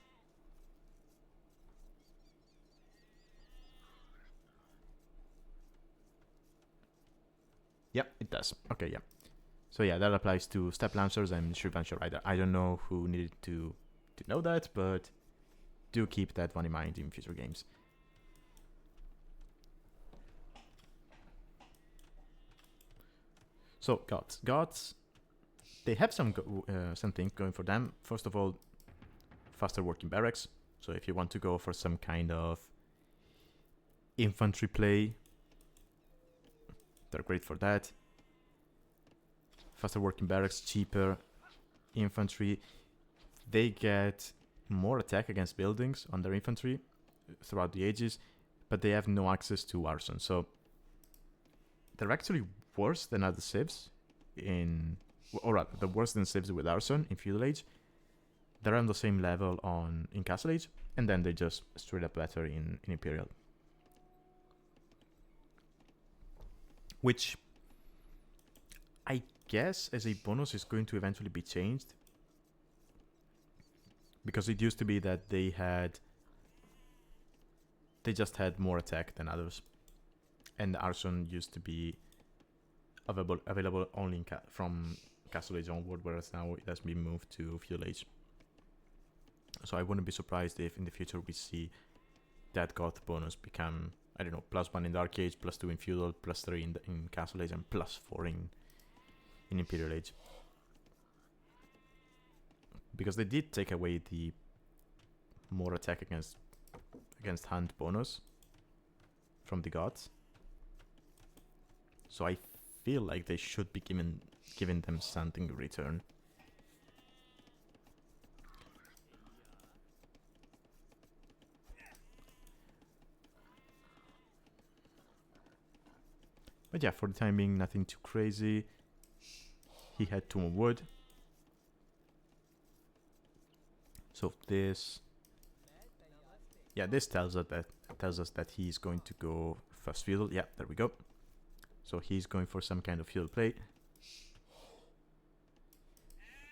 Yep, it does. Okay, yeah. So yeah, that applies to Step Lancers and Shrivansha Rider. I don't know who needed to know that, but do keep that one in mind in future games. So Gods, they have some things going for them. First of all, faster working barracks. So if you want to go for some kind of infantry play, they're great for that. Faster working barracks, cheaper infantry. They get more attack against buildings on their infantry throughout the ages, but they have no access to arson. So they're actually worse than other civs in, or rather, they're worse than civs with arson in feudal age, they're on the same level in Castle Age, and then they just straight up better in Imperial. Which I guess as a bonus is going to eventually be changed. Because it used to be that they just had more attack than others. And Arson used to be available only from Castle Age onward, whereas now it has been moved to Feudal Age. So I wouldn't be surprised if in the future we see that Goth bonus become, I don't know, +1 in Dark Age, +2 in Feudal, +3 in Castle Age, and +4 in Imperial Age. Because they did take away the more attack against hand bonus from the gods. So I feel like they should be giving them something in return. But yeah, for the time being, nothing too crazy. He had 2 more wood. So this, yeah, this tells us that he's going to go first feudal. Yeah, there we go. So he's going for some kind of feudal play.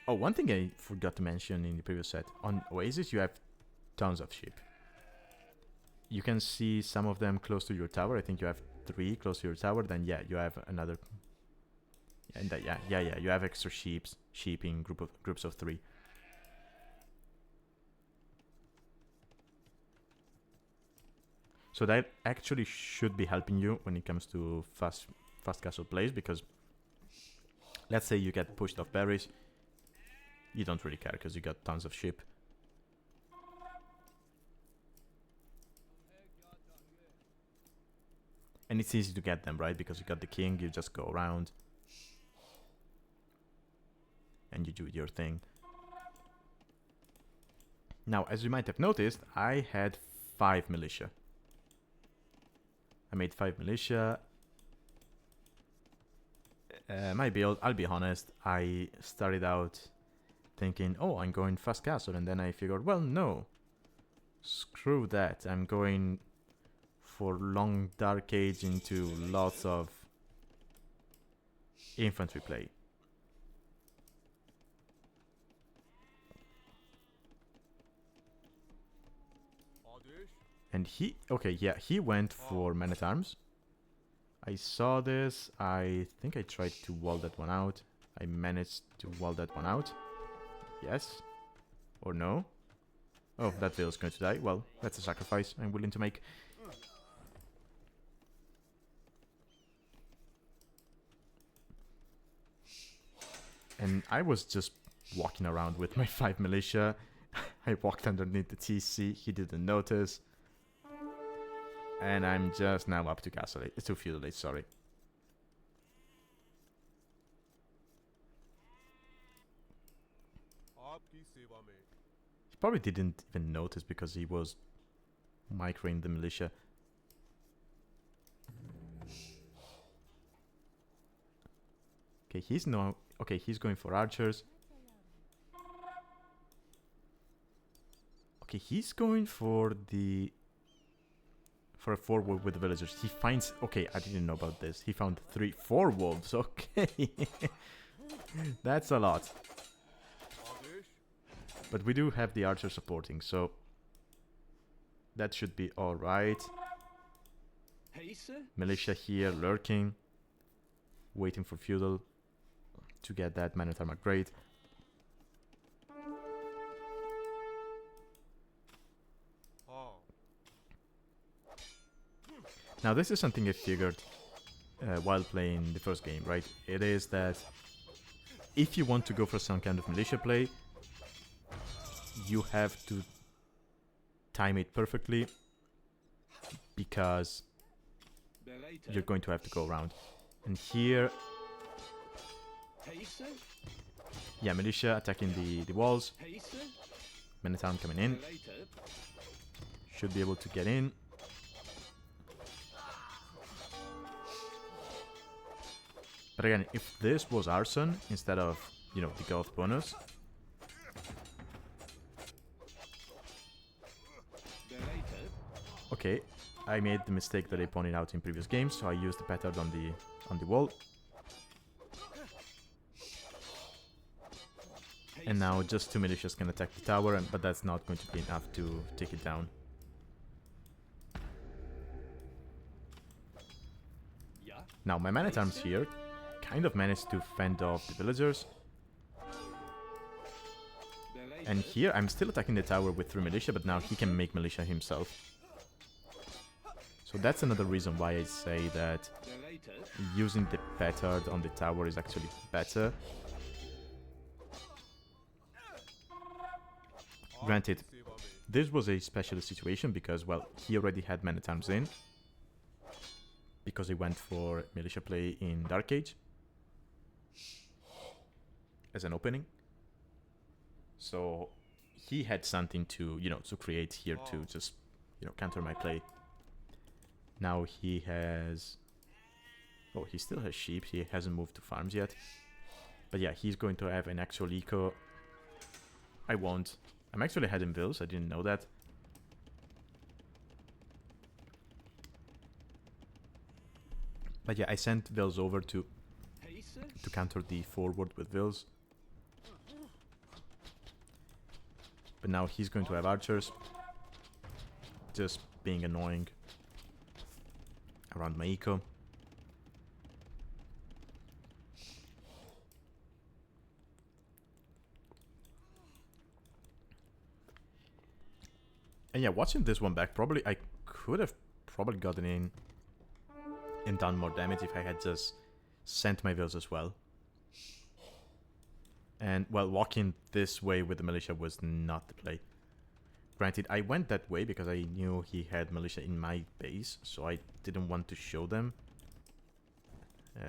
Oh, one thing I forgot to mention in the previous set: on Oasis you have tons of sheep. You can see some of them close to your tower. I think you have 3 close to your tower. Then yeah, you have another. And yeah, you have extra sheep in groups of 3. So that actually should be helping you when it comes to fast castle plays, because let's say you get pushed off berries, you don't really care because you got tons of sheep. And it's easy to get them, right? Because you got the king, you just go around and you do your thing. Now, as you might have noticed, I had 5 militia. I made 5 militia. My build, I'll be honest, I started out thinking, oh, I'm going fast castle, and then I figured, well, no, screw that, I'm going for long Dark Age into lots of infantry play. And he went for men-at-arms. I saw this. I think I tried to wall that one out. I managed to wall that one out. Yes. Or no. Oh, that veil is going to die. Well, that's a sacrifice I'm willing to make. And I was just walking around with my 5 militia. I walked underneath the TC. He didn't notice. And I'm just now up to Castle Age, to Feudal Age, sorry. He probably didn't even notice because he was microing the militia. Okay, he's going for archers. Okay, he's going for a 4-wolf with the villagers. He finds... Okay, I didn't know about this. He found 4 wolves. Okay. That's a lot. But we do have the archer supporting, so... that should be alright. Militia here, lurking. Waiting for feudal to get that man-at-arm upgrade. Now this is something I figured while playing the first game, right? It is that if you want to go for some kind of militia play, you have to time it perfectly, because you're going to have to go around. And here, yeah, militia attacking the walls, men-at-arm coming in, should be able to get in. But again, if this was arson instead of, you know, the Goth bonus, Okay, I made the mistake that I pointed out in previous games, so I used the petard on the wall. And now just 2 militias can attack the tower, but that's not going to be enough to take it down. Now my man-at-arms here kind of managed to fend off the villagers. And here I'm still attacking the tower with 3 militia, but now he can make militia himself. So that's another reason why I say that using the petard on the tower is actually better. Granted, this was a special situation because, well, he already had man-at-arms in. Because he went for militia play in Dark Age as an opening. So he had something to, you know, to create here to just, you know, counter my play. Now he has... Oh, he still has sheep. He hasn't moved to farms yet. But yeah, he's going to have an actual eco. I won't. I'm actually heading vills. I didn't know that. But yeah, I sent vills over to counter the forward with vills. But now he's going to have archers. Just being annoying around my eco. And yeah, watching this one back, probably I could have probably gotten in and done more damage if I had just sent my vills as well. And, well, walking this way with the militia was not the play. Granted, I went that way because I knew he had militia in my base, so I didn't want to show them.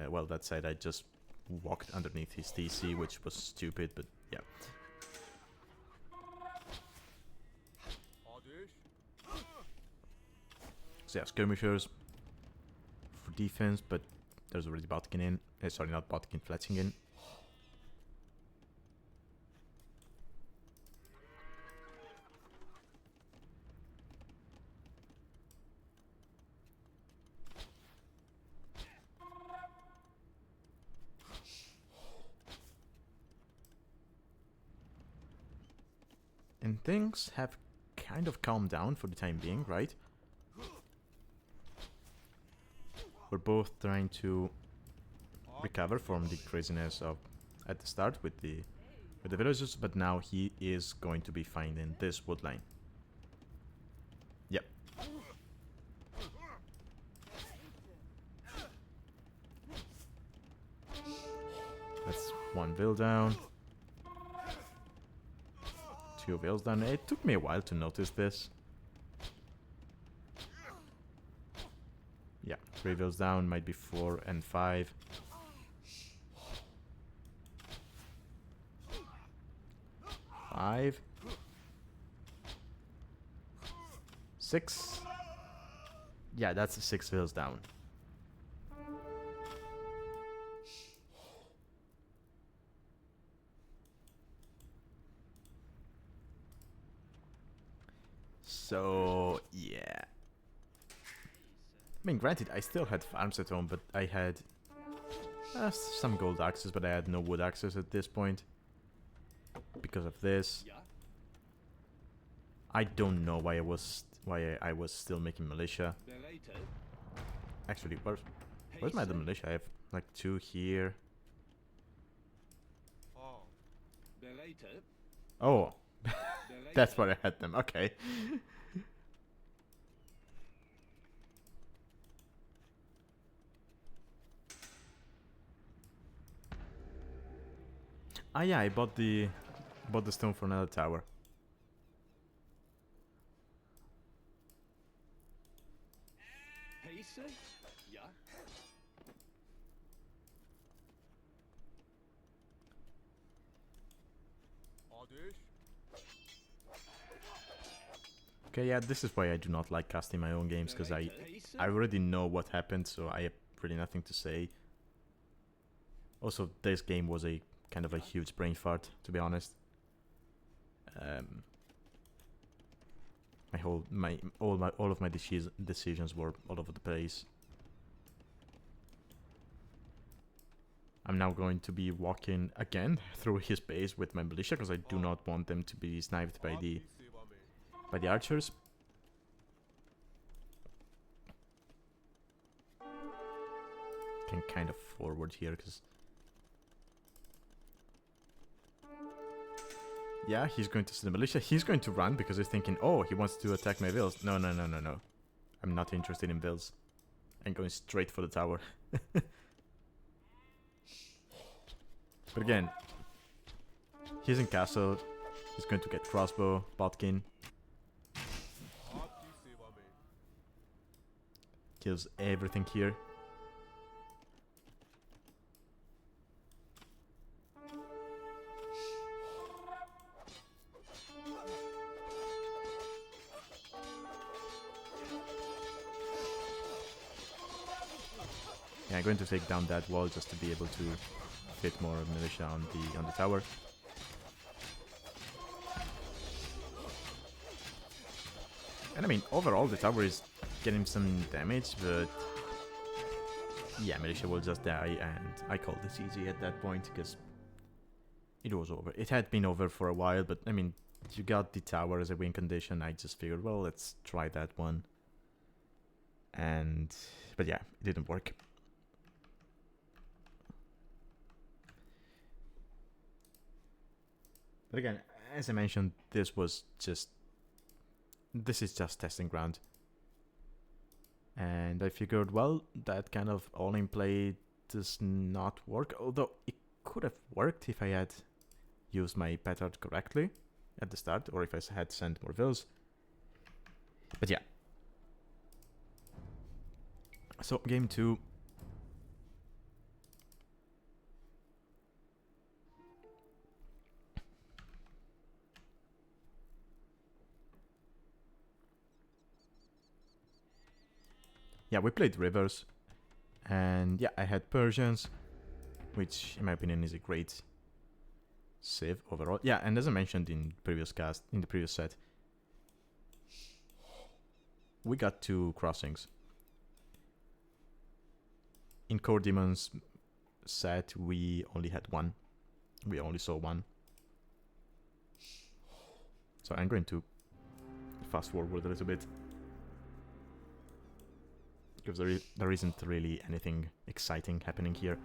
Well, that said, I just walked underneath his TC, which was stupid, but yeah. So yeah, skirmishers for defense, but there's already Botkin in. Sorry, not Botkin, Fletching in. And things have kind of calmed down for the time being, right? We're both trying to recover from the craziness of at the start with the villagers, but now he is going to be finding this wood line. Yep. That's one vill down. 2 vills down. It took me a while to notice this. Yeah, 3 vills down, might be 4 and 5. Five. 6. Yeah, that's 6 vills down. So, yeah. I mean, granted, I still had farms at home, but I had some gold axes, but I had no wood axes at this point. Because of this. I don't know why I was still making militia. Actually, where's my other militia? I have like 2 here. Oh, that's where I had them. Okay. Ah yeah, I bought the stone for another tower. Okay, yeah, this is why I do not like casting my own games, because I already know what happened, so I have really nothing to say. Also, this game was a kind of a huge brain fart, to be honest. all of my decisions were all over the place. I'm now going to be walking again through his base with my militia because I do not want them to be sniped by the archers. Can kind of forward here because yeah, he's going to send the militia. He's going to run because he's thinking, oh, he wants to attack my vills. No. I'm not interested in vills. I'm going straight for the tower. But again, he's in castle. He's going to get crossbow, Botkin. Kills everything here. Yeah, I'm going to take down that wall just to be able to fit more militia on the tower. And I mean, overall the tower is getting some damage, but yeah, militia will just die, and I called this easy at that point because it was over. It had been over for a while, but I mean, you got the tower as a win condition. I just figured, well, let's try that one. But yeah, it didn't work. But again, as I mentioned, this is just testing ground. And I figured, well, that kind of all-in play does not work. Although it could have worked if I had used my petard correctly at the start, or if I had sent more vills. But yeah. So, game 2. Yeah, we played rivers, and yeah, I had Persians, which in my opinion is a great civ overall. Yeah, and as I mentioned in the previous set, we got 2 crossings. In KorDimon's set, we only had 1. We only saw 1. So I'm going to fast forward a little bit, because there isn't really anything exciting happening here.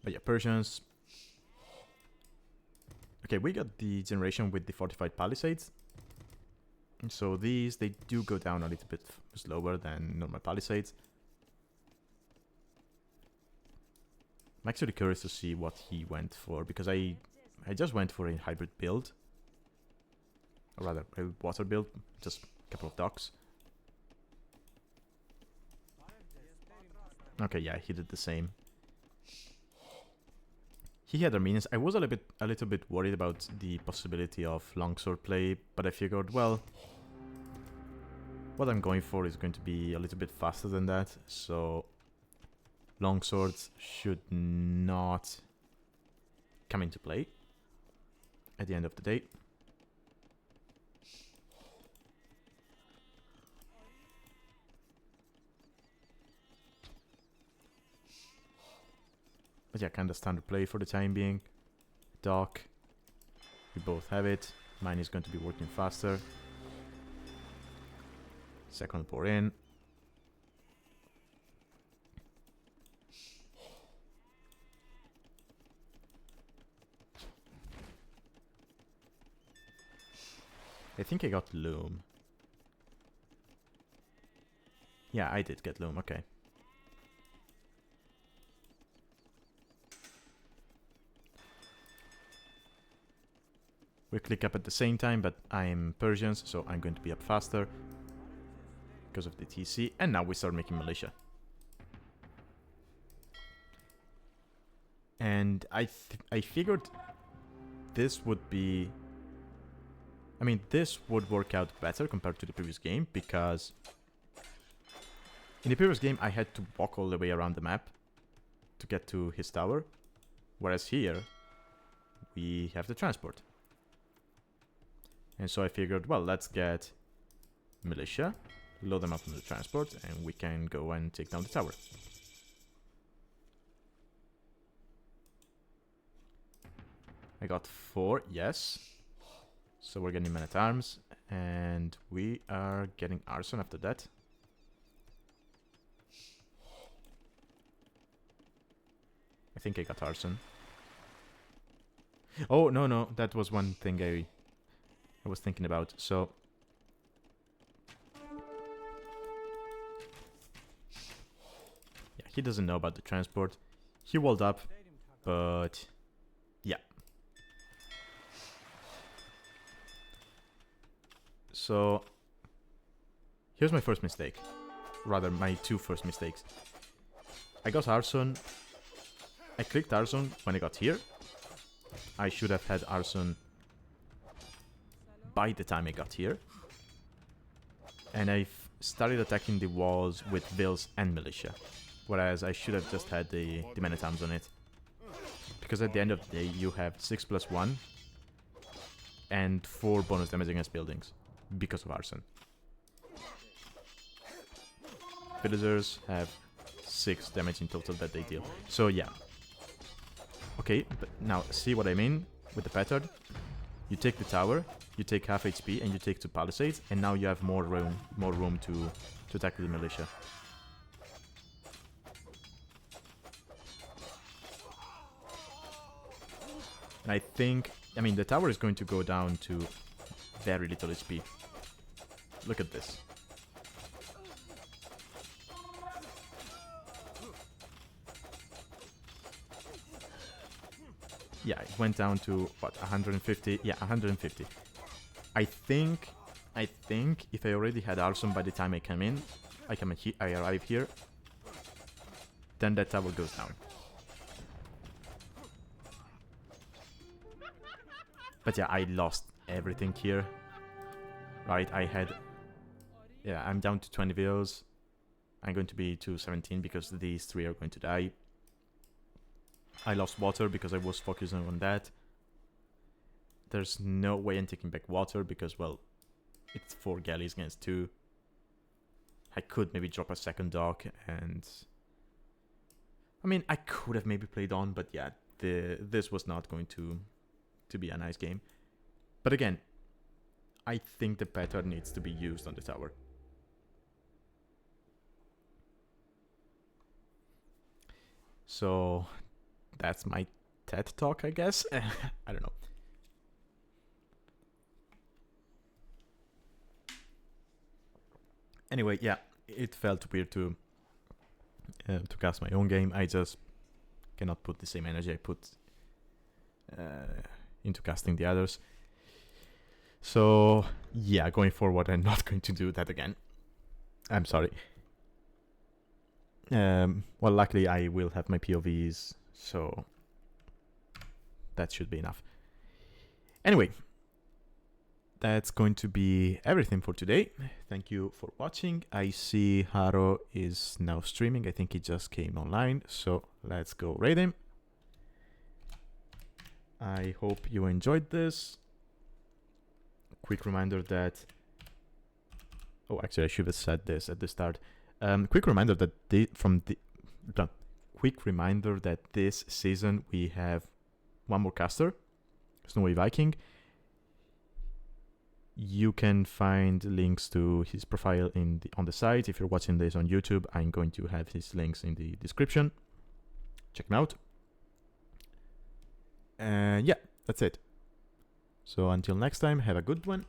But yeah, Persians. Okay, we got the generation with the fortified palisades. So they do go down a little bit slower than normal palisades. I'm actually curious to see what he went for, because I just went for a hybrid build. Or rather, a water build, just a couple of docks. Okay, yeah, he did the same. He had Armenians. I was a little bit worried about the possibility of longsword play, but I figured, well, what I'm going for is going to be a little bit faster than that, so longswords should not come into play at the end of the day. But yeah, kind of standard play for the time being. Dock. We both have it. Mine is going to be working faster. Second pour in. I think I got Loom. Yeah, I did get Loom, okay. We click up at the same time, but I'm Persians, so I'm going to be up faster because of the TC. And now we start making militia. And I figured this would be... I mean, this would work out better compared to the previous game, because in the previous game I had to walk all the way around the map, to get to his tower. Whereas here, we have the transport. And so I figured, well, let's get militia, load them up on the transport, and we can go and take down the tower. I got 4, yes. So we're getting men-at-arms, and we are getting arson after that. I think I got arson. Oh, no, that was one thing I was thinking about. So yeah, he doesn't know about the transport. He walled up, but yeah. So here's my first mistake. Rather, my 2 first mistakes. I got arson. I clicked arson when I got here. I should have had arson by the time I got here. And I started attacking the walls with vills and militia. Whereas I should have just had the men-at-arms on it. Because at the end of the day, you have 6+1 and 4 bonus damage against buildings because of arson. Villagers have 6 damage in total that they deal. So yeah. Okay, but now see what I mean with the pattern? You take the tower, you take half HP, and you take 2 palisades, and now you have more room to attack the militia. And I think, I mean, the tower is going to go down to very little HP. Look at this. Yeah, it went down to, what, 150? Yeah, 150. I think if I already had arson by the time I come in, I arrive here, then that tower goes down. But yeah, I lost everything here. Right, yeah, I'm down to 20 vills. I'm going to be to 17 because these 3 are going to die. I lost water because I was focusing on that. There's no way I'm taking back water because, well, it's 4 galleys against 2. I could maybe drop a second dock and... I mean, I could have maybe played on, but yeah, this was not going to be a nice game. But again, I think the pattern needs to be used on the tower. So that's my TED talk, I guess. I don't know. Anyway, yeah, it felt weird to cast my own game. I just cannot put the same energy I put into casting the others. So yeah, going forward, I'm not going to do that again. I'm sorry. Well, luckily I will have my POVs, so that should be enough. Anyway, that's going to be everything for today. Thank you for watching. I see Haro is now streaming. I think he just came online, so let's go raid him. I hope you enjoyed this. Quick reminder that... Oh, actually, I should have said this at the start. Quick reminder that this season we have one more caster, SnoweyViking. You can find links to his profile on the site. If you're watching this on YouTube, I'm going to have his links in the description. Check him out. And yeah, that's it. So until next time, have a good one.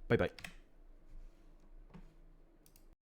Bye bye.